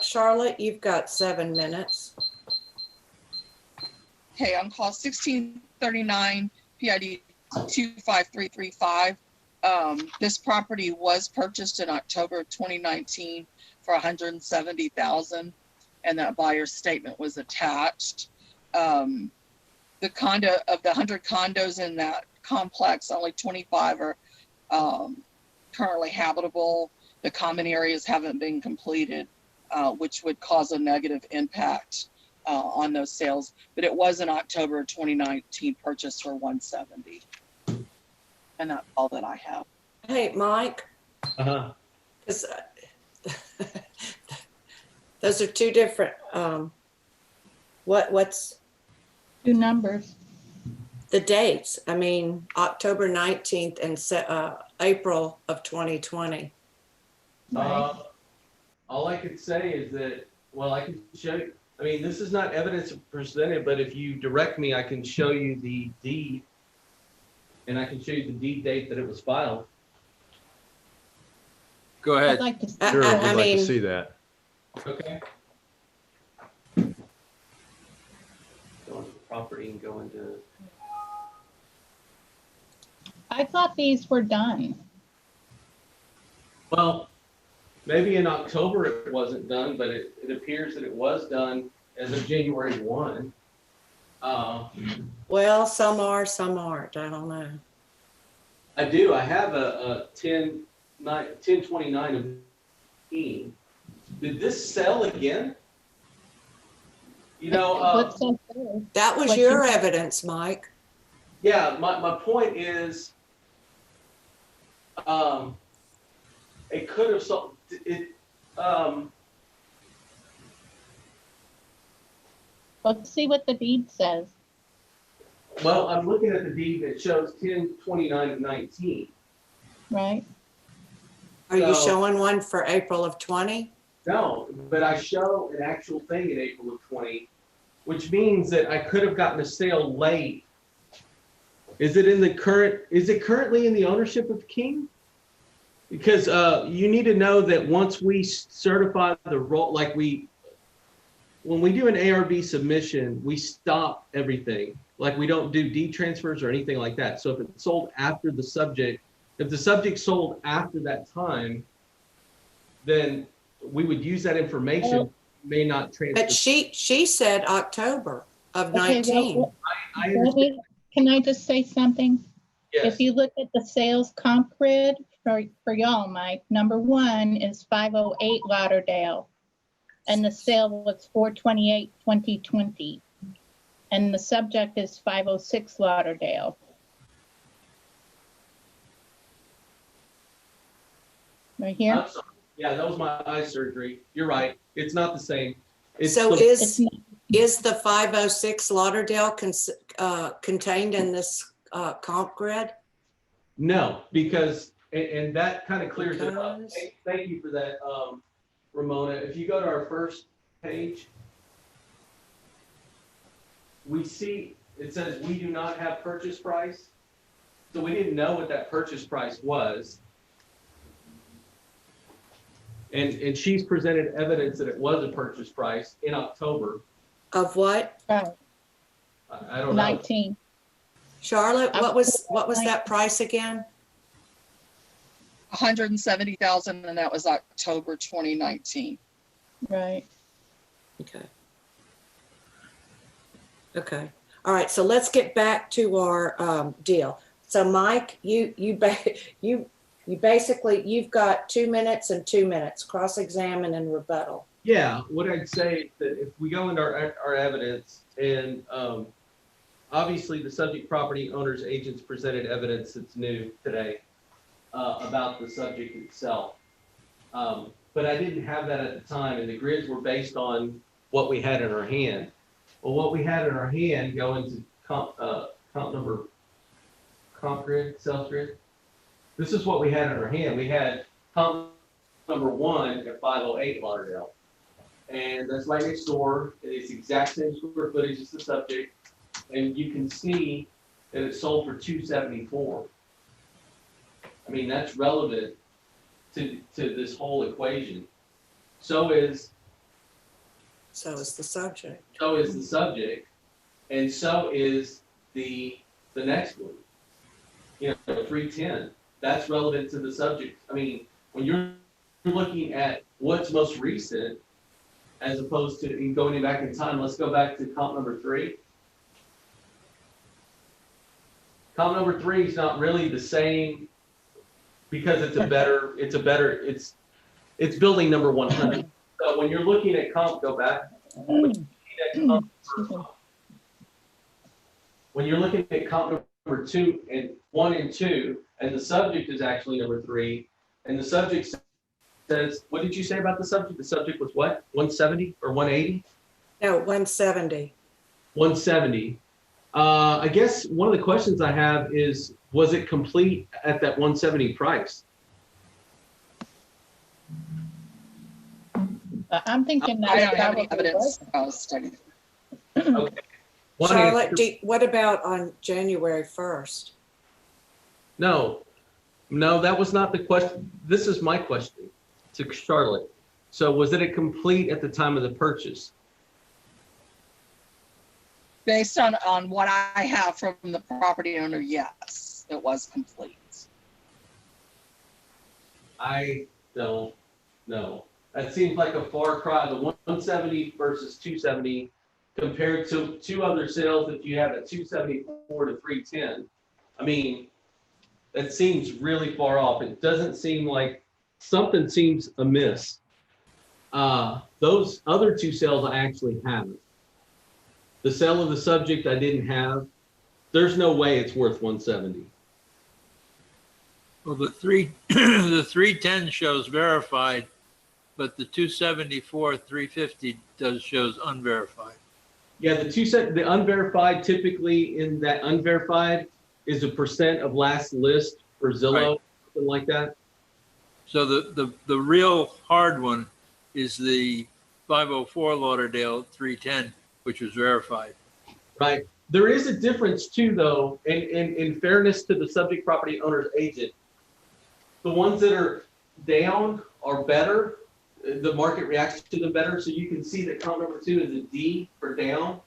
Charlotte, you've got 7 minutes. Okay, on call 1639 PID 25335. This property was purchased in October of 2019 for $170,000, and that buyer's statement was attached. The condo of the 100 condos in that complex, only 25 are currently habitable. The common areas haven't been completed, which would cause a negative impact on those sales. But it was an October 2019 purchase for $170, and that's all that I have. Hey, Mike, Uh-huh. 'cause, those are two different, what's Two numbers. the dates? I mean, October 19th and April of 2020. Right. All I can say is that, well, I can show you, I mean, this is not evidence presented, but if you direct me, I can show you the deed. And I can show you the deed date that it was filed. Go I'd ahead. like to see. I- Sure, we'd I like to mean- see that. Okay. Go into property and go into, I thought these were done. well, maybe in October it wasn't done, but it appears that it was done as of January 1. Well, some are, some aren't. I don't know. I do, I have a 10/29 of 18. Did this sell again? You know, What says there? That was What your you- evidence, Mike. yeah, my point is, it could have sold, Let's see what the deed says. well, I'm looking at the deed that shows 10/29 of 19. Right? Are you So- showing one for April of 20? No, but I show an actual thing in April of 20, which means that I could have gotten a sale late. Is it currently in the ownership of King? Because you need to know that once we certify the role, when we do an ARB submission, we stop everything. Like we don't do deed transfers or anything like that. So if it's sold after the subject, if the subject sold after that time, then we would use that information, may not transfer. But she said October of Okay, 19. well, I let understand. me- Can I just say something? Yes. If you look at the sales comp grid for y'all, Mike, number 1 is 508 Lauderdale. And the sale was 4/28/2020. And the subject is 506 Lauderdale. Right here? I'm sorry. Yeah, that was my eye surgery. You're right. It's not the same. It's So the- It's not- is the 506 Lauderdale contained in this comp grid? No, because, and that kind of clears it up. Because- Thank you for that, Ramona. If you go to our first page, we see, it says we do not have purchase price. So we didn't know what that purchase price was. And she's presented evidence that it was a purchase price in October. Of what? Right, I don't know. 19. Charlotte, what was that price again? $170,000, and that was October 2019. Right. Okay. Okay. All right. So let's get back to our deal. So Mike, you basically, you've got 2 minutes and 2 minutes, cross-examine and rebuttal. Yeah, what I'd say is that if we go into our evidence and obviously the subject property owner's agents presented evidence that's new today about the subject itself. But I didn't have that at the time, and the grids were based on what we had in our hand. Well, what we had in our hand, go into comp grid, sales grid. This is what we had in our hand. We had comp number 1 at 508 Lauderdale. And that's right next door. It's the exact same square footage as the subject. And you can see that it sold for $274. I mean, that's relevant to this whole equation. So is So is the subject. and so is the next one. 310. That's relevant to the subject. I mean, when you're looking at what's most recent, as opposed to going back in time, let's go back to comp number 3. Comp number 3 is not really the same because it's building number 100. So when you're looking at comp, go back. When you're looking at comp number 2 and 1 and 2, and the subject is actually number 3, and the subject says, what did you say about the subject? The subject was what? 170 or 180? No, 170. 170. I guess one of the questions I have is, was it complete at that 170 price? I'm thinking I don't that have any probably evidence. was. I'll study. Okay. One Charlotte, answer- what about on January 1st? No, that was not the question. This is my question to Charlotte. So was it complete at the time of the purchase? Based on what I have from the property owner, yes, it was complete. I don't know. That seems like a far cry. The 170 versus 270 compared to 2 other sales that you have at 274 to 310. I mean, that seems really far off. It doesn't seem like something seems amiss. Those other 2 sales I actually have. The sale of the subject I didn't have. There's no way it's worth 170. Well, the 310 shows verified, but the 274, 350 shows unverified. Yeah, the unverified, typically in that unverified is a % of last list for Zillow, Right. something like that. So the real hard one is the 504 Lauderdale 310, which was verified. Right. There is a difference too, though, in fairness to the subject property owner's agent. The ones that are down are better. The market reacts to them better. So you can see that comp number 2 is a D for down.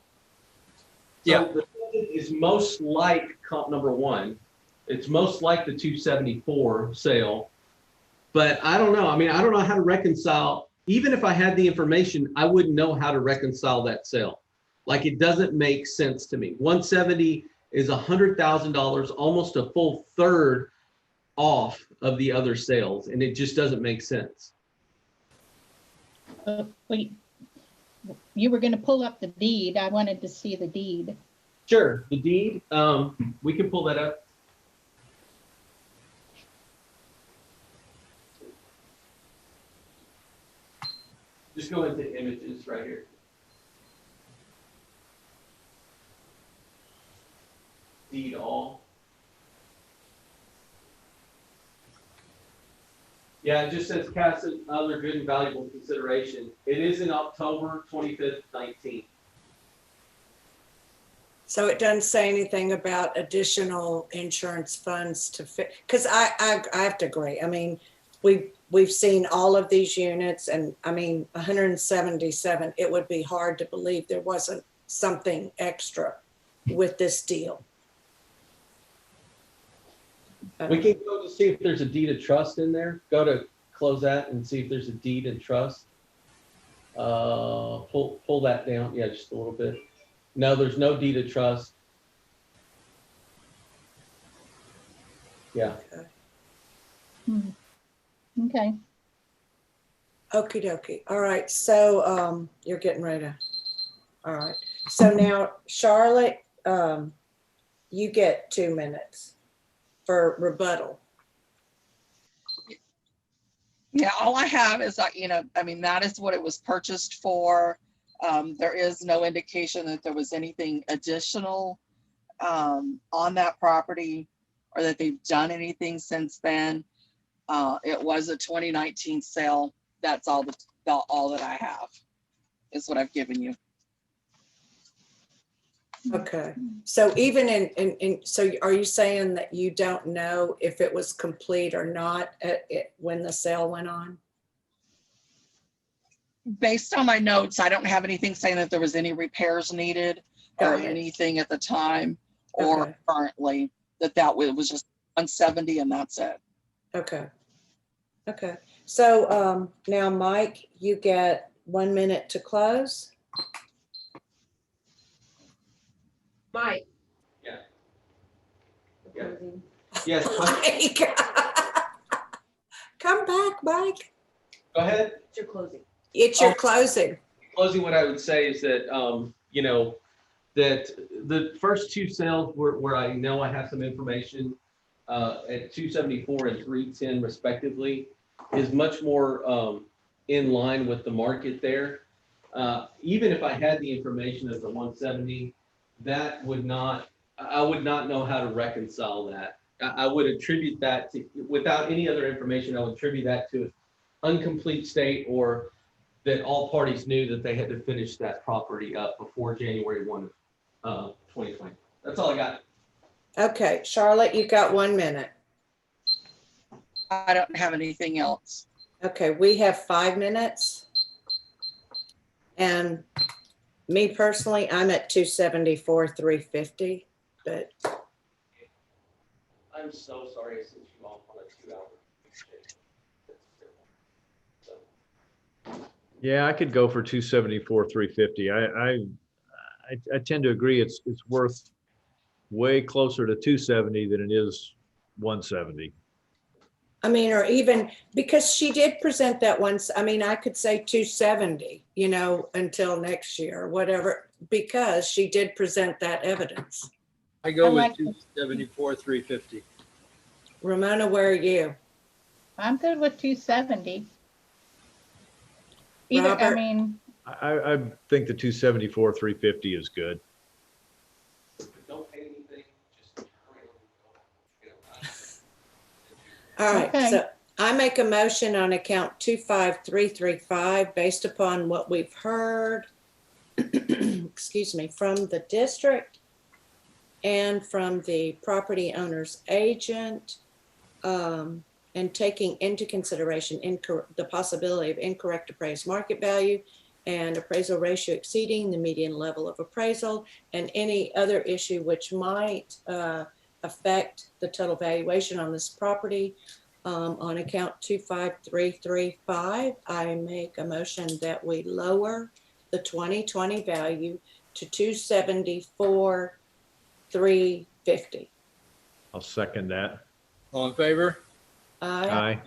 So Yeah. the subject is most like comp number 1. It's most like the 274 sale. But I don't know. I mean, I don't know how to reconcile. Even if I had the information, I wouldn't know how to reconcile that sale. Like, it doesn't make sense to me. 170 is $100,000, almost a full third off of the other sales, and it just doesn't make sense. Wait, you were gonna pull up the deed. I wanted to see the deed. Sure, the deed, we can pull that up. Just go into images right here. Deed all. Yeah, it just says cast other good and valuable consideration. It is in October 25th, 19. So it doesn't say anything about additional insurance funds to fit, because I have to agree. I mean, we've seen all of these units, and I mean, 177, it would be hard to believe there wasn't something extra with this deal. We can go to see if there's a deed of trust in there. Go to close that and see if there's a deed of trust. Pull that down. Yeah, just a little bit. No, there's no deed of trust. Yeah. Okay. Okie dokie. All right. So you're getting ready to. All right. So now, Charlotte, you get 2 minutes for rebuttal. Yeah, all I have is that, I mean, that is what it was purchased for. There is no indication that there was anything additional on that property or that they've done anything since then. It was a 2019 sale. That's all that I have is what I've given you. Okay, so even so are you saying that you don't know if it was complete or not when the sale went on? Based on my notes, I don't have anything saying that there was any repairs needed or Got it. anything at the time or Okay. currently, that was just 170 and that's it. Okay. Okay, so now Mike, you get 1 minute to close. Mike. Yeah. Yes, Mike. Come back, Mike. go ahead. It's your closing. It's your closing. Closing, what I would say is that, you know, that the first two sales where I know I have some information at 274 and 310 respectively is much more in line with the market there. Even if I had the information of the 170, that would not, I would not know how to reconcile that. I would attribute that to, without any other information, I would attribute that to an incomplete state or that all parties knew that they had to finish that property up before January 1, 2020. That's all I got. Okay, Charlotte, you got 1 minute. I don't have anything else. Okay, we have 5 minutes. And me personally, I'm at 274, 350, but I'm so sorry I sent you off on a 2-hour. Yeah, I could go for 274, 350. I tend to agree it's worth way closer to 270 than it is 170. I mean, or even because she did present that once, I mean, I could say 270, you know, until next year, or whatever, because she did present that evidence. I go I with like- 274, 350. Ramona, where are you? I'm good with 270. Either, I Robert? mean, I think the 274, 350 is good. Don't pay anything, just All right, Okay. so I make a motion on account 25335 based upon what we've heard, excuse me, from the district and from the property owner's agent, and taking into consideration the possibility of incorrect appraised market value and appraisal ratio exceeding the median level of appraisal and any other issue which might affect the total valuation on this property. On account 25335, I make a motion that we lower the 2020 value to 274, 350. I'll second that. All in favor? Aye.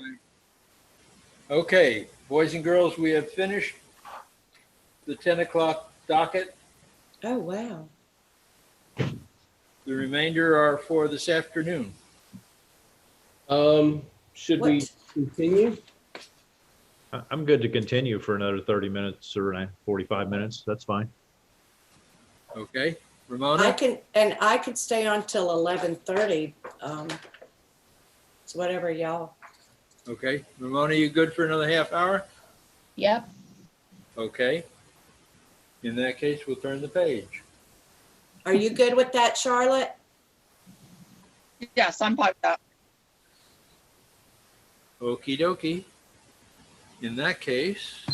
Okay, boys and girls, we have finished the 10 o'clock docket. Oh, wow. The remainder are for this afternoon. Should we What? continue? I'm good to continue for another 30 minutes or 45 minutes. That's fine. Okay, I Ramona? could stay on till 11:30. It's whatever y'all. Okay, Ramona, you good for another half hour? yep. Okay. In that case, we'll turn the page. Are you good with that, Charlotte? Yes, I'm fine with that. Okey dokey. In that case,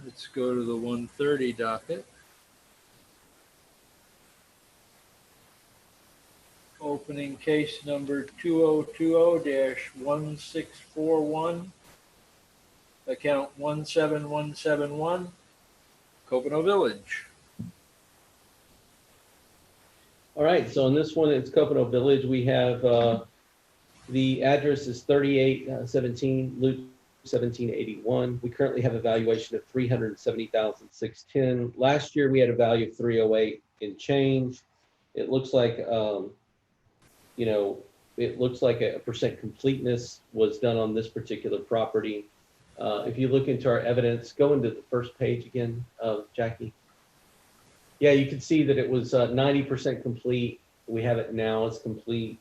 let's go to the 1:30 docket. Opening case number 2020-1641, account 17171, Copano Village. All right, so in this one, it's Copano Village. We have, the address is 3817 Loop 1781. We currently have a valuation of $370,610. Last year, we had a value of 308 and change. It looks like, you know, it looks like a percent completeness was done on this particular property. If you look into our evidence, go into the first page again, Jackie. Yeah, you can see that it was 90% complete. We have it now as complete.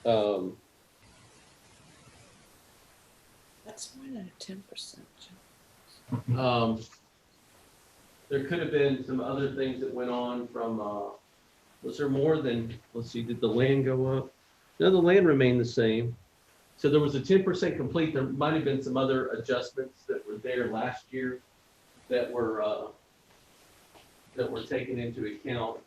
That's more than a 10%. there could have been some other things that went on from, was there more than, let's see, did the land go up? No, the land remained the same. So there was a 10% complete. There might have been some other adjustments that were there last year that were taken into account.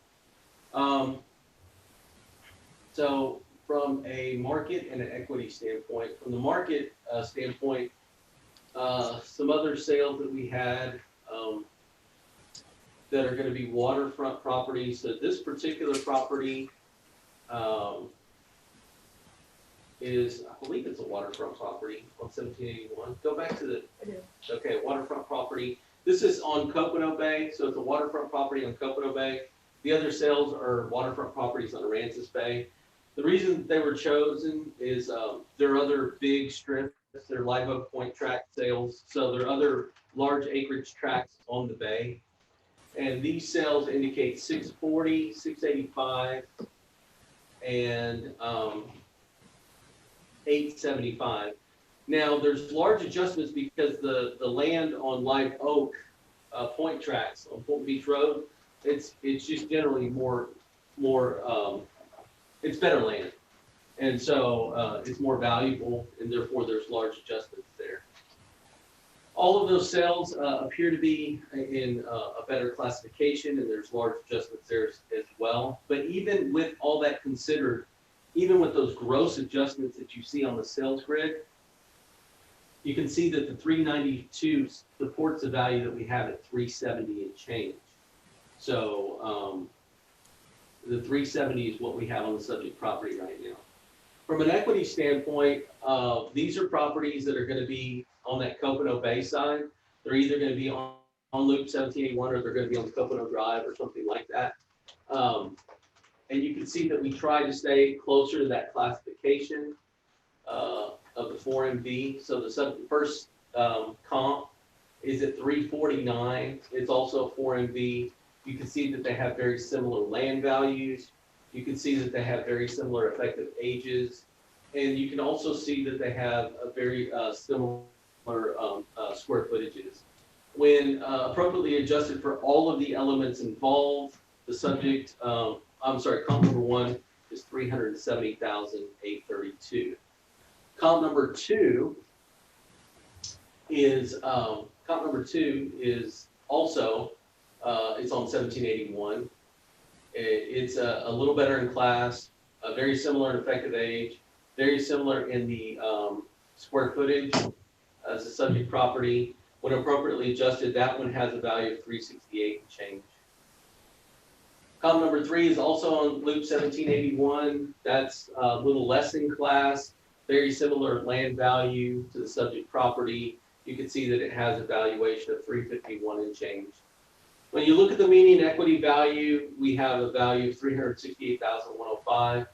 So from a market and an equity standpoint, from the market standpoint, some other sales that we had that are going to be waterfront properties. So this particular property is, I believe it's a waterfront property on 1781. Go back to the, okay, waterfront property. This is on Copano Bay, so it's a waterfront property on Copano Bay. The other sales are waterfront properties on Aransas Bay. The reason they were chosen is there are other big strips, they're Live Oak Point tract sales, so there are other large acreage tracts on the bay. And these sales indicate 640, 685, and 875. Now, there's large adjustments because the land on Live Oak Point tracts on Fulton Beach Road, it's just generally more it's better land, and so it's more valuable, and therefore there's large adjustments there. All of those sales appear to be in a better classification, and there's large adjustments there as well. But even with all that considered, even with those gross adjustments that you see on the sales grid, you can see that the 392 supports the value that we have at 370 and change. So the 370 is what we have on the subject property right now. From an equity standpoint, these are properties that are going to be on that Copano Bay side. They're either going to be on Loop 1781 or they're going to be on Copano Drive or something like that. And you can see that we try to stay closer to that classification of the 4MV. So the first comp is at 349. It's also 4MV. You can see that they have very similar land values. You can see that they have very similar effective ages. And you can also see that they have a very similar square footages. When appropriately adjusted for all of the elements involved, the subject, comp number 1 is 370,832. Comp number 2 is also it's on 1781. It's a little better in class, very similar in effective age, very similar in the square footage as a subject property. When appropriately adjusted, that one has a value of 368 and change. Comp number 3 is also on Loop 1781. That's a little less in class, very similar land value to the subject property. You can see that it has a valuation of 351 and change. When you look at the median equity value, we have a value of 368,105.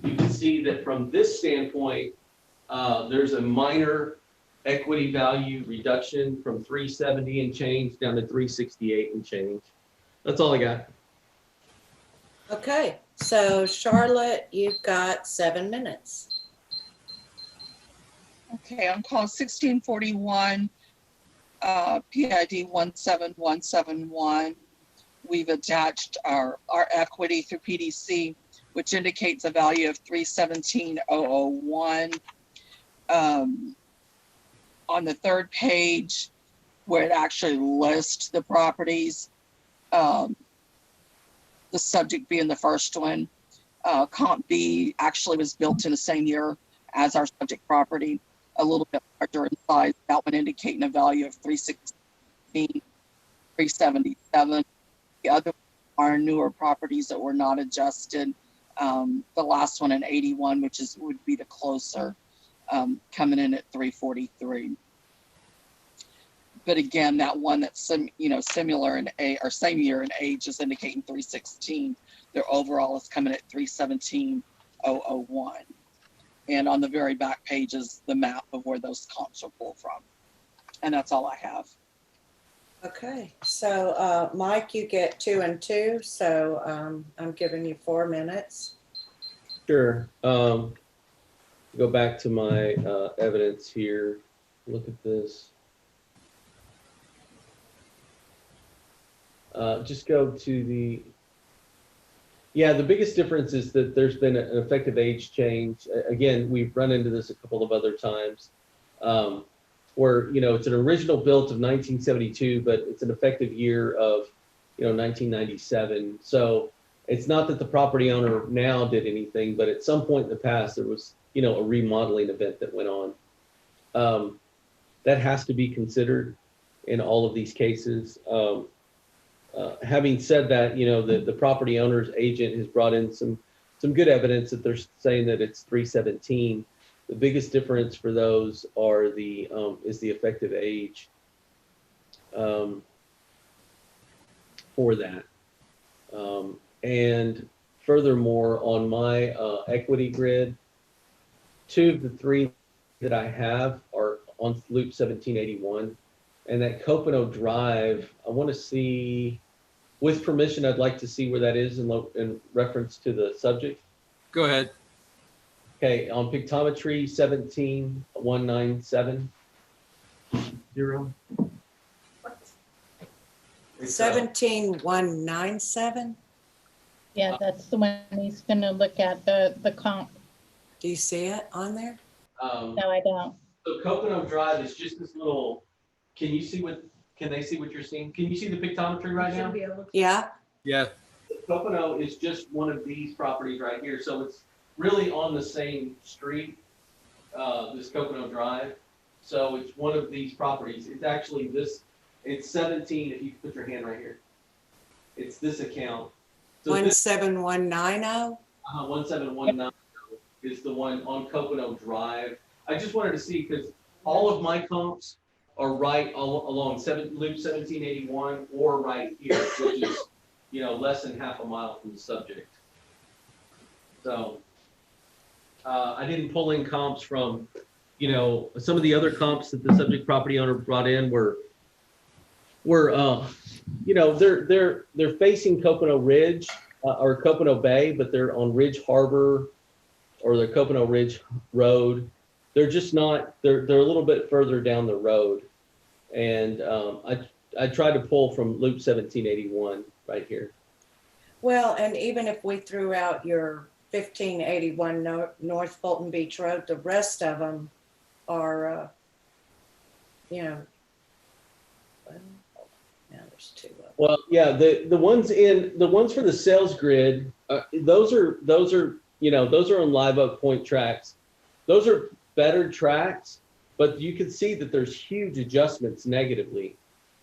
You can see that from this standpoint, there's a minor equity value reduction from 370 and change down to 368 and change. That's all I got. Okay, so Charlotte, you've got 7 minutes. Okay, on call 1641, PID 17171. We've attached our equity through PDC, which indicates a value of 317,001. On the third page, where it actually lists the properties, the subject being the first one, Comp B actually was built in the same year as our subject property, a little bit larger in size. That one indicating a value of 316, 377. The other are newer properties that were not adjusted. The last one in 81, which would be the closer, coming in at 343. But again, that one that's similar in age or same year in age is indicating 316. Their overall is coming at 317,001. And on the very back page is the map of where those comps are pulled from. And that's all I have. Okay, so Mike, you get 2 and 2, so I'm giving you 4 minutes. Sure. Go back to my evidence here. Look at this. just go to the, yeah, the biggest difference is that there's been an effective age change. Again, we've run into this a couple of other times, where, you know, it's an original built of 1972, but it's an effective year of, you know, 1997. So it's not that the property owner now did anything, but at some point in the past, there was, you know, a remodeling event that went on. That has to be considered in all of these cases. Having said that, you know, the property owner's agent has brought in some good evidence that they're saying that it's 317. The biggest difference for those are is the effective age for that. And furthermore, on my equity grid, 2 of the 3 that I have are on loop 1781. And that Copano Drive, I want to see, with permission, I'd like to see where that is in reference to the subject. Go ahead. Okay, on pictometry 17197. 17197. Yeah, that's the one he's gonna look at, the comp. Do you see it on there? No, I don't. So Copano Drive is just this little, can they see what you're seeing? Can you see the pictometry right now? Yeah. Yeah. Copano is just one of these properties right here. So it's really on the same street, this Copano Drive. So it's one of these properties. It's actually it's 17, if you put your hand right here. It's this account. So 17190. 17190 is the one on Copano Drive. I just wanted to see, because all of my comps are right along loop 1781 or right here, which is, you know, less than half a mile from the subject. So I didn't pull in comps from, you know, some of the other comps that the subject property owner brought in were you know, they're facing Copano Ridge or Copano Bay, but they're on Ridge Harbor or the Copano Ridge Road. They're just not, they're a little bit further down the road. And I tried to pull from loop 1781 right here. Well, and even if we threw out your 1581 North Fulton Beach Road, the rest of them are, you know, well, now there's 2 of them. Well, yeah, the ones for the sales grid, those are you know, those are on Live Oak Point tracks. Those are better tracks, but you can see that there's huge adjustments negatively.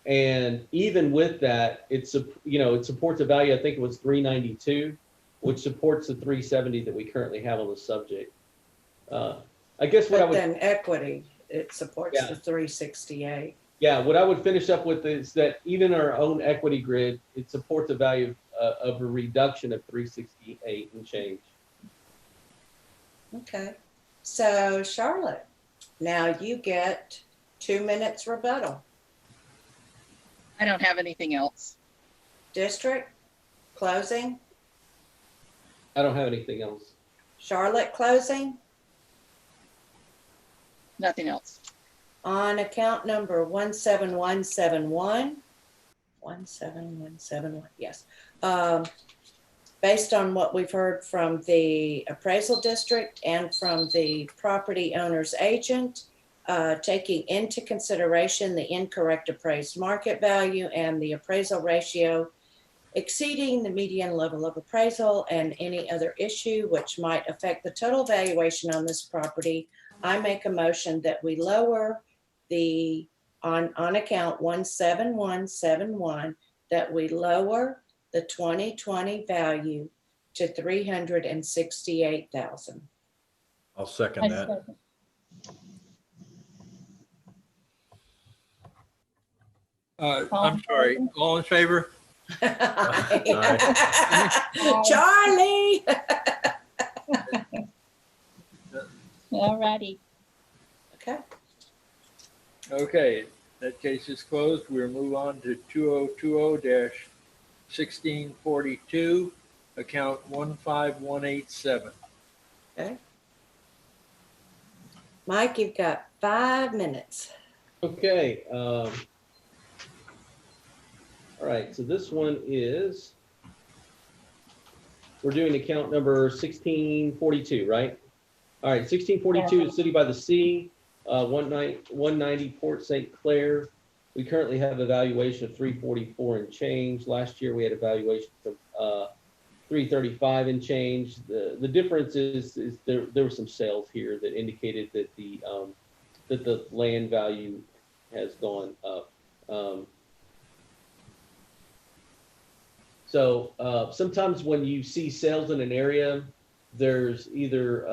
And even with that, it supports a value, I think it was 392, which supports the 370 that we currently have on the subject. I guess what I would then equity, it supports Yeah. the 368. Yeah, what I would finish up with is that even our own equity grid, it supports a value of a reduction of 368 and change. Okay. So Charlotte, now you get 2 minutes rebuttal. I don't have anything else. District, closing. I don't have anything else. Charlotte, closing. Nothing else. On account number 17171. 17171, yes. Based on what we've heard from the appraisal district and from the property owner's agent, taking into consideration the incorrect appraised market value and the appraisal ratio exceeding the median level of appraisal and any other issue which might affect the total valuation on this property, I make a motion that we lower the, on account 17171, that we lower the 2020 value to 368,000. I'll second I that. second. I'm sorry. All in favor? Charlie. All righty. Okay. Okay, that case is closed. We'll move on to 2020-1642, account 15187. Okay. Mike, you've got 5 minutes. Okay. All All right, so this one is, we're doing account number 1642, right? All right, 1642 is City by the Sea, 190 Port St. Clair. We currently have a valuation of 344 and change. Last year we had a valuation of 335 and change. The difference is there were some sales here that indicated that the land value has gone up. So sometimes when you see sales in an area, there's either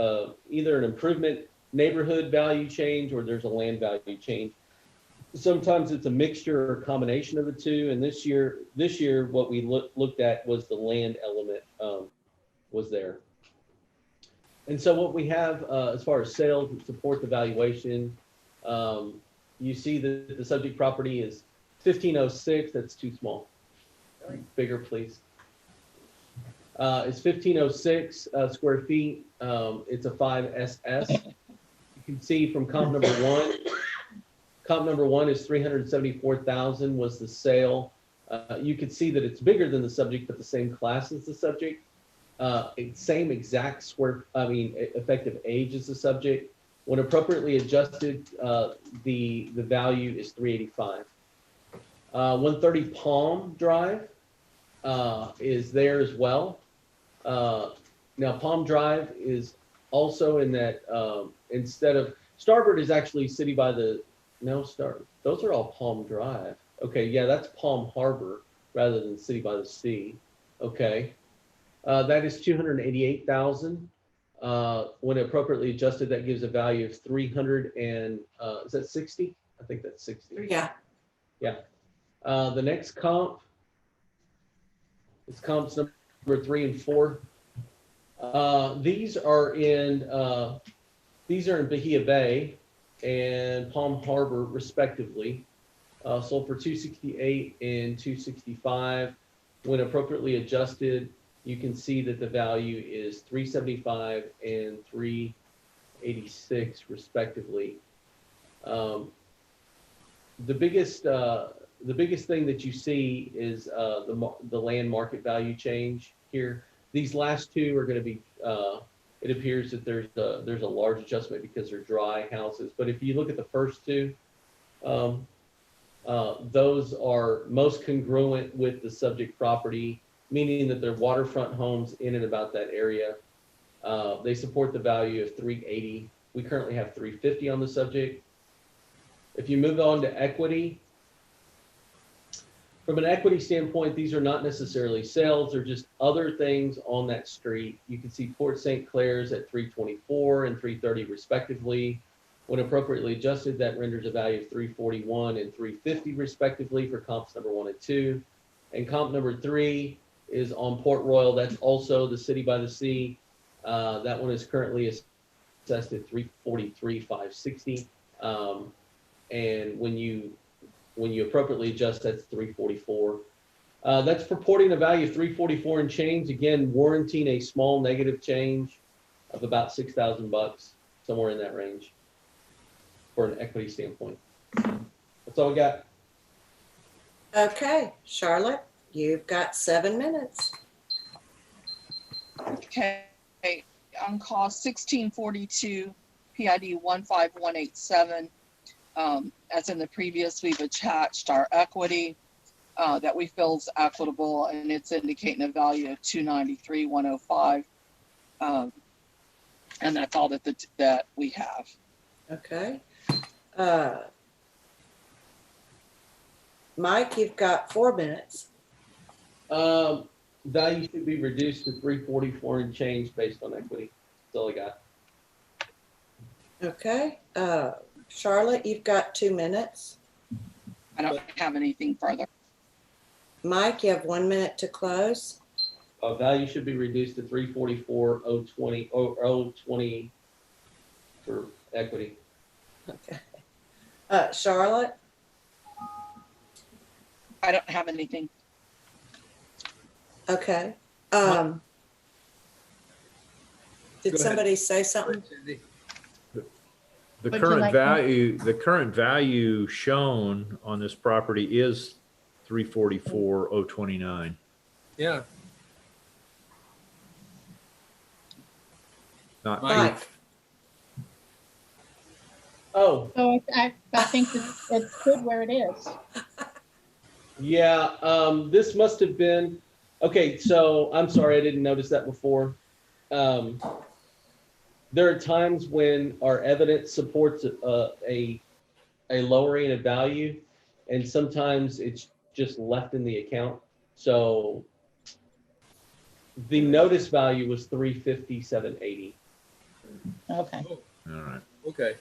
an improvement neighborhood value change or there's a land value change. Sometimes it's a mixture or combination of the two. And this year what we looked at was the land element was there. And so what we have as far as sales that support the valuation, you see that the subject property is 1506. That's too small. Bigger, please. It's 1506 square feet. It's a 5SS. You can see from comp number one. Comp number one is 374,000 was the sale. You can see that it's bigger than the subject, but the same class as the subject. Same exact effective age as the subject. When appropriately adjusted, the value is 385. 130 Palm Drive is there as well. Now Palm Drive is also in that instead of Starboard is actually City by the those are all Palm Drive. Okay, yeah, that's Palm Harbor rather than City by the Sea. Okay, that is 288,000. When appropriately adjusted, that gives a value of 300 and is that 60? I think that's 60. Yeah. Yeah. The next comp is comps number 3 and 4. These are in Bahia Bay and Palm Harbor, respectively. Sold for 268 and 265. When appropriately adjusted, you can see that the value is 375 and 386, respectively. The biggest thing that you see is the land market value change here. These last two are going to be. It appears that there's a large adjustment because they're dry houses. But if you look at the first two, those are most congruent with the subject property, meaning that they're waterfront homes in and about that area. They support the value of 380. We currently have 350 on the subject. If you move on to equity, from an equity standpoint, these are not necessarily sales. They're just other things on that street. You can see Port St. Clair's at 324 and 330 respectively. When appropriately adjusted, that renders a value of 341 and 350 respectively for comps number 1 and 2. And comp number 3 is on Port Royal. That's also the City by the Sea. That one is currently assessed at 343,560. And when you appropriately adjust, that's 344. That's purporting a value of 344 and change. Again, warranting a small negative change of about $6,000, somewhere in that range, for an equity standpoint. That's all we got. Okay, Charlotte, you've got 7 minutes. Okay, on call 1642, PID 15187. As in the previous, we've attached our equity that we feel is equitable, and it's indicating a value of 293,105. And that's all that we have. Okay. Mike, you've got 4 minutes. Value should be reduced to 344 and change based on equity. That's all I got. Okay. Charlotte, you've got 2 minutes. I don't have anything further. Mike, you have 1 minute to close. Value should be reduced to 344,020 for equity. Okay. Charlotte? I don't have anything. Okay. Did somebody say something? The Would you current like value, the current value shown on this property is 344,029. Yeah. Not Mike? Mike, Oh, So I think it's good where it is. yeah, this must have been, okay, so I'm sorry, I didn't notice that before. There are times when our evidence supports a lowering of value, and sometimes it's just left in the account. So the notice value was 357.80. Okay. Oh, all right. okay.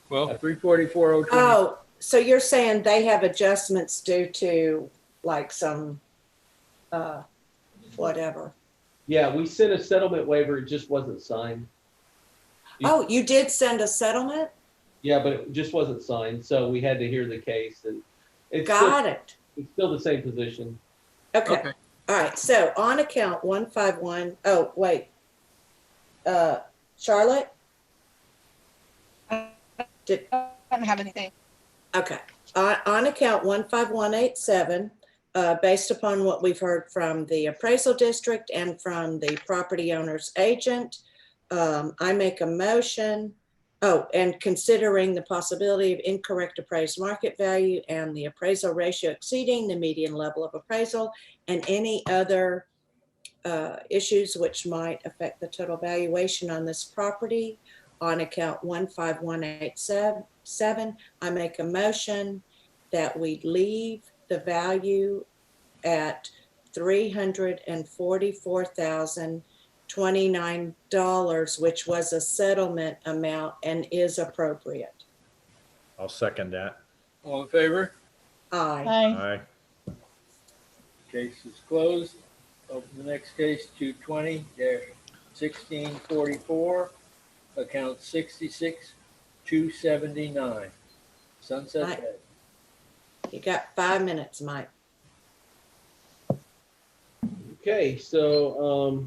Well, 344,020. oh, so you're saying they have adjustments due to like some, whatever. Yeah, we sent a settlement waiver, it just wasn't signed. Oh, you did send a settlement? Yeah, but it just wasn't signed, so we had to hear the case, and it's Got it. it's still the same position. Okay. Okay. All right. So on account 151, oh, wait. Charlotte? I don't have anything. Okay. On account 15187, based upon what we've heard from the appraisal district and from the property owner's agent, I make a motion. Oh, and considering the possibility of incorrect appraised market value and the appraisal ratio exceeding the median level of appraisal and any other issues which might affect the total valuation on this property, on account 15187, I make a motion that we leave the value at $344,029, which was a settlement amount and is appropriate. I'll second that. All in favor? Aye. Aye. Aye. Case is closed. Open the next case, 220-1644, account 66-279, Sunset Right. Bay. You got 5 minutes, Mike. Okay, so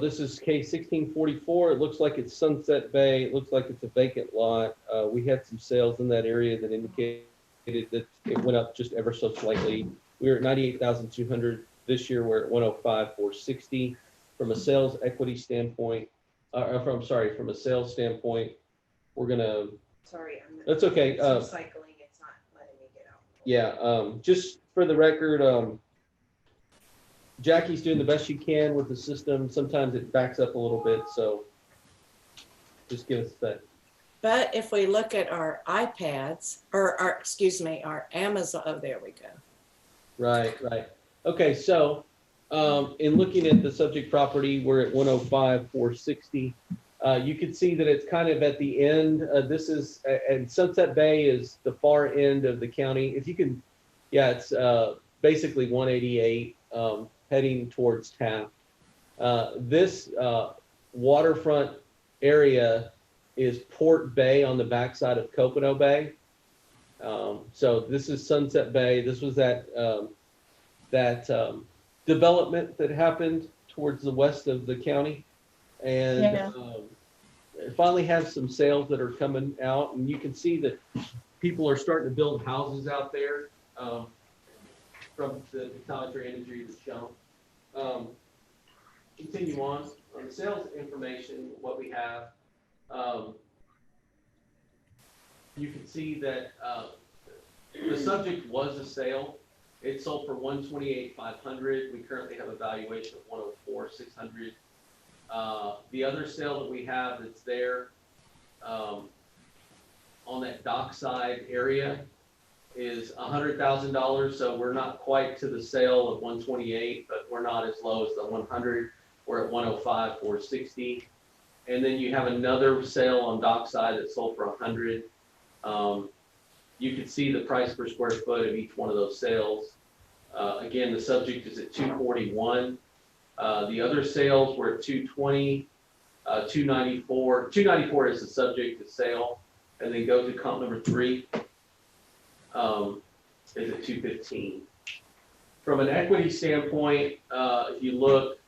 this is case 1644. It looks like it's Sunset Bay. It looks like it's a vacant lot. We had some sales in that area that indicated that it went up just ever so slightly. We were at 98,200 this year. We're at 105,460. From a sales equity standpoint, from a sales standpoint, we're gonna. Sorry, That's okay. cycling. It's not letting me get out. Yeah, just for the record, Jackie's doing the best she can with the system. Sometimes it backs up a little bit, so just give us that. But if we look at our iPads, or our, excuse me, our Amazon, oh, there we go. Right. Okay, so in looking at the subject property, we're at 105,460. You can see that it's kind of at the end. This is, and Sunset Bay is the far end of the county. If you can, yeah, it's basically 188 heading towards Taft. This waterfront area is Port Bay on the backside of Copano Bay. So this is Sunset Bay. This was that development that happened towards the west of the county. And Yeah. finally have some sales that are coming out, and you can see that people are starting to build houses out there from the pictometry imagery that's shown. Continue on the sales information. What we have, you can see that the subject was a sale. It sold for $128,500. We currently have a valuation of $104,600. The other sale that we have that's there on that dockside area is $100,000. So we're not quite to the sale of 128, but we're not as low as the 100. We're at 105,460. And then you have another sale on dockside that sold for 100. You can see the price per square foot of each one of those sales. Again, the subject is at 241. The other sales were at 220, 294. 294 is the subject to sale, and then go to comp number 3 is at 215. From an equity standpoint, if you look,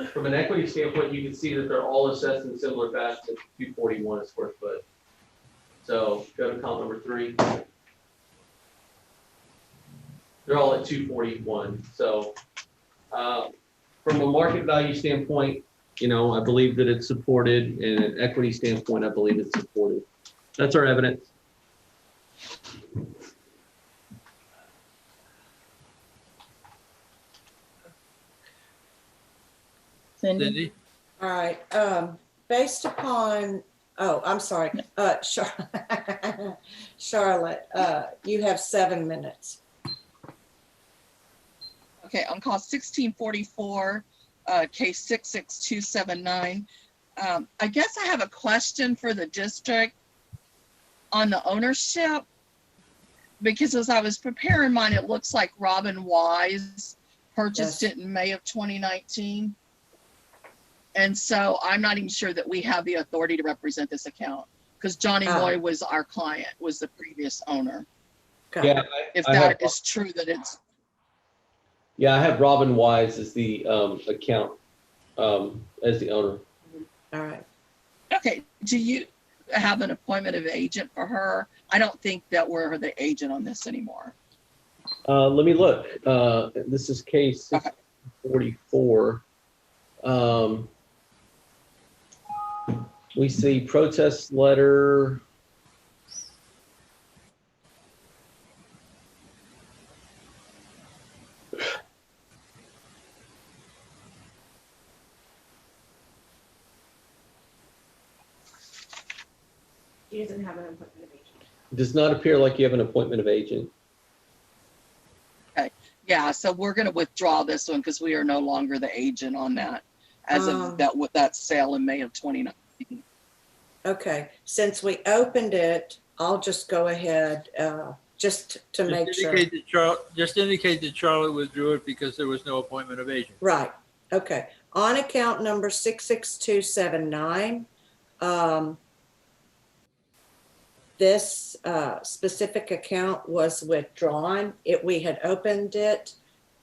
From an equity standpoint, you can see that they're all assessed in similar fashion, at 241 a square foot. So go to column number 3. They're all at 241. So from a market value standpoint, you know, I believe that it's supported, and an equity standpoint, I believe it's supported. That's our evidence. Cindy? Cindy? All right, based upon, oh, I'm sorry, Charlotte, you have 7 minutes. Okay, on call 1644, case 66279. I guess I have a question for the district on the ownership, because as I was preparing mine, it looks like Robin Wise purchased Yes. it in May of 2019. And so I'm not even sure that we have the authority to represent this account, because Johnny Oh. Moy was our client, was the previous owner. Okay. Yeah, If I have- that is true, that it's, Yeah, I have Robin Wise as the account, as the owner. All right. okay, do you have an appointment of agent for her? I don't think that we're the agent on this anymore. Let me look. This is case Okay. 644. We see protest letter. He doesn't have an appointment of agent. Does not appear like you have an appointment of agent. Yeah, so we're gonna withdraw this one because we are no longer the agent on that as of that, with that sale in May of 2019. Okay, since we opened it, I'll just go ahead, just to make sure. Just indicate that Charlotte withdrew it because there was no appointment of agent. Right, okay. On account number 66279, this specific account was withdrawn. We had opened it,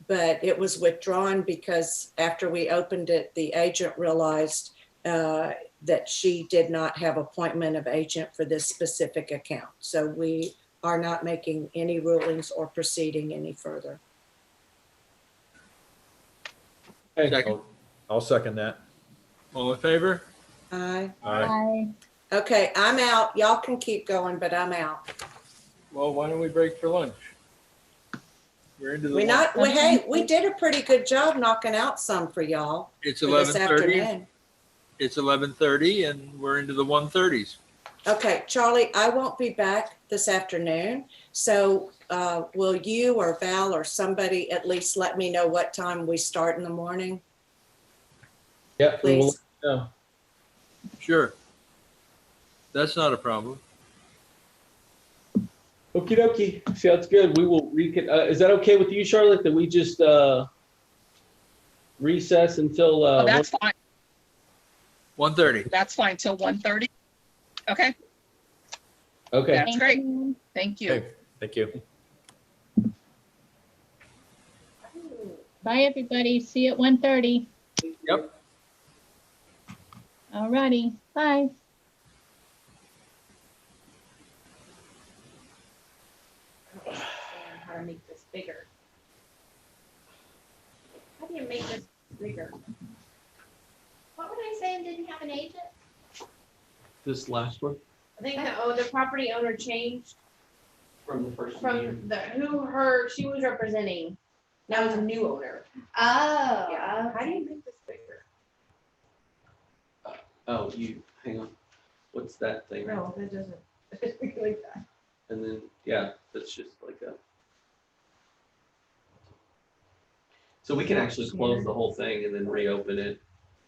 but it was withdrawn because after we opened it, the agent realized that she did not have appointment of agent for this specific account. So we are not making any rulings or proceeding any further. Second. I'll second that. All in favor? Aye. Aye. Okay, I'm out. Y'all can keep going, but I'm out. Well, why don't we break for lunch? We're into the. Hey, we did a pretty good job knocking out some for y'all It's for this 11:30. afternoon. It's 11:30 and we're into the 1:30s. Okay, Charlie, I won't be back this afternoon. So will you or Val or somebody at least let me know what time we start in the morning, Yeah, we will please? let you know. Sure. That's not a problem. Okie dokie. Sounds good. We will is that okay with you, Charlotte, that we just recess until Oh, that's fine. 1:30. That's fine till 1:30. Okay, okay. that's Thank great. you. Thank you. Okay, thank you. Bye, everybody. See you at 1:30. Yep. All righty. Bye. I don't understand how to make this bigger. How do you make this bigger? What were they saying, didn't have an agent? This last one I think that, the property owner changed from the first from she was representing. Now it's a new owner. Oh, Yeah. How do you okay. make this bigger? Oh, hang on. What's that thing? No, that doesn't. It's like that. And then, yeah, that's just like a. So we can actually close the whole thing and then reopen it.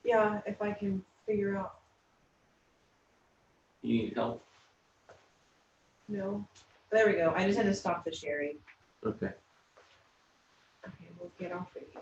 Yeah, if I can figure out. You need help? No. There we go. I just had to stop the sharing. Okay. Okay, we'll get off of it.